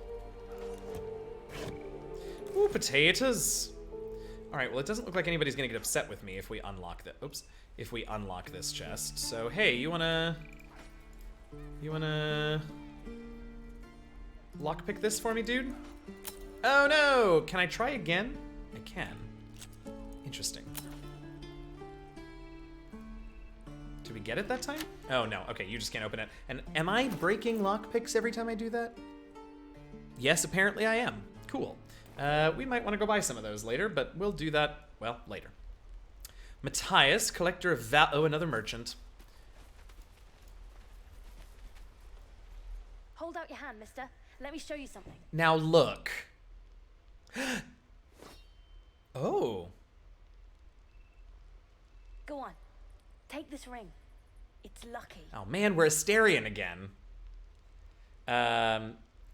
Ooh, potatoes. All right, well, it doesn't look like anybody's gonna get upset with me if we unlock the, oops, if we unlock this chest. So, hey, you wanna lockpick this for me, dude? Oh no, can I try again? I can. Interesting. Did we get it that time? Oh no, okay, you just can't open it. And am I breaking lockpicks every time I do that? Yes, apparently I am. Cool. We might want to go buy some of those later, but we'll do that, well, later. Matthias, collector of oh, another merchant. Hold out your hand, mister. Let me show you something. Now look. Oh. Go on. Take this ring. It's lucky. Oh man, we're Asterian again.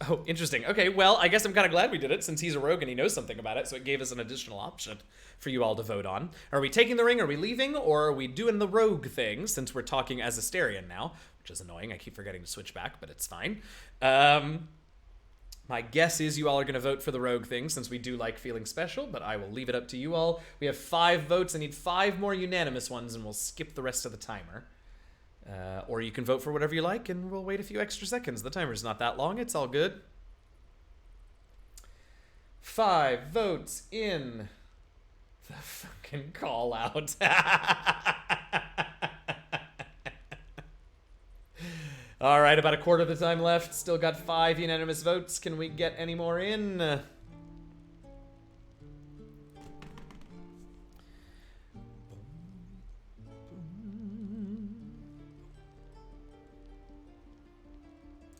Oh, interesting. Okay, well, I guess I'm kind of glad we did it since he's a rogue and he knows something about it, so it gave us an additional option for you all to vote on. Are we taking the ring, are we leaving, or are we doing the rogue thing since we're talking as Asterion now, which is annoying. I keep forgetting to switch back, but it's fine. My guess is you all are going to vote for the rogue thing since we do like feeling special, but I will leave it up to you all. We have 5 votes. I need 5 more unanimous ones, and we'll skip the rest of the timer. Or you can vote for whatever you like, and we'll wait a few extra seconds. The timer's not that long. It's all good. 5 votes in. The fucking call out. All right, about a quarter of the time left. Still got 5 unanimous votes. Can we get any more in? I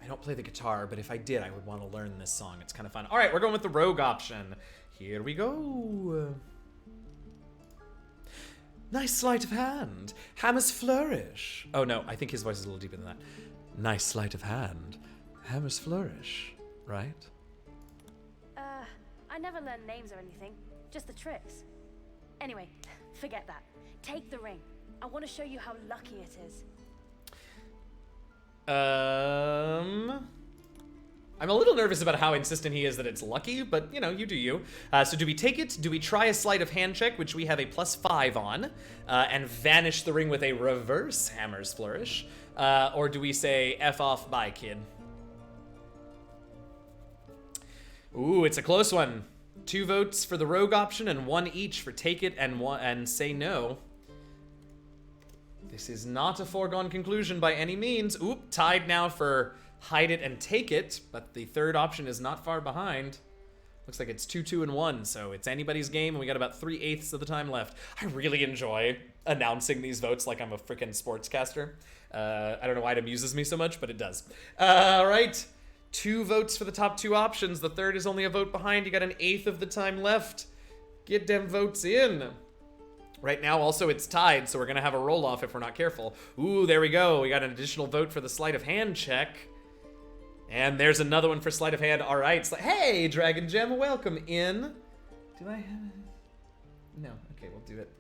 don't play the guitar, but if I did, I would want to learn this song. It's kind of fun. All right, we're going with the rogue option. Here we go. Nice sleight of hand. Hammer's flourish. Oh, no, I think his voice is a little deeper than that. Nice sleight of hand. Hammer's flourish, right? I never learned names or anything. Just the tricks. Anyway, forget that. Take the ring. I want to show you how lucky it is. I'm a little nervous about how insistent he is that it's lucky, but, you know, you do you. So do we take it? Do we try a sleight of hand check, which we have a +5 on, and vanish the ring with a reverse Hammer's Flourish? Or do we say, F off, bye, kid? Ooh, it's a close one. 2 votes for the rogue option and 1 each for take it and say no. This is not a foregone conclusion by any means. Oop, tied now for hide it and take it, but the third option is not far behind. Looks like it's 2, 2, and 1, so it's anybody's game, and we got about 3/8 of the time left. I really enjoy announcing these votes like I'm a freaking sportscaster. I don't know why it amuses me so much, but it does. All right, 2 votes for the top 2 options. The third is only a vote behind. You got 1/8 of the time left. Get them votes in. Right now, also, it's tied, so we're going to have a roll-off if we're not careful. Ooh, there we go. We got an additional vote for the sleight of hand check. And there's another one for sleight of hand. All right. Hey, Dragon Gem, welcome in. Do I have it? No. Okay, we'll do it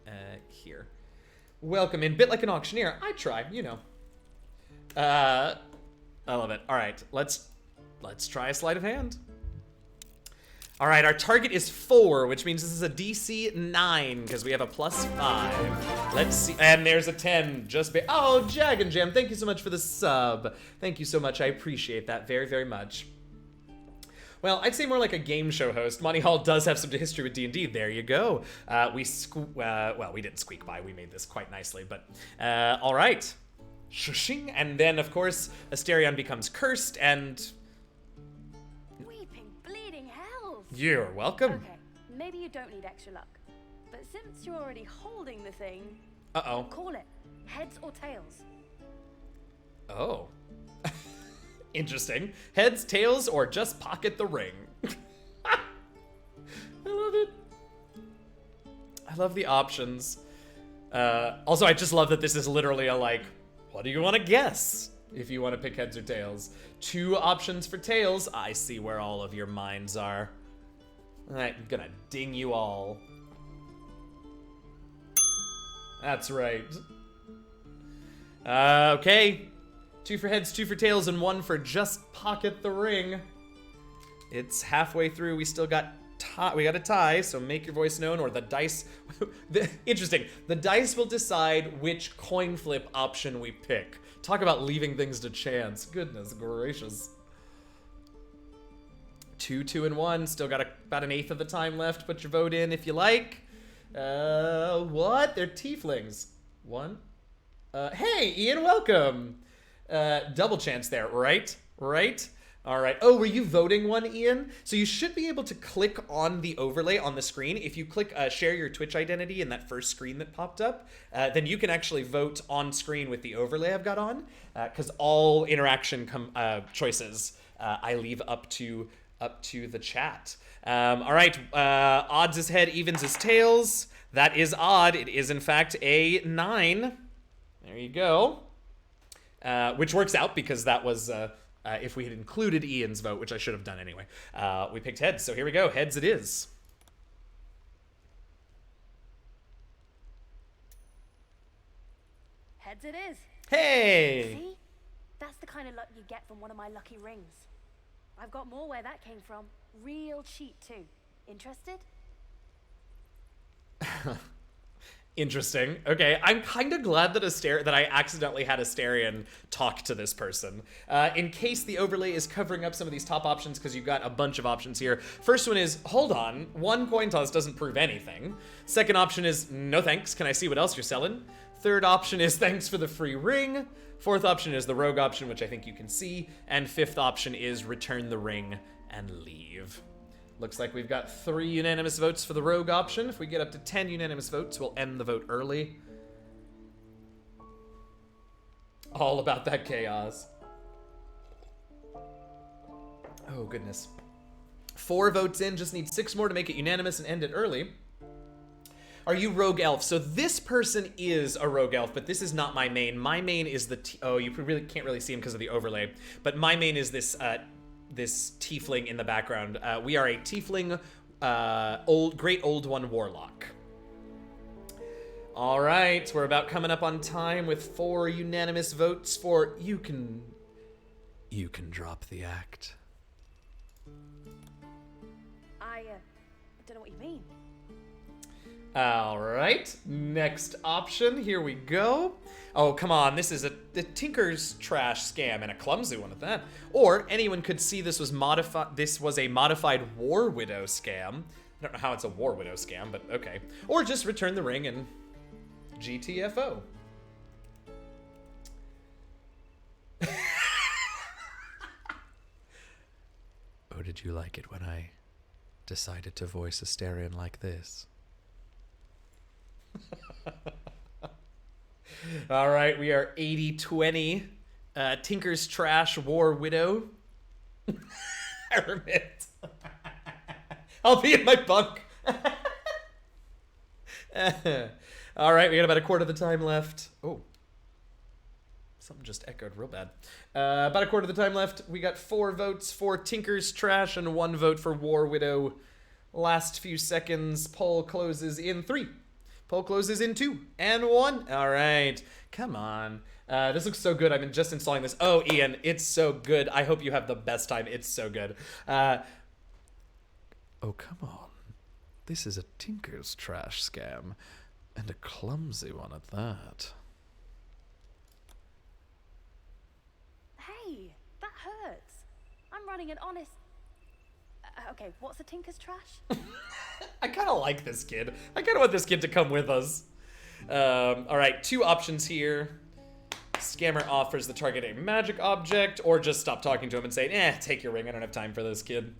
here. Welcome in. Bit like an auctioneer. I try, you know. I love it. All right, let's try a sleight of hand. All right, our target is 4, which means this is a DC 9 because we have a +5. Let's see, and there's a 10. Oh, Dragon Jam, thank you so much for the sub. Thank you so much. I appreciate that very, very much. Well, I'd say more like a game show host. Monty Hall does have some history with D&D. There you go. Well, we didn't squeak by. We made this quite nicely, but all right. Shushing, and then of course Asterion becomes cursed and. You're welcome. Okay, maybe you don't need extra luck. But since you're already holding the thing... Uh-oh. Call it. Heads or tails. Oh. Interesting. Heads, tails, or just pocket the ring. I love it. I love the options. Also, I just love that this is literally a like, what do you want to guess? If you want to pick heads or tails. 2 options for tails. I see where all of your minds are. I'm gonna ding you all. That's right. Okay. 2 for heads, 2 for tails, and 1 for just pocket the ring. It's halfway through. We still got we got a tie, so make your voice known, or the dice. Interesting. The dice will decide which coin flip option we pick. Talk about leaving things to chance. Goodness gracious. 2, 2, and 1. Still got about 1/8 of the time left. Put your vote in if you like. What? They're tieflings. 1. Hey, Ian, welcome. Double chance there, right? Right? All right. Oh, were you voting one, Ian? So you should be able to click on the overlay on the screen. If you click share your Twitch identity in that first screen that popped up, then you can actually vote on screen with the overlay I've got on, because all interaction choices I leave up to the chat. All right, odds is head, evens is tails. That is odd. It is, in fact, a 9. There you go. Which works out because that was if we had included Ian's vote, which I should have done anyway. We picked heads, so here we go. Heads it is. Heads it is. Hey! See? That's the kind of luck you get from one of my lucky rings. I've got more where that came from. Real cheap, too. Interested? Interesting. Okay, I'm kind of glad that I accidentally had Asterion talk to this person. In case the overlay is covering up some of these top options, because you've got a bunch of options here. First one is, hold on, one coin toss doesn't prove anything. Second option is, no thanks, can I see what else you're selling? Third option is, thanks for the free ring. Fourth option is the rogue option, which I think you can see. And fifth option is, return the ring and leave. Looks like we've got 3 unanimous votes for the rogue option. If we get up to 10 unanimous votes, we'll end the vote early. All about that chaos. Oh, goodness. 4 votes in, just need 6 more to make it unanimous and end it early. Are you rogue elf? So this person is a rogue elf, but this is not my main. My main is the... oh, you really can't really see him because of the overlay. But my main is this... this tiefling in the background. We are a tiefling, great old one warlock. All right, we're about coming up on time with 4 unanimous votes for you can drop the act. I don't know what you mean. All right, next option. Here we go. Oh, come on. This is the Tinker's trash scam, and a clumsy one at that. Or anyone could see this was a modified War Widow scam. I don't know how it's a War Widow scam, but okay. Or just return the ring and GTFO. Oh, did you like it when I decided to voice Asterion like this? All right, we are 80-20. Tinker's Trash, War Widow. Hermit. I'll be in my bunk. All right, we got about a quarter of the time left. Oh, something just echoed real bad. About a quarter of the time left. We got 4 votes for Tinker's Trash and 1 vote for War Widow. Last few seconds. Poll closes in 3. Poll closes in 2 and 1. All right, come on. This looks so good. I've been just installing this. Oh, Ian, it's so good. I hope you have the best time. It's so good. Oh, come on. This is a Tinker's Trash scam, and a clumsy one at that. Hey, that hurts. I'm running an honest... okay, what's a Tinker's Trash? I kind of like this kid. I kind of want this kid to come with us. All right, 2 options here. Scammer offers the target a magic object, or just stop talking to him and say, take your ring. I don't have time for this, kid.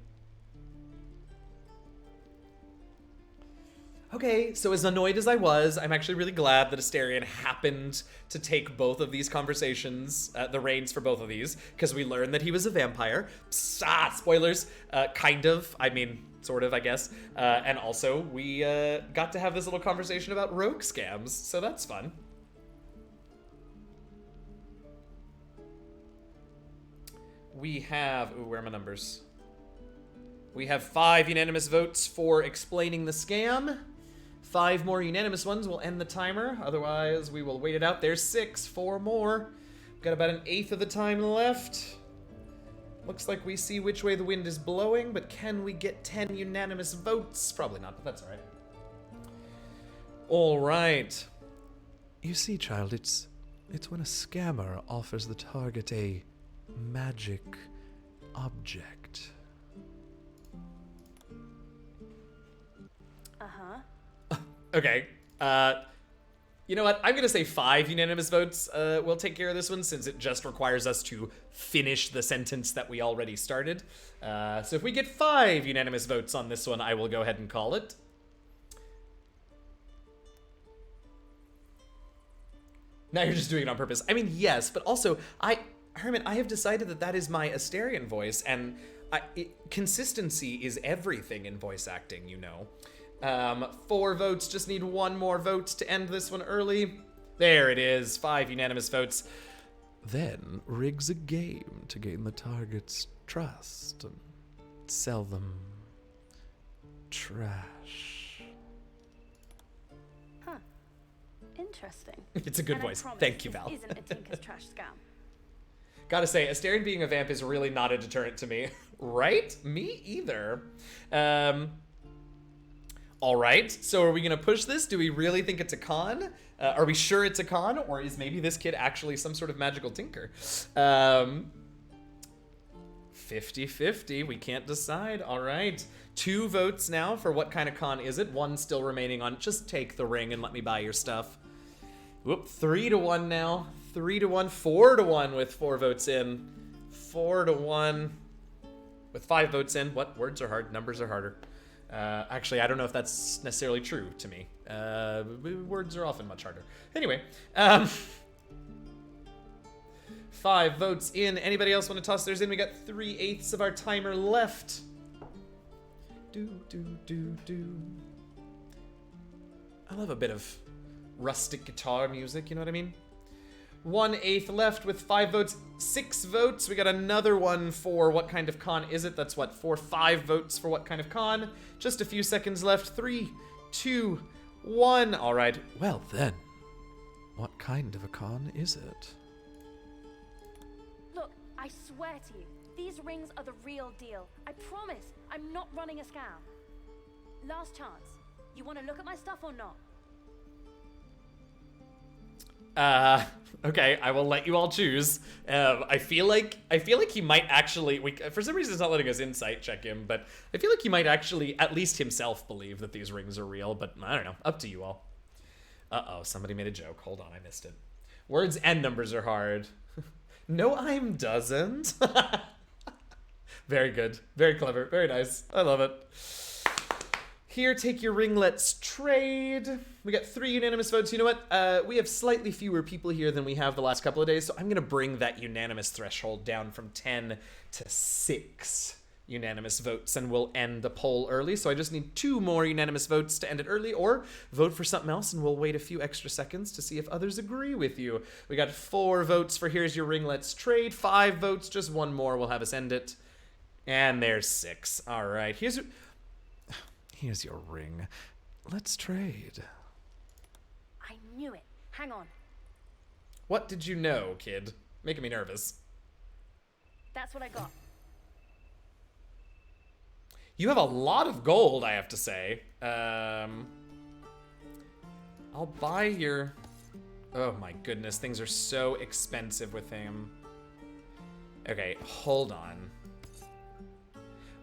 Okay, so as annoyed as I was, I'm actually really glad that Asterion happened to take both of these conversations, the reins for both of these, because we learned that he was a vampire. Spoilers. Kind of. I mean, sort of, I guess. And also, we got to have this little conversation about rogue scams, so that's fun. We have... ooh, where are my numbers? We have 5 unanimous votes for explaining the scam. 5 more unanimous ones will end the timer. Otherwise, we will wait it out. There's 6. 4 more. We've got about 1/8 of the time left. Looks like we see which way the wind is blowing, but can we get 10 unanimous votes? Probably not, but that's all right. All right. You see, child, it's when a scammer offers the target a magic object. Uh-huh. Okay. You know what? I'm going to say 5 unanimous votes will take care of this one, since it just requires us to finish the sentence that we already started. So if we get 5 unanimous votes on this one, I will go ahead and call it. Now you're just doing it on purpose. I mean, yes, but also, Hermit, I have decided that is my Asterion voice, and consistency is everything in voice acting, you know. 4 votes, just need 1 more vote to end this one early. There it is, 5 unanimous votes. then rigs a game to gain the target's trust and sell them trash. Huh. Interesting. It's a good And voice. I promise Thank you, this Val. isn't a Tinker's trash scam. Gotta say, Astarion being a vamp is really not a deterrent to me. Right? Me either. Alright, so are we gonna push this? Do we really think it's a con? Are we sure it's a con? Or is maybe this kid actually some sort of magical tinker? 50-50, we can't decide. Alright. 2 votes now for what kind of con is it. 1 still remaining on just take the ring and let me buy your stuff. Whoop, 3-1 now. 3-1, 4-1 with 4 votes in. 4-1 with 5 votes in. What? Words are hard, numbers are harder. Actually, I don't know if that's necessarily true to me. Words are often much harder. Anyway, 5 votes in. Anybody else want to toss theirs in? We got 3/8 of our timer left. Do. I love a bit of rustic guitar music, you know what I mean? 1/8 left with 5 votes, 6 votes. We got another one for what kind of con is it? That's what, 5 votes for what kind of con. Just a few seconds left. 3, 2, 1. All right. Well then, what kind of a con is it? Look, I swear to you, these rings are the real deal. I promise, I'm not running a scam. Last chance. You want to look at my stuff or not? Okay, I will let you all choose. I feel like he might actually, for some reason it's not letting us insight check him, but I feel like he might actually, at least himself, believe that these rings are real, but I don't know, up to you all. Uh-oh, somebody made a joke. Hold on, I missed it. Words and numbers are hard. No, I'm doesn't. Very good, very clever, very nice. I love it. Here, take your ring, let's trade. We got 3 unanimous votes. You know what? We have slightly fewer people here than we have the last couple of days, so I'm gonna bring that unanimous threshold down from 10 to 6 unanimous votes, and we'll end the poll early. So I just need 2 more unanimous votes to end it early, or vote for something else, and we'll wait a few extra seconds to see if others agree with you. We got 4 votes for here's your ring, let's trade. 5 votes, just 1 more will have us end it. And there's 6. All right, Here's your ring. Let's trade. I knew it. Hang on. What did you know, kid? Making me nervous. That's what I got. You have a lot of gold, I have to say. I'll buy your... Oh my goodness, things are so expensive with him. Okay, hold on.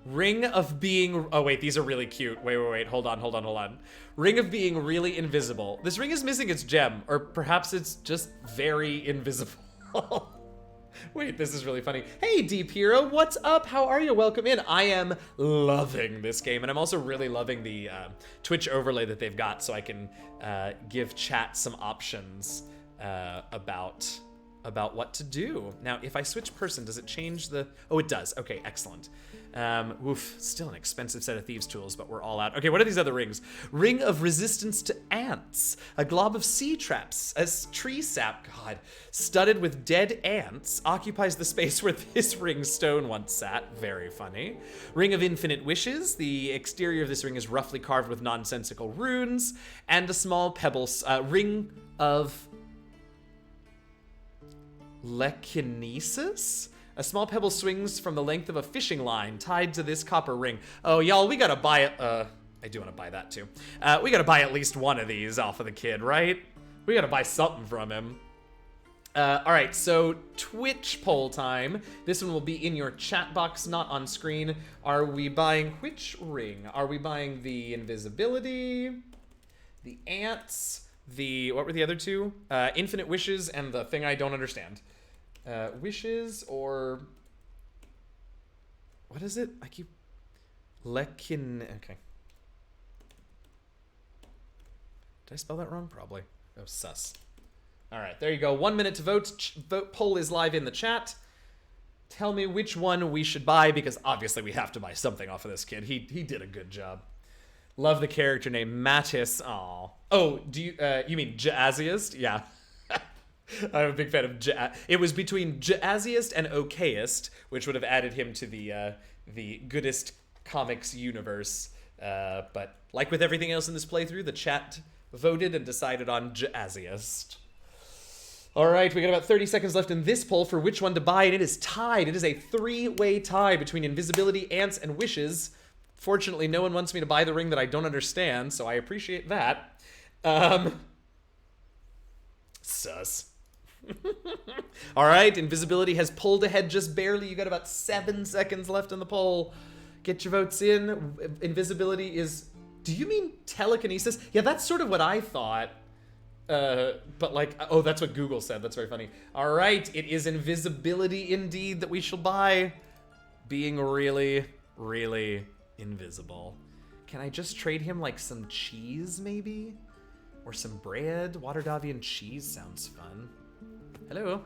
Ring of being... Oh, wait, these are really cute. Wait. Hold on. Ring of being really invisible. This ring is missing its gem, or perhaps it's just very invisible. Wait, this is really funny. Hey, Deep Hero, what's up? How are you? Welcome in. I am loving this game, and I'm also really loving the Twitch overlay that they've got, so I can give chat some options about what to do. Now, if I switch person, does it change the... Oh, it does. Okay, excellent. Oof, still an expensive set of thieves' tools, but we're all out. Okay, what are these other rings? Ring of resistance to ants. A glob of sea traps. A tree sap, God, studded with dead ants, occupies the space where this ring stone once sat. Very funny. Ring of infinite wishes. The exterior of this ring is roughly carved with nonsensical runes. And a small pebble. Ring of... Lekinesis? A small pebble swings from the length of a fishing line tied to this copper ring. Oh, y'all, we gotta buy it. I do want to buy that too. We gotta buy at least one of these off of the kid, right? We gotta buy something from him. All right, so Twitch poll time. This one will be in your chat box, not on screen. Are we buying which ring? Are we buying the invisibility, the ants, what were the other 2? Infinite wishes and the thing I don't understand. Wishes or... What is it? I keep... Okay. Did I spell that wrong? Probably. Oh, sus. Alright, there you go. 1 minute to vote. Vote poll is live in the chat. Tell me which one we should buy, because obviously we have to buy something off of this kid. He did a good job. Love the character name, Mattis. Aw. Oh, do you mean Jazziest? Yeah. I'm a big fan of it was between jazziest and okayest, which would have added him to the goodest comics universe. But like with everything else in this playthrough, the chat voted and decided on jazziest. All right, we got about 30 seconds left in this poll for which one to buy, and it is tied. It is a three-way tie between invisibility, ants, and wishes. Fortunately, no one wants me to buy the ring that I don't understand, so I appreciate that. Sus. All right, invisibility has pulled ahead just barely. You got about 7 seconds left in the poll. Get your votes in. Invisibility is... Do you mean telekinesis? Yeah, that's sort of what I thought. But like, oh, that's what Google said. That's very funny. All right, it is invisibility indeed that we shall buy. Being really, really invisible. Can I just trade him like some cheese maybe? Or some bread? Water Davian cheese sounds fun. Hello?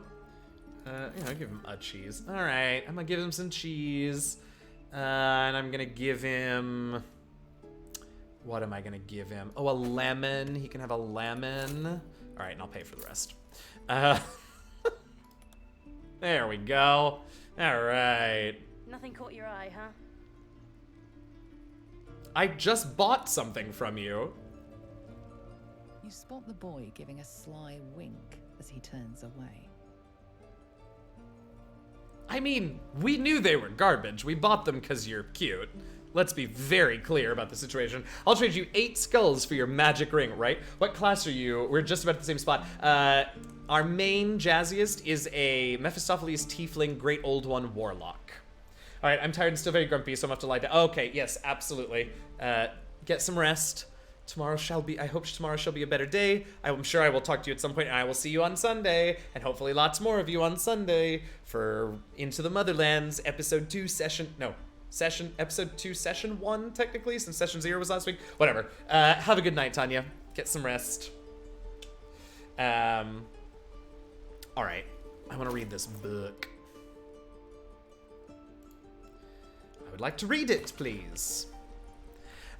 Yeah, I'll give him a cheese. All right, I'm gonna give him some cheese. And I'm gonna give him... What am I gonna give him? Oh, a lemon. He can have a lemon. All right, and I'll pay for the rest. There we go. All right. Nothing caught your eye, huh? I just bought something from you. You spot the boy giving a sly wink as he turns away. I mean, we knew they were garbage. We bought them because you're cute. Let's be very clear about the situation. I'll trade you 8 skulls for your magic ring, right? What class are you? We're just about at the same spot. Our main jazziest is a Mephistopheles Tiefling Great Old One Warlock. All right, I'm tired and still very grumpy, so I'm going to have to lie down. Okay, yes, absolutely. Get some rest. I hope tomorrow shall be a better day. I'm sure I will talk to you at some point, and I will see you on Sunday, and hopefully lots more of you on Sunday for Into the Motherlands, episode 2, episode 2, session 1, technically, since session 0 was last week. Whatever. Have a good night, Tanya. Get some rest. All right. I want to read this book. I would like to read it, please.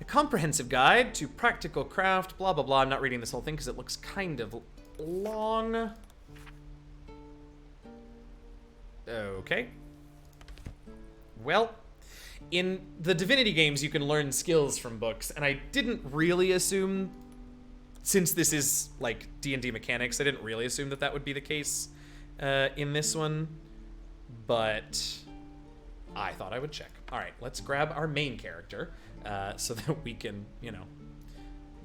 A comprehensive guide to practical craft, blah, blah, blah. I'm not reading this whole thing because it looks kind of long. Okay. Well, in the Divinity games, you can learn skills from books, and I didn't really assume, since this is like D&D mechanics, I didn't really assume that would be the case in this one, but I thought I would check. All right, let's grab our main character so that we can, you know,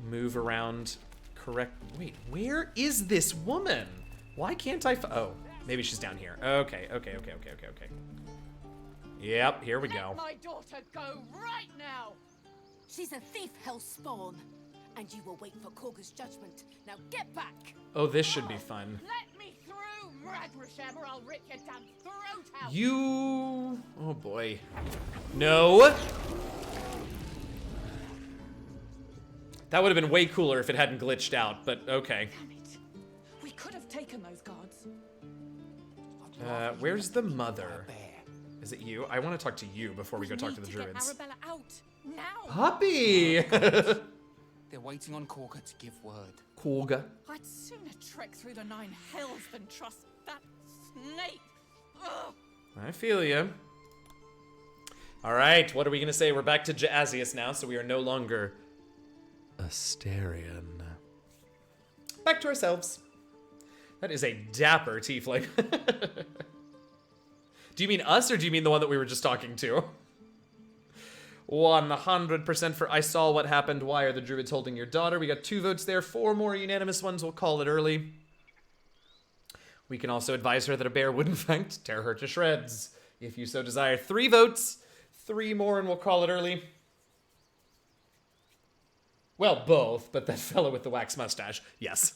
move around correct. Wait, where is this woman? Why can't I? Oh, maybe she's down here. Okay. Yep, here we go. Let my daughter go right now. She's a thief, hellspawn, and you will wait for Korga's judgment. Now get back. Oh, this should be fun. Let me through, Mragrasham, or I'll rip your damn throat out. You... Oh, boy. No. That would have been way cooler if it hadn't glitched out, but okay. Damn it. We could have taken those guards. Where's the mother? Is it you? I want to talk to you before we go talk to the druids. Get Arabella out now. Puppy! They're waiting on Korga to give word. Korga. I'd sooner trek through the 9 hells than trust that snake. Ugh. I feel you. All right, what are we gonna say? We're back to Jazzius now, so we are no longer Asterion. Back to ourselves. That is a dapper tiefling. Do you mean us, or do you mean the one that we were just talking to? 100% for I saw what happened. Why are the druids holding your daughter? We got 2 votes there. 4 more unanimous ones. We'll call it early. We can also advise her that a bear would, in fact, tear her to shreds, if you so desire. 3 votes. 3 more, and we'll call it early. Well, both, but that fellow with the wax mustache. Yes.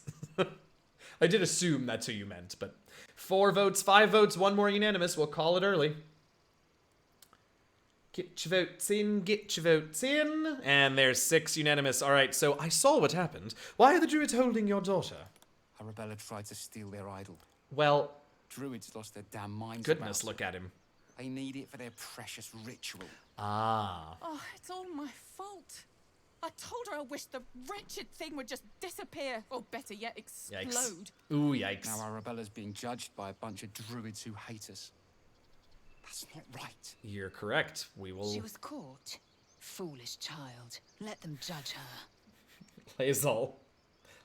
I did assume that's who you meant, but 4 votes, 5 votes, 1 more unanimous. We'll call it early. Get your votes in, get your votes in. And there's 6 unanimous. All right, so I saw what happened. Why are the druids holding your daughter? Arabella tried to steal their idol. Well... Druids lost their damn minds. Goodness, look at him. They need it for their precious ritual. Ah. Oh, it's all my fault. I told her I wished the wretched thing would just disappear, or better yet, explode. Yikes. Ooh, yikes. Now Arabella's being judged by a bunch of druids who hate us. That's not right. You're correct. We will... She was caught. Foolish child. Let them judge her.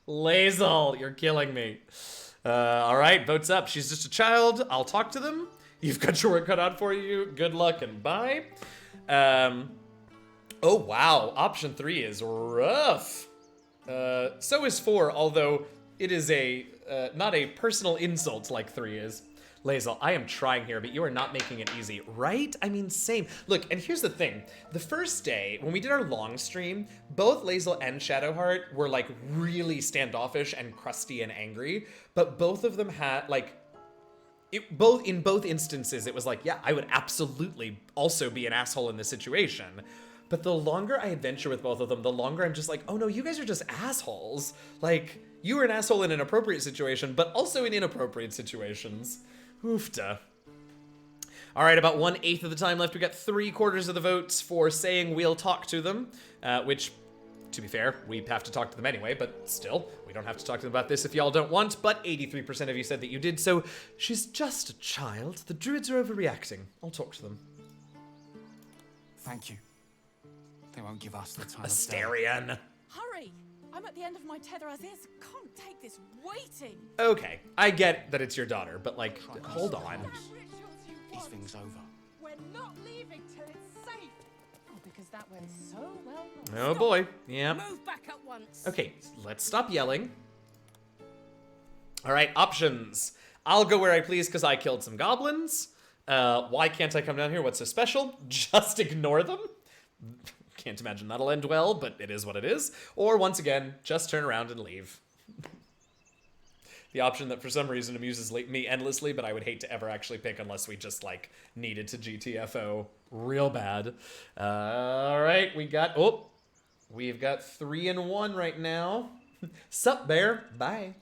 Lae'zel, you're killing me. All right, votes up. She's just a child. I'll talk to them. You've got your work cut out for you. Good luck and bye. Oh, wow. Option 3 is rough. So is 4, although it is not a personal insult like 3 is. Lae'zel, I am trying here, but you are not making it easy, right? I mean, same. Look, and here's the thing. The first day, when we did our long stream, both Lae'zel and Shadowheart were, like, really standoffish and crusty and angry, but both of them had, like, in both instances, it was like, yeah, I would absolutely also be an asshole in this situation. But the longer I adventure with both of them, the longer I'm just like, oh no, you guys are just assholes. Like, you were an asshole in an appropriate situation, but also in inappropriate situations. Oofta. All right, about 1/8 of the time left. We got 3/4 of the votes for saying we'll talk to them, which, to be fair, we have to talk to them anyway, but still, we don't have to talk to them about this if y'all don't want, but 83% of you said that you did, so she's just a child. The druids are overreacting. I'll talk to them. Thank you. They won't give us the time Asterion. Hurry! I'm at the end of my tether as is. Can't take this waiting. Okay, I get that it's your daughter, but like, hold on. These things over. We're not leaving till it's safe. Oh, because that went so well. Oh boy, yeah. Move back at once. Okay, let's stop yelling. All right, options. I'll go where I please because I killed some goblins. Why can't I come down here? What's so special? Just ignore them? Can't imagine that'll end well, but it is what it is. Or, once again, just turn around and leave. The option that for some reason amuses me endlessly, but I would hate to ever actually pick unless we just, like, needed to GTFO real bad. All right, we've got 3 and 1 right now. Sup, bear? Bye.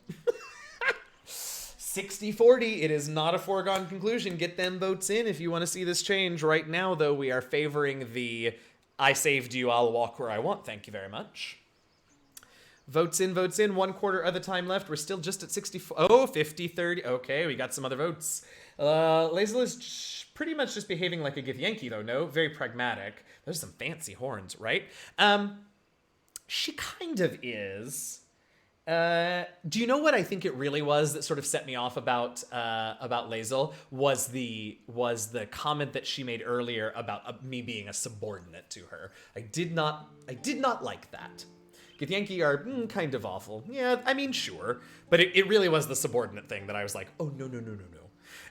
60-40, it is not a foregone conclusion. Get them votes in if you want to see this change. Right now, though, we are favoring the I saved you, I'll walk where I want. Thank you very much. Votes in, votes in. 1/4 of the time left. We're still just at 64. Oh, 50-30. Okay, we got some other votes. Lae'zel is pretty much just behaving like a Githyanki, though, no? Very pragmatic. Those are some fancy horns, right? She kind of is. Do you know what I think it really was that sort of set me off about Lae'zel was the comment that she made earlier about me being a subordinate to her. I did not like that. Githyanki are kind of awful. Yeah, I mean, sure. But it really was the subordinate thing that I was like, oh, no.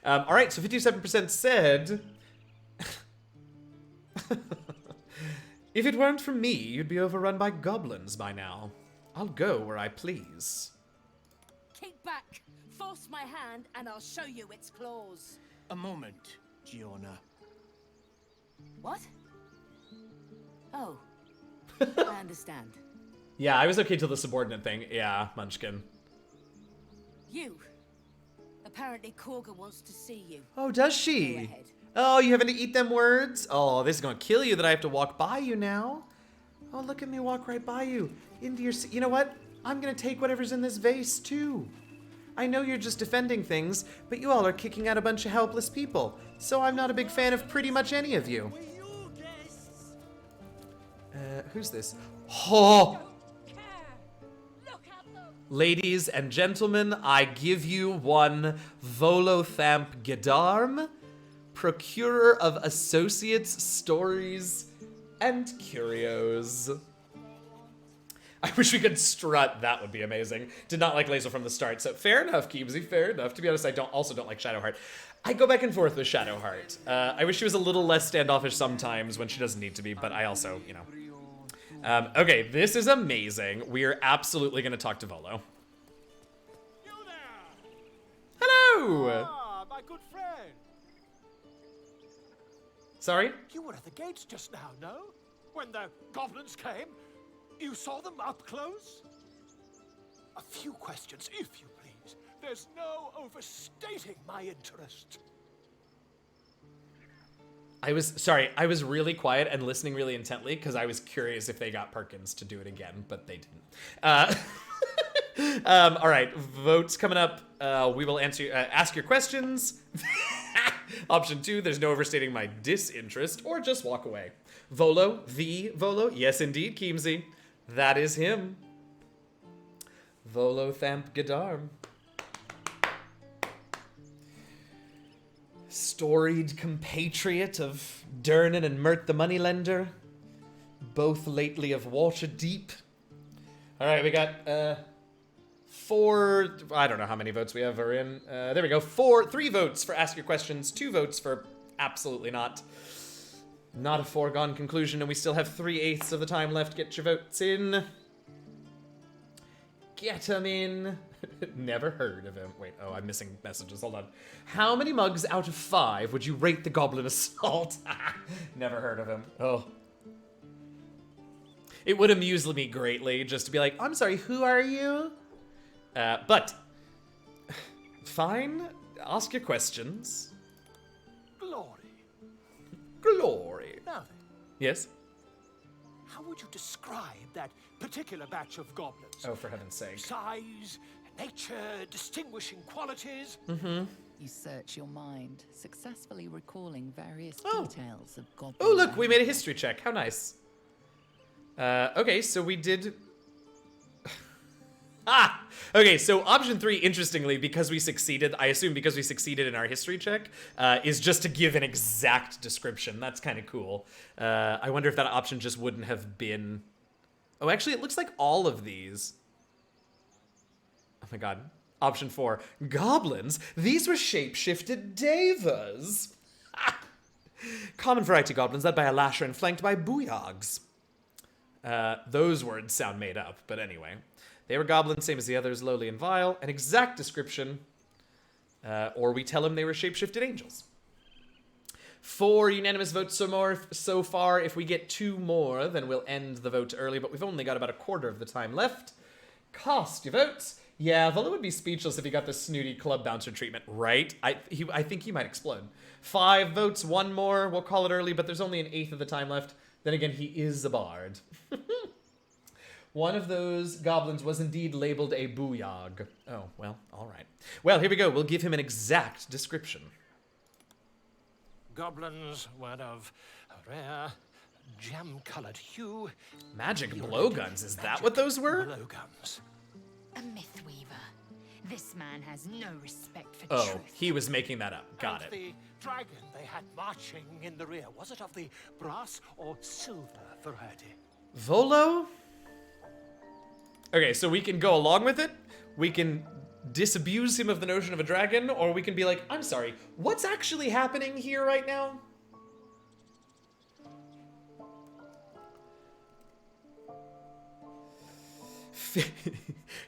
All right, so 57% said... If it weren't for me, you'd be overrun by goblins by now. I'll go where I please. Keep back. Force my hand and I'll show you its claws. A moment, Giona. What? Oh. I understand. Yeah, I was okay till the subordinate thing. Yeah, Munchkin. You. Apparently Korga wants to see you. Oh, does she? Oh, you having to eat them words? Oh, this is gonna kill you that I have to walk by you now. Oh, look at me walk right by you. Into your... You know what? I'm gonna take whatever's in this vase, too. I know you're just defending things, but you all are kicking out a bunch of helpless people, so I'm not a big fan of pretty much any of you. Who's this? Oh! Ladies and gentlemen, I give you one Volothamp Gedarm, procurer of associates, stories, and curios. I wish we could strut. That would be amazing. Did not like Lae'zel from the start, so fair enough, Keebsy, fair enough. To be honest, I also don't like Shadowheart. I go back and forth with Shadowheart. I wish she was a little less standoffish sometimes when she doesn't need to be, but I also, you know. Okay, this is amazing. We're absolutely going to talk to Volo. You there! Hello! Ah, my good friend. Sorry? You were at the gates just now, no? When the goblins came? You saw them up close? A few questions, if you please. There's no overstating my interest. I was really quiet and listening really intently because I was curious if they got Perkins to do it again, but they didn't. All right, votes coming up. We will ask your questions. Option 2, there's no overstating my disinterest, or just walk away. Volo, yes indeed, Keemsey. That is him. Volo Thamp Gadarm. Storied compatriot of Durnan and Mert the Moneylender, both lately of Waterdeep. All right, we got 4, I don't know how many votes we have are in. There we go, 3 votes for ask your questions, 2 votes for absolutely not. Not a foregone conclusion, and we still have 3/8 of the time left. Get your votes in. Get them in. Never heard of him. Wait, oh, I'm missing messages. Hold on. How many mugs out of 5 would you rate the Goblin Assault? Never heard of him. Oh. It would amuse me greatly just to be like, I'm sorry, who are you? But, fine. Ask your questions. Glory. Now then, Yes? how would you describe that particular batch of goblins? Oh, for heaven's sake. Size, nature, distinguishing qualities? Mm-hmm. You search your mind, successfully recalling various details of goblin. Oh, look, we made a history check. How nice. Okay, so we did... Okay, so option 3, interestingly, because we succeeded, I assume because we succeeded in our history check, is just to give an exact description. That's kind of cool. I wonder if that option just wouldn't have been... Oh, actually, it looks like all of these. Oh my god. Option 4, goblins? These were shape-shifted devas. Common variety goblins led by a lasher and flanked by booyags. Those words sound made up, but anyway. They were goblins, same as the others, lowly and vile. An exact description, or we tell them they were shapeshifted angels. 4 unanimous votes so far. If we get 2 more, then we'll end the vote early, but we've only got about a quarter of the time left. Cast your votes. Yeah, Volo would be speechless if he got the snooty club bouncer treatment, right? I think he might explode. 5 votes, 1 more. We'll call it early, but there's only 1/8 of the time left. Then again, he is a bard. One of those goblins was indeed labeled a booyag. Oh, well, all right. Well, here we go. We'll give him an exact description. Goblins were of a rare, jam-colored hue. Magic blowguns, is that what those were? Blowguns. A myth weaver. This man has no respect for Oh, truth. he was making that up. Got it. The dragon they had marching in the rear, was it of the brass or silver variety? Volo? Okay, so we can go along with it. We can disabuse him of the notion of a dragon, or we can be like, I'm sorry, what's actually happening here right now?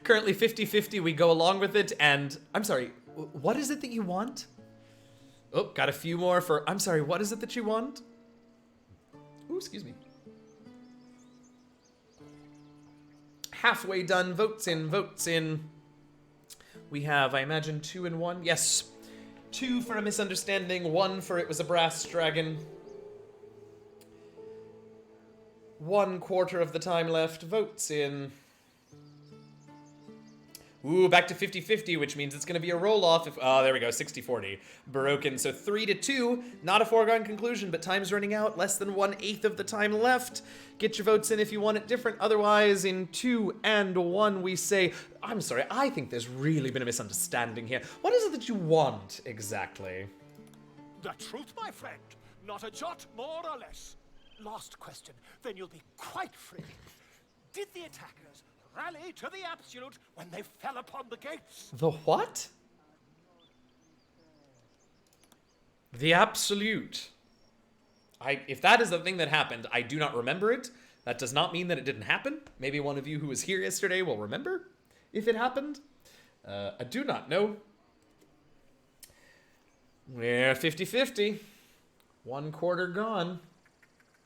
Currently 50-50, we go along with it, and I'm sorry, what is it that you want? Oh, got a few more for, I'm sorry, what is it that you want? Ooh, excuse me. Halfway done, votes in, votes in. We have, I imagine, 2 and 1. Yes, 2 for a misunderstanding, 1 for it was a brass dragon. 1/4 of the time left, votes in. Ooh, back to 50-50, which means it's going to be a roll-off. Oh, there we go, 60-40. Broken, so 3-2. Not a foregone conclusion, but time's running out. Less than 1/8 of the time left. Get your votes in if you want it different. Otherwise, in 2 and 1, we say, I'm sorry, I think there's really been a misunderstanding here. What is it that you want, exactly? The truth, my friend. Not a jot more or less. Last question, then you'll be quite free. Did the attackers rally to the absolute when they fell upon the gates? The what? The absolute. If that is the thing that happened, I do not remember it. That does not mean that it didn't happen. Maybe one of you who was here yesterday will remember if it happened. I do not know. We're 50-50. 1/4 gone.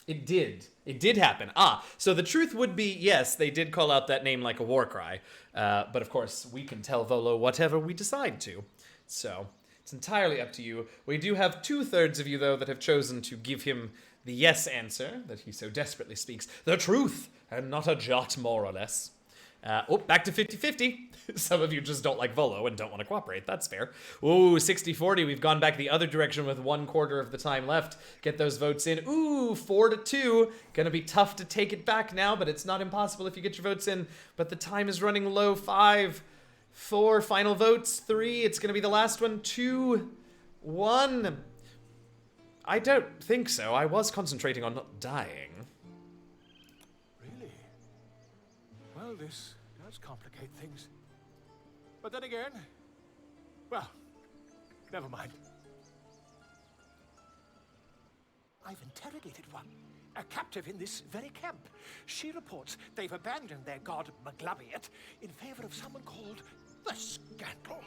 It did. It did happen. So the truth would be, yes, they did call out that name like a war cry. But of course, we can tell Volo whatever we decide to. So, It's entirely up to you. We do have 2/3 of you, though, that have chosen to give him the yes answer that he so desperately speaks. The truth, and not a jot more or less. Back to 50-50. Some of you just don't like Volo and don't want to cooperate. That's fair. Ooh, 60-40. We've gone back the other direction with 1/4 of the time left. Get those votes in. Ooh, 4-2. Gonna be tough to take it back now, but it's not impossible if you get your votes in. But the time is running low. 5, 4, final votes. 3, it's gonna be the last one. 2, 1. I don't think so. I was concentrating on not dying. Really? Well, this does complicate things. But then again, well, never mind. I've interrogated one, a captive in this very camp. She reports they've abandoned their god Maglabiet in favor of someone called the Scandal.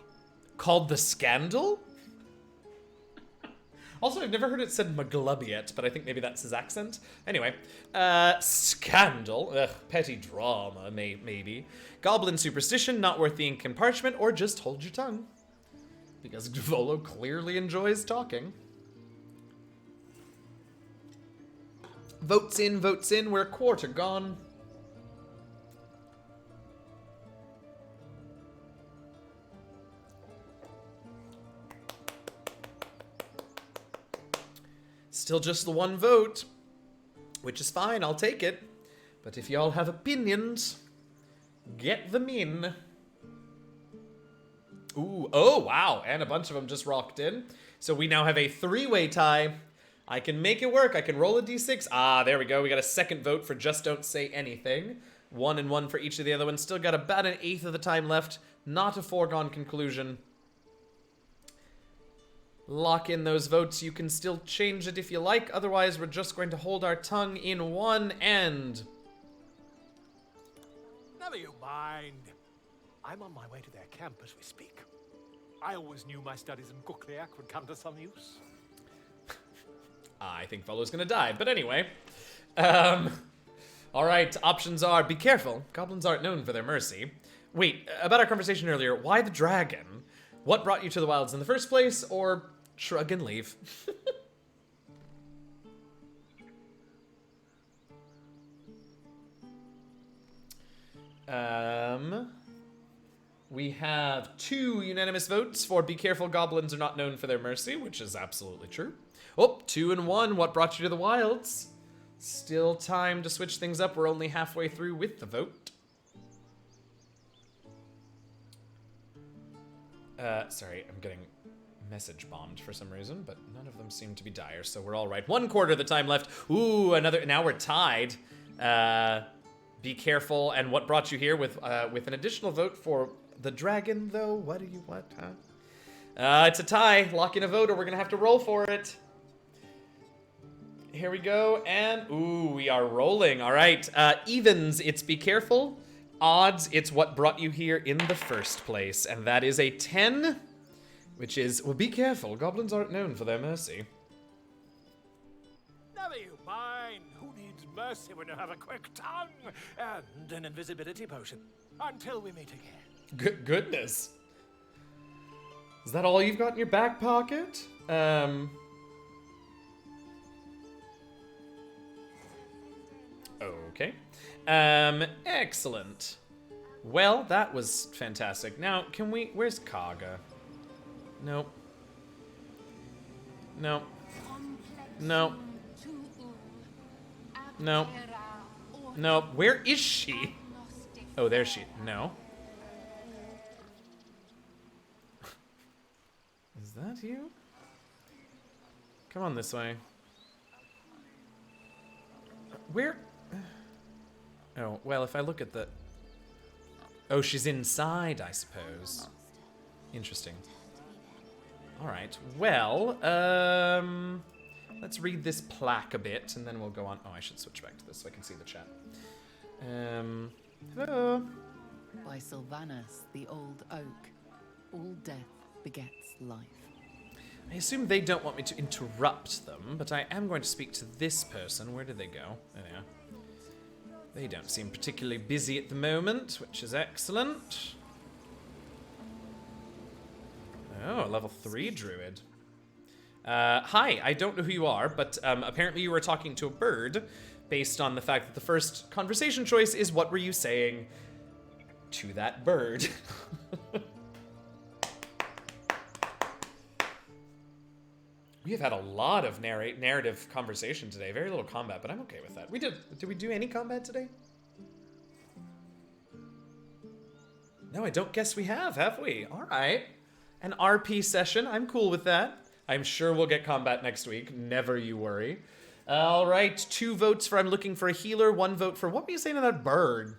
Called the Scandal? Also, I've never heard it said Maglabiet, but I think maybe that's his accent. Anyway, Scandal. Ugh, petty drama, maybe. Goblin superstition, not worth the ink and parchment, or just hold your tongue. Because Volo clearly enjoys talking. Votes in, we're a quarter gone. Still just the one vote, which is fine, I'll take it. But if y'all have opinions, get them in. Ooh, oh wow, and a bunch of them just rocked in. So we now have a 3-way tie. I can make it work, I can roll a d6. Ah, there we go, we got a second vote for just don't say anything. 1 and 1 for each of the other ones. Still got about an 1/8 of the time left. Not a foregone conclusion. Lock in those votes. You can still change it if you like. Otherwise, we're just going to hold our tongue in one end. Never you mind. I'm on my way to their camp as we speak. I always knew my studies in Kukliak would come to some use. I think Volo's gonna die, but anyway. Alright, options are, be careful. Goblins aren't known for their mercy. Wait, about our conversation earlier, why the dragon? What brought you to the wilds in the first place, or shrug and leave? We have 2 unanimous votes for be careful, goblins are not known for their mercy, which is absolutely true. Oh, 2 and 1, what brought you to the wilds? Still time to switch things up, we're only halfway through with the vote. Sorry, I'm getting message bombed for some reason, but none of them seem to be dire, so we're all right. 1/4 of the time left. Ooh, another, now we're tied. Be careful, and what brought you here with an additional vote for the dragon, though? What, huh? It's a tie. Lock in a vote, or we're gonna have to roll for it. Here we go, and ooh, we are rolling. All right, evens, it's be careful. Odds, it's what brought you here in the first place, and that is a 10, which is, well, be careful. Goblins aren't known for their mercy. Never you mind. Who needs mercy when you have a quick tongue and an invisibility potion? Until we meet again. Goodness. Is that all you've got in your back pocket? Okay. Excellent. Well, that was fantastic. Now, can we... Where's Kaga? Nope. Nope. Nope. Nope. Nope. Where is she? Oh, there she... No. Is that you? Come on this way. Where... Oh, well, if I look at the... Oh, she's inside, I suppose. Interesting. Alright, well, let's read this plaque a bit, and then we'll go on... Oh, I should switch back to this so I can see the chat. Hello? By Sylvanus, the old oak, all death begets life. I assume they don't want me to interrupt them, but I am going to speak to this person. Where did they go? There they are. They don't seem particularly busy at the moment, which is excellent. Oh, level 3 druid. Hi, I don't know who you are, but apparently you were talking to a bird based on the fact that the first conversation choice is what were you saying to that bird. We have had a lot of narrative conversation today. Very little combat, but I'm okay with that. Did we do any combat today? No, I don't guess we have we? All right. An RP session. I'm cool with that. I'm sure we'll get combat next week. Never you worry. All right. 2 votes for I'm looking for a healer. 1 vote for what were you saying to that bird?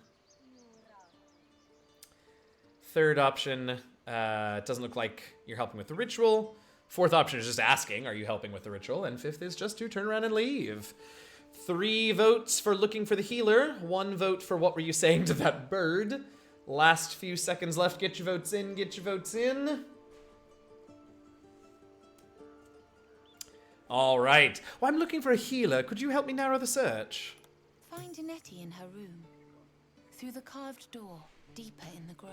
Third option, it doesn't look like you're helping with the ritual. 4th option is just asking, are you helping with the ritual? And 5th is just to turn around and leave. 3 votes for looking for the healer. 1 vote for what were you saying to that bird. Last few seconds left. Get your votes in, get your votes in. All right. Well, I'm looking for a healer. Could you help me narrow the search? Find Nettie in her room. Through the carved door, deeper in the grove.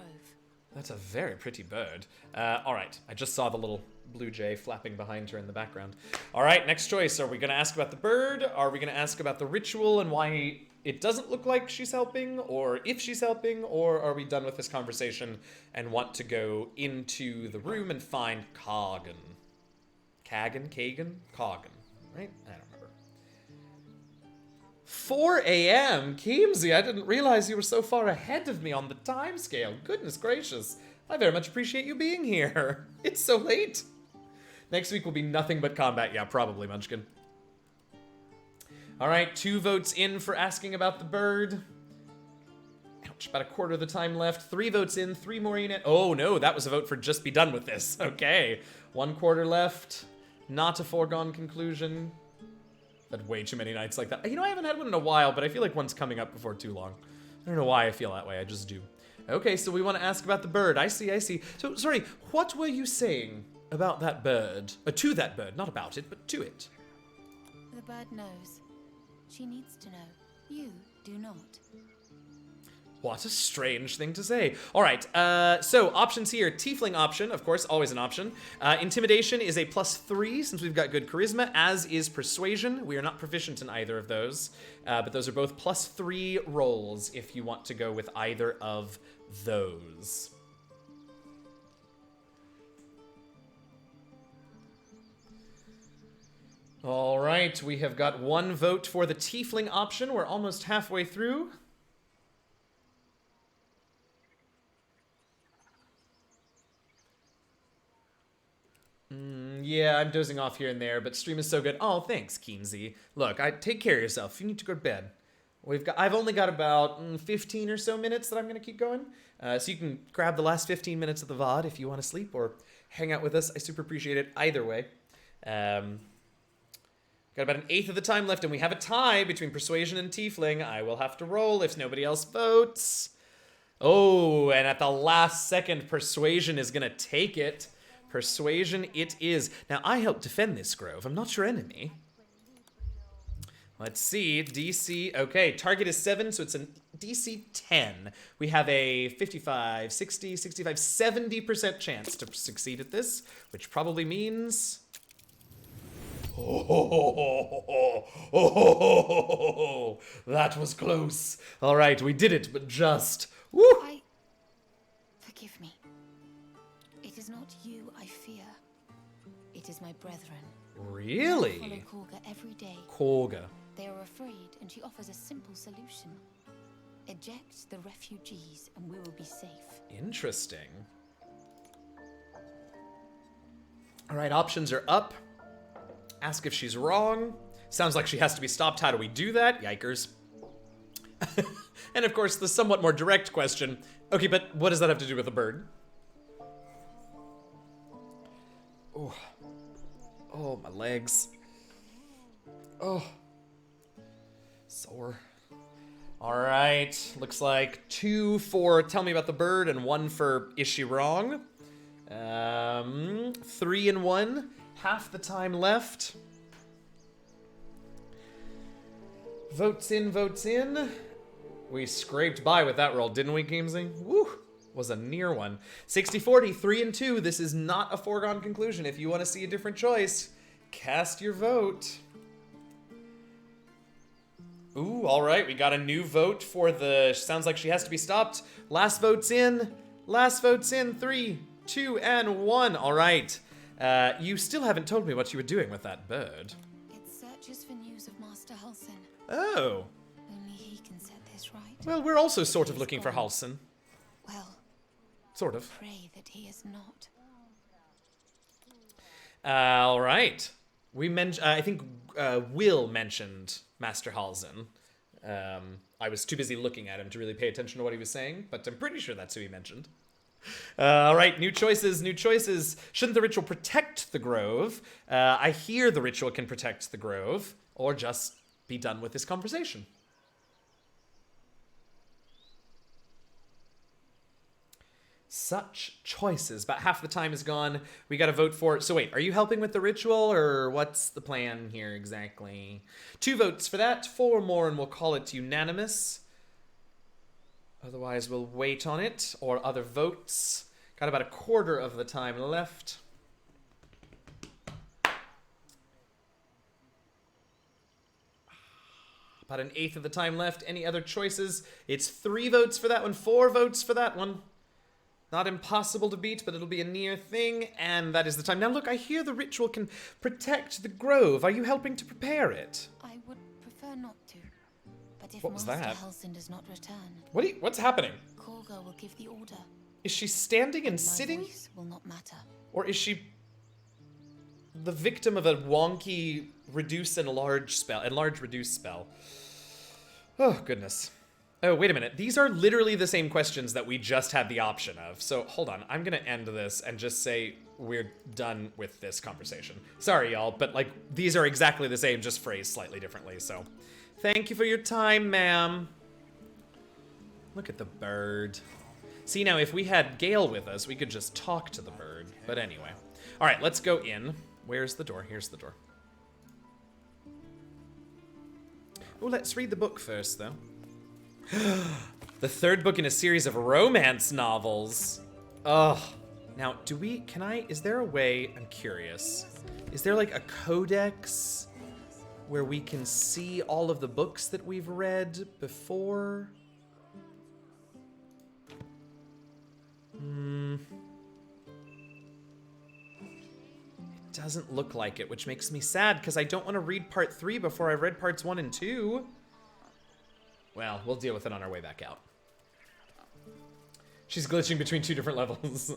That's a very pretty bird. All right, I just saw the little blue jay flapping behind her in the background. All right, next choice. Are we going to ask about the bird? Are we going to ask about the ritual and why it doesn't look like she's helping? Or if she's helping? Or are we done with this conversation and want to go into the room and find Kagan? Kagan? Right? I don't remember. 4 a.m. Keemsy, I didn't realize you were so far ahead of me on the time scale. Goodness gracious. I very much appreciate you being here. It's so late. Next week will be nothing but combat. Yeah, probably, Munchkin. All right, 2 votes in for asking about the bird. Ouch, about a quarter of the time left. 3 votes in, 3 more in it. Oh, no, that was a vote for just be done with this. Okay, 1 quarter left. Not a foregone conclusion. Had way too many nights like that. You know, I haven't had one in a while, but I feel like one's coming up before too long. I don't know why I feel that way, I just do. Okay, so we want to ask about the bird. I see. So, sorry, what were you saying about that bird? To that bird, not about it, but to it. The bird knows. She needs to know. You do not. What a strange thing to say. All right, so options here. Tiefling option, of course, always an option. Intimidation is a +3 since we've got good charisma, as is persuasion. We are not proficient in either of those, but those are both +3 rolls if you want to go with either of those. All right, we have got 1 vote for the Tiefling option. We're almost halfway through. Yeah, I'm dozing off here and there, but stream is so good. Oh, thanks, Keemsy. Look, take care of yourself. You need to go to bed. I've only got about 15 or so minutes that I'm going to keep going. So you can grab the last 15 minutes of the VOD if you want to sleep or hang out with us. I super appreciate it either way. Got about an 1/8 of the time left, and we have a tie between Persuasion and Tiefling. I will have to roll if nobody else votes. Oh, and at the last second, Persuasion is going to take it. Persuasion it is. Now, I helped defend this grove. I'm not your enemy. Let's see. DC. Okay, target is 7, so it's a DC 10. We have a 55, 60, 65, 70% chance to succeed at this, which probably means... Oh, that was close. All right, we did it, but just... Woo! Forgive me. It is not you I fear. It is my brethren. Really? They follow Korga every day. Korga. They are afraid, and she offers a simple solution. Eject the refugees, and we will be safe. Interesting. All right, options are up. Ask if she's wrong. Sounds like she has to be stopped. How do we do that? Yikers. And of course, the somewhat more direct question. Okay, but what does that have to do with a bird? Oh. Oh, my legs. Oh. Sore. All right. Looks like 2 for tell me about the bird and 1 for is she wrong? 3 and 1. Half the time left. Votes in, votes in. We scraped by with that roll, didn't we, Keemsy? Woo! was a near one. 60-40, 3 and 2. This is not a foregone conclusion. If you want to see a different choice, cast your vote. Ooh, all right. We got a new vote for the... Sounds like she has to be stopped. Last vote's in. Last vote's in. 3, 2, and 1. All right. You still haven't told me what you were doing with that bird. It searches for news of Master Halsin. Oh. Only he can set this right. Well, we're also sort of looking for Halsin. Well, sort of. Pray that he is not. All right. We mentioned. I think Will mentioned Master Halsin. I was too busy looking at him to really pay attention to what he was saying, but I'm pretty sure that's who he mentioned. All right, new choices, new choices. Shouldn't the ritual protect the grove? I hear the ritual can protect the grove, or just be done with this conversation. Such choices. About half the time is gone. We got to vote for... So wait, are you helping with the ritual, or what's the plan here exactly? 2 votes for that, 4 more, and we'll call it unanimous. Otherwise, we'll wait on it, or other votes. Got about a quarter of the time left. About an eighth of the time left. Any other choices? It's 3 votes for that one, 4 votes for that one. Not impossible to beat, but it'll be a near thing, and that is the time. Now look, I hear the ritual can protect the grove. Are you helping to prepare it? I would prefer not to. But if What was Master that? Halsin does not return, What's happening? Korga will give the order. Is she standing and My sitting? voice will not matter. Or is she the victim of a wonky reduce and enlarge spell? Enlarge reduce spell. Oh, goodness. Oh, wait a minute. These are literally the same questions that we just had the option of. So, hold on. I'm gonna end this and just say we're done with this conversation. Sorry, y'all, but, like, these are exactly the same, just phrased slightly differently, so. Thank you for your time, ma'am. Look at the bird. See, now, if we had Gale with us, we could just talk to the bird. But anyway. All right, let's go in. Where's the door? Here's the door. Oh, let's read the book first, though. The 3rd book in a series of romance novels. Ugh. Now, is there a way, I'm curious, is there like a codex where we can see all of the books that we've read before? It doesn't look like it, which makes me sad because I don't want to read part 3 before I've read parts 1 and 2. Well, we'll deal with it on our way back out. She's glitching between 2 different levels.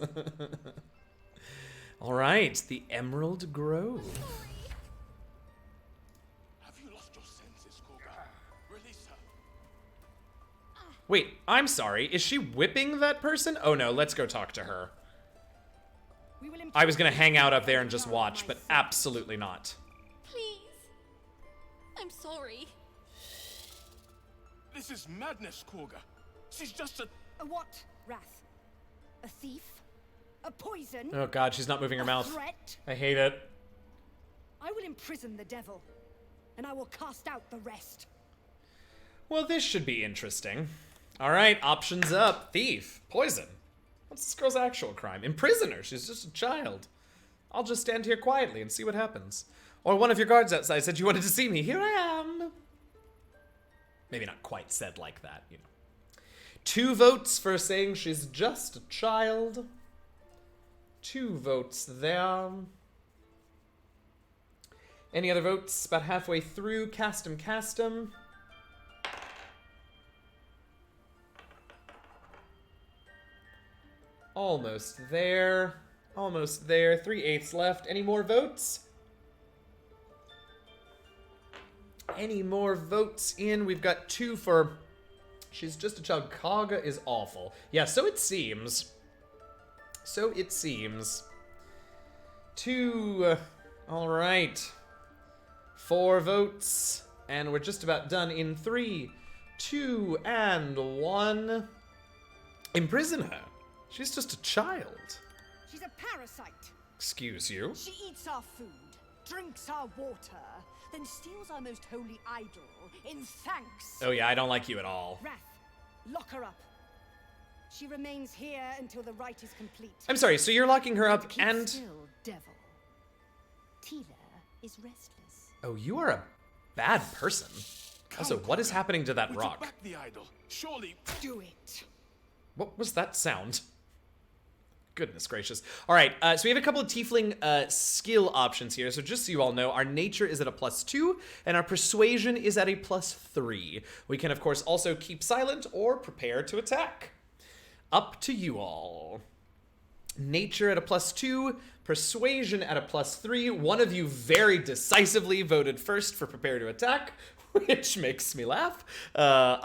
All right, the Emerald Grove. Have you lost your senses, Korga? Release her. Wait, I'm sorry. Is she whipping that person? Oh no, let's go talk to her. I was gonna hang out up there and just watch, but absolutely not. Please. I'm sorry. This is madness, Korga. She's just a what, Wrath? A thief? A poison? Oh god, she's not moving her mouth. Threat? I hate it. I will imprison the devil, and I will cast out the rest. Well, this should be interesting. All right, options up. Thief. Poison. What's this girl's actual crime? Imprison her. She's just a child. I'll just stand here quietly and see what happens. Or one of your guards outside said you wanted to see me. Here I am. Maybe not quite said like that, you know. 2 votes for saying she's just a child. 2 votes there. Any other votes? About halfway through. Cast 'em, cast 'em. Almost there. Almost there. 3/8 left. Any more votes? Any more votes in? We've got 2 for... She's just a child. Kaga is awful. Yeah, so it seems. So it seems. 2. All right. 4 votes. And we're just about done in 3, 2, and 1. Imprison her. She's just a child. She's a parasite. Excuse you? She eats our food, drinks our water, then steals our most holy idol in thanks. Oh yeah, I don't like you at all. Wrath, lock her up. She remains here until the rite is complete. I'm sorry, so you're locking her up Keep and... still, devil. Tila is restless. Oh, you are a bad person. Also, what is happening to that rock? Back the idol. Surely. Do it. What was that sound? Goodness gracious. All right, so we have a couple of tiefling skill options here. So just so you all know, our nature is at a +2, and our persuasion is at a +3. We can, of course, also keep silent or prepare to attack. Up to you all. Nature at a +2, persuasion at a +3. One of you very decisively voted first for prepare to attack, which makes me laugh. Well,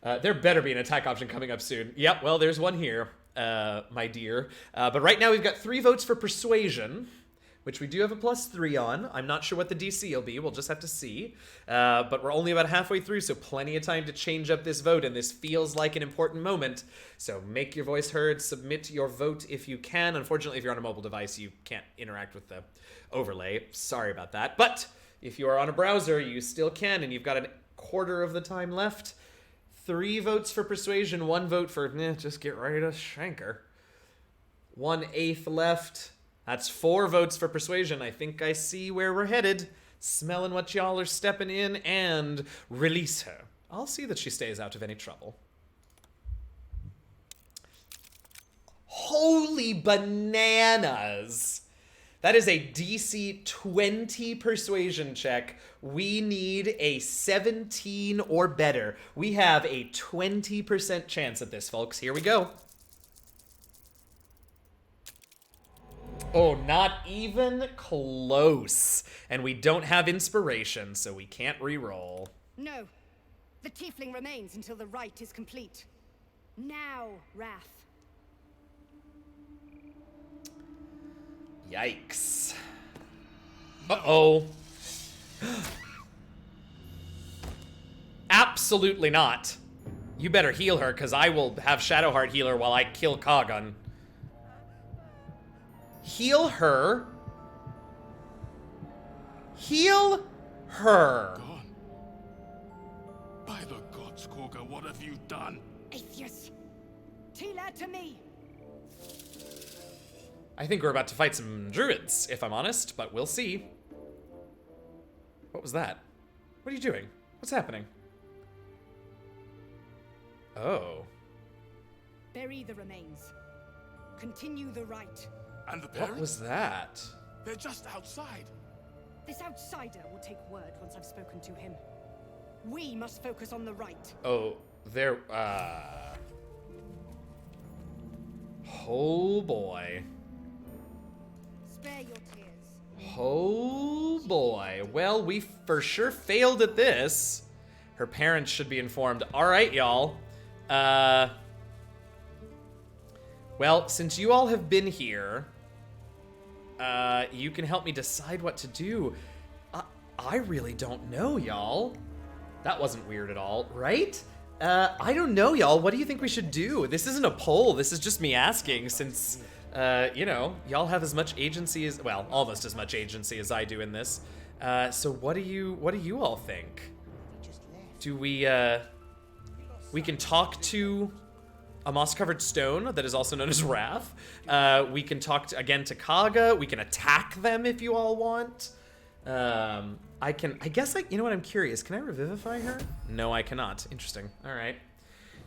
there better be an attack option coming up soon. Yep, well, there's one here, my dear. But right now we've got 3 votes for persuasion, which we do have a +3 on. I'm not sure what the DC will be. We'll just have to see. But we're only about halfway through, so plenty of time to change up this vote, and this feels like an important moment. So make your voice heard, submit your vote if you can. Unfortunately, if you're on a mobile device, you can't interact with the overlay. Sorry about that. But if you are on a browser, you still can, and you've got a quarter of the time left. 3 votes for persuasion, 1 vote for, just get ready to shank her. 1/8 left. That's 4 votes for persuasion. I think I see where we're headed. Smelling what y'all are stepping in, and release her. I'll see that she stays out of any trouble. Holy bananas! That is a DC 20 persuasion check. We need a 17 or better. We have a 20% chance at this, folks. Here we go. Oh, not even close. And we don't have inspiration, so we can't re-roll. No. The tiefling remains until the rite is complete. Now, Wrath. Yikes. Uh-oh. Absolutely not. You better heal her, because I will have Shadowheart heal her while I kill Kagan. Heal her. Heal her. God. By the gods, Korga, what have you done? Atheus. Tila to me. I think we're about to fight some druids, if I'm honest, but we'll see. What was that? What are you doing? What's happening? Oh. Bury the remains. Continue the rite. And the parents? What was that? They're just outside. This outsider will take word once I've spoken to him. We must focus on the rite. Oh, there, oh boy. Spare your tears. Oh boy. Well, we for sure failed at this. Her parents should be informed. All right, y'all. Well, since you all have been here, you can help me decide what to do. I really don't know, y'all. That wasn't weird at all, right? I don't know, y'all. What do you think we should do? This isn't a poll. This is just me asking, since, you know, y'all have as much agency as, well, almost as much agency as I do in this. So what do you all think? Do we can talk to a moss-covered stone that is also known as Wrath. We can talk again to Kaga. We can attack them if you all want. I guess, you know what, I'm curious. Can I revivify her? No, I cannot. Interesting. All right.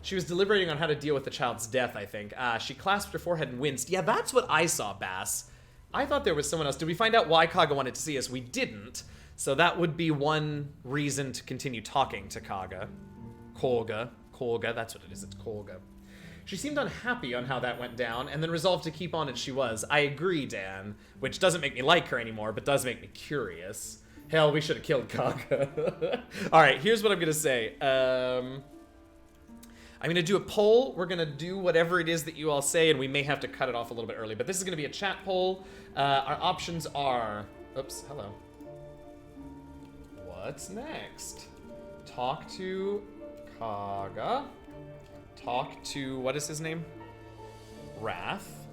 She was deliberating on how to deal with the child's death, I think. She clasped her forehead and winced. Yeah, that's what I saw, Bass. I thought there was someone else. Did we find out why Kaga wanted to see us? We didn't. So that would be one reason to continue talking to Kaga. Kolga, that's what it is. It's Kolga. She seemed unhappy on how that went down, and then resolved to keep on as she was. I agree, Dan, which doesn't make me like her anymore, but does make me curious. Hell, we should have killed Kaga. All right, here's what I'm gonna say. I'm gonna do a poll. We're gonna do whatever it is that you all say, and we may have to cut it off a little bit early, but this is gonna be a chat poll. Our options are, oops, hello. What's next? Talk to Kaga. Talk to, what is his name? Wrath.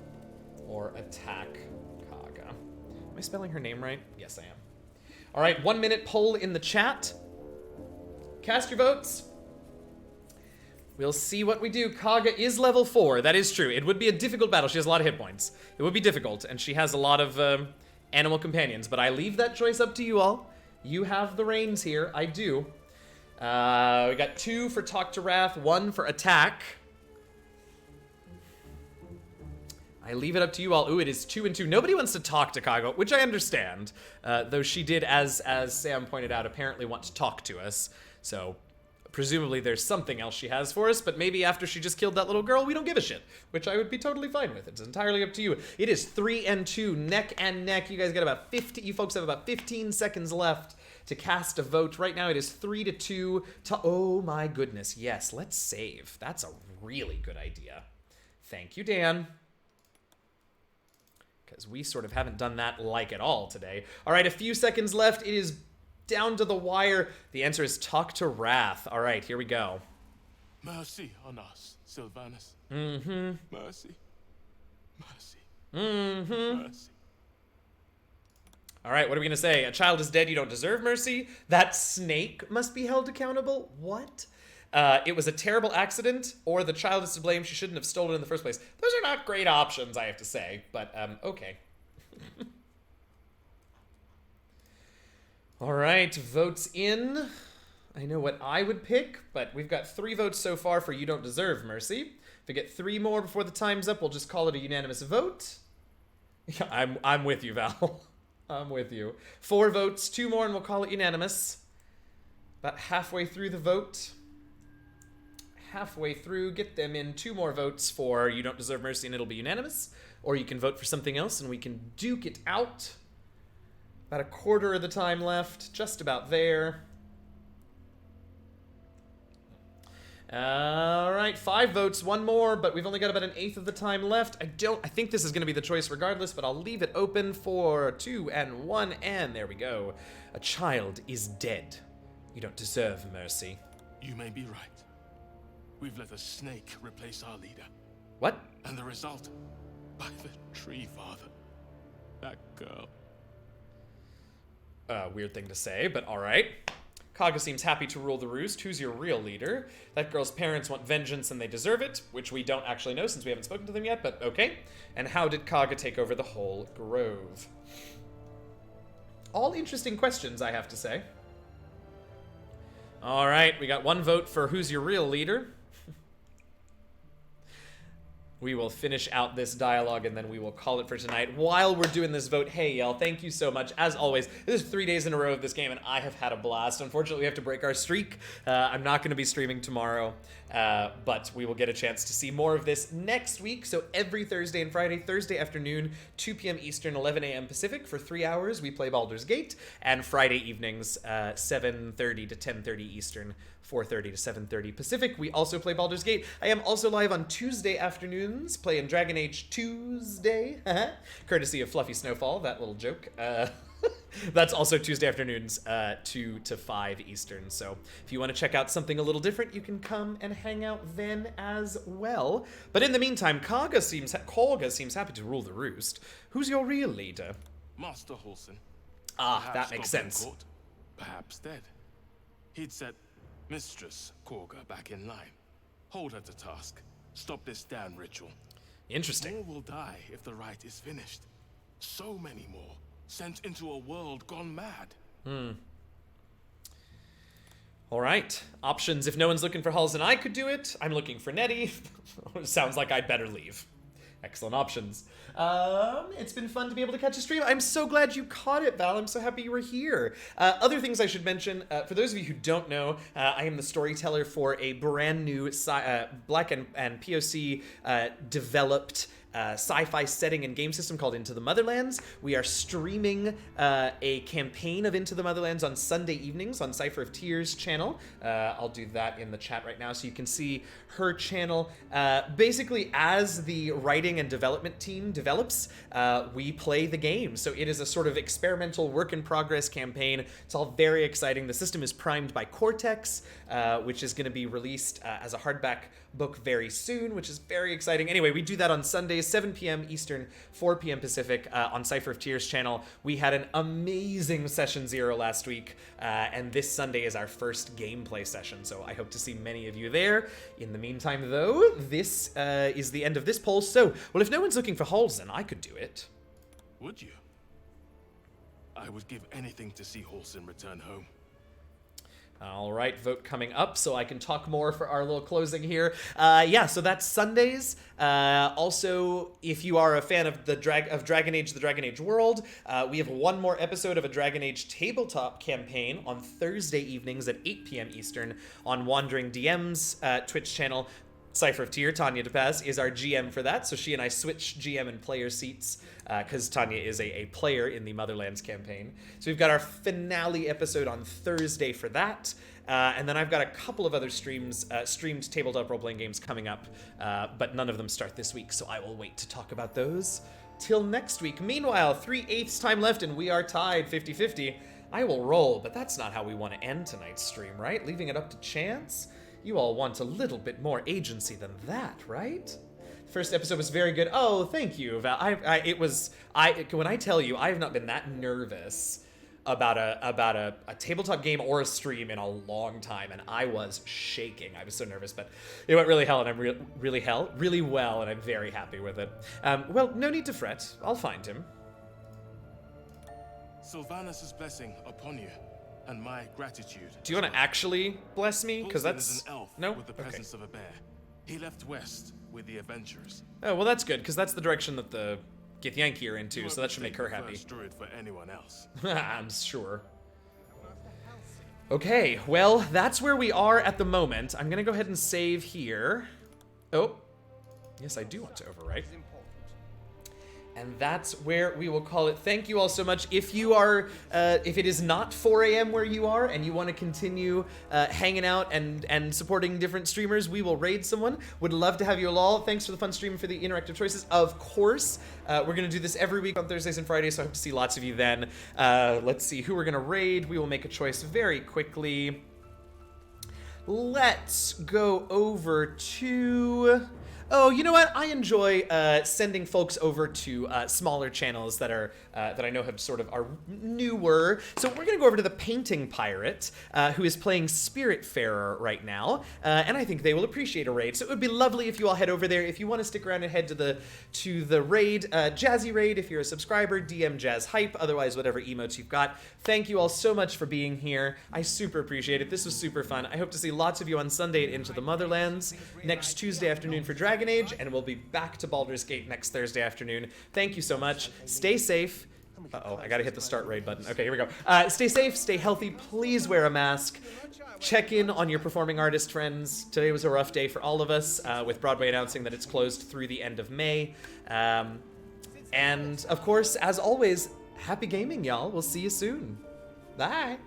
Or attack Kaga. Am I spelling her name right? Yes, I am. All right, 1 minute poll in the chat. Cast your votes. We'll see what we do. Kaga is level 4. That is true. It would be a difficult battle. She has a lot of hit points. It would be difficult, and she has a lot of animal companions. But I leave that choice up to you all. You have the reins here. I do. We got 2 for Talk to Wrath, 1 for Attack. I leave it up to you all. Ooh, it is 2 and 2. Nobody wants to talk to Kaga, which I understand. Though she did, as Sam pointed out, apparently want to talk to us. So presumably there's something else she has for us, but maybe after she just killed that little girl, we don't give a shit, which I would be totally fine with. It's entirely up to you. It is 3 and 2, neck and neck. You guys got about 50. You folks have about 15 seconds left to cast a vote. Right now it is 3 to 2. Oh my goodness, yes, let's save. That's a really good idea. Thank you, Dan. Because we sort of haven't done that like at all today. All right, a few seconds left. It is down to the wire. The answer is Talk to Wrath. All right, here we go. Mercy on us, Sylvanus. Mm-hmm. Mercy. Mercy. Mm-hmm. Mercy. All right, what are we going to say? A child is dead, you don't deserve mercy. That snake must be held accountable. What? It was a terrible accident, or the child is to blame. She shouldn't have stolen it in the first place. Those are not great options, I have to say, but okay. All right, votes in. I know what I would pick, but we've got 3 votes so far for You Don't Deserve Mercy. If we get 3 more before the time's up, we'll just call it a unanimous vote. Yeah, I'm with you, Val. I'm with you. 4 votes, 2 more, and we'll call it unanimous. About halfway through the vote. Halfway through, get them in 2 more votes for You Don't Deserve Mercy, and it'll be unanimous. Or you can vote for something else, and we can duke it out. About a quarter of the time left, just about there. All right, 5 votes, 1 more, but we've only got about an eighth of the time left. I think this is going to be the choice regardless, but I'll leave it open for 2 and 1, and there we go. A child is dead. You don't deserve mercy. You may be right. We've let a snake replace our leader. What? And the result, by the tree father, that girl. Weird thing to say, but all right. Kaga seems happy to rule the roost. Who's your real leader? That girl's parents want vengeance and they deserve it, which we don't actually know since we haven't spoken to them yet, but okay. And how did Kaga take over the whole grove? All interesting questions, I have to say. All right, we got 1 vote for who's your real leader. We will finish out this dialogue and then we will call it for tonight. While we're doing this vote, hey y'all, thank you so much. As always, this is 3 days in a row of this game and I have had a blast. Unfortunately, we have to break our streak. I'm not going to be streaming tomorrow, but we will get a chance to see more of this next week. So every Thursday and Friday, Thursday afternoon, 2 p.m. Eastern, 11 a.m. Pacific, for 3 hours, we play Baldur's Gate. And Friday evenings, 7:30 to 10:30 Eastern, 4:30 to 7:30 Pacific. We also play Baldur's Gate. I am also live on Tuesday afternoons, playing Dragon Age Tuesday, courtesy of Fluffy Snowfall, that little joke. That's also Tuesday afternoons, 2 to 5 Eastern. So if you want to check out something a little different, you can come and hang out then as well. But in the meantime, Kaga seems happy to rule the roost. Who's your real leader? Master Halsin. Ah, Perhaps that makes Goblin sense. Court, perhaps dead. He'd set Mistress Korga back in line. Hold her to task. Stop this damn ritual. Interesting. More will die if the rite is finished. So many more. Sent into a world gone mad. All right. Options. If no one's looking for Halls and I could do it, I'm looking for Nettie. Sounds like I'd better leave. Excellent options. It's been fun to be able to catch a stream. I'm so glad you caught it, Val. I'm so happy you were here. Other things I should mention, for those of you who don't know, I am the storyteller for a brand new Black and POC developed sci-fi setting and game system called Into the Motherlands. We are streaming a campaign of Into the Motherlands on Sunday evenings on Cypher of Tears channel. I'll do that in the chat right now so you can see her channel. Basically, as the writing and development team develops, we play the game. So it is a sort of experimental work-in-progress campaign. It's all very exciting. The system is primed by Cortex, which is going to be released as a hardback book very soon, which is very exciting. Anyway, we do that on Sundays Sundays, 7 p.m. Eastern, 4 p.m. Pacific on Cypher of Tears channel. We had an amazing Session 0 last week, and this Sunday is our first gameplay session, so I hope to see many of you there. In the meantime, though, this is the end of this poll, so, well, if no one's looking for Halsin, I could do it. Would you? I would give anything to see Halsin return home. All right, vote coming up so I can talk more for our little closing here. Yeah, so that's Sundays. Also, if you are a fan of the Dragon Age, the Dragon Age world, we have one more episode of a Dragon Age tabletop campaign on Thursday evenings at 8 p.m. Eastern on Wandering DM's Twitch channel. Cypher of Tyr, Tanya DePaz, is our GM for that, so she and I switch GM and player seats because Tanya is a player in the Motherlands campaign. So we've got our finale episode on Thursday for that, and then I've got a couple of other streamed tabletop role-playing games coming up, but none of them start this week, so I will wait to talk about those till next week. Meanwhile, 3/8 time left, and we are tied 50-50. I will roll, but that's not how we want to end tonight's stream, right? Leaving it up to chance? You all want a little bit more agency than that, right? First episode was very good. Oh, thank you, Val. When I tell you, I have not been that nervous about a tabletop game or a stream in a long time, and I was shaking. I was so nervous, but it went really well, and I'm really well, and I'm very happy with it. Well, no need to fret. I'll find him. Sylvanus' blessing upon you. And my gratitude. Do you want to actually bless me? Because that's is an elf no. With the presence of a bear. He left west with the adventurers. Oh well, that's good because that's the direction that the Githyanki are into, so that should make her happy. Druid for anyone else. I'm sure. Okay, well that's where we are at the moment. I'm gonna go ahead and save here. Oh, yes, I do want to overwrite. And that's where we will call it. Thank you all so much. If you are, if it is not 4 a.m. where you are and you want to continue hanging out and supporting different streamers, we will raid someone. Would love to have you all. Thanks for the fun stream, for the interactive choices. Of course, we're going to do this every week on Thursdays and Fridays, so I hope to see lots of you then. Let's see who we're going to raid. We will make a choice very quickly. Let's go over to... Oh, you know what? I enjoy sending folks over to smaller channels that are that I know have sort of are newer. So we're gonna go over to the Painting Pirate, who is playing Spiritfarer right now, and I think they will appreciate a raid. So it would be lovely if you all head over there. If you want to stick around and head to the raid, Jazzy Raid. If you're a subscriber, DM Jazz Hype. Otherwise, whatever emotes you've got. Thank you all so much for being here. I super appreciate it. This was super fun. I hope to see lots of you on Sunday at Into the Motherlands, next Tuesday afternoon for Dragon Age, and we'll be back to Baldur's Gate next Thursday afternoon. Thank you so much. Stay safe. Uh-oh, I gotta hit the start raid button. Okay, here we go. Stay safe, stay healthy, please wear a mask. Check in on your performing artist friends. Today was a rough day for all of us, with Broadway announcing that it's closed through the end of May. And, of course, as always, happy gaming, y'all. We'll see you soon. Bye.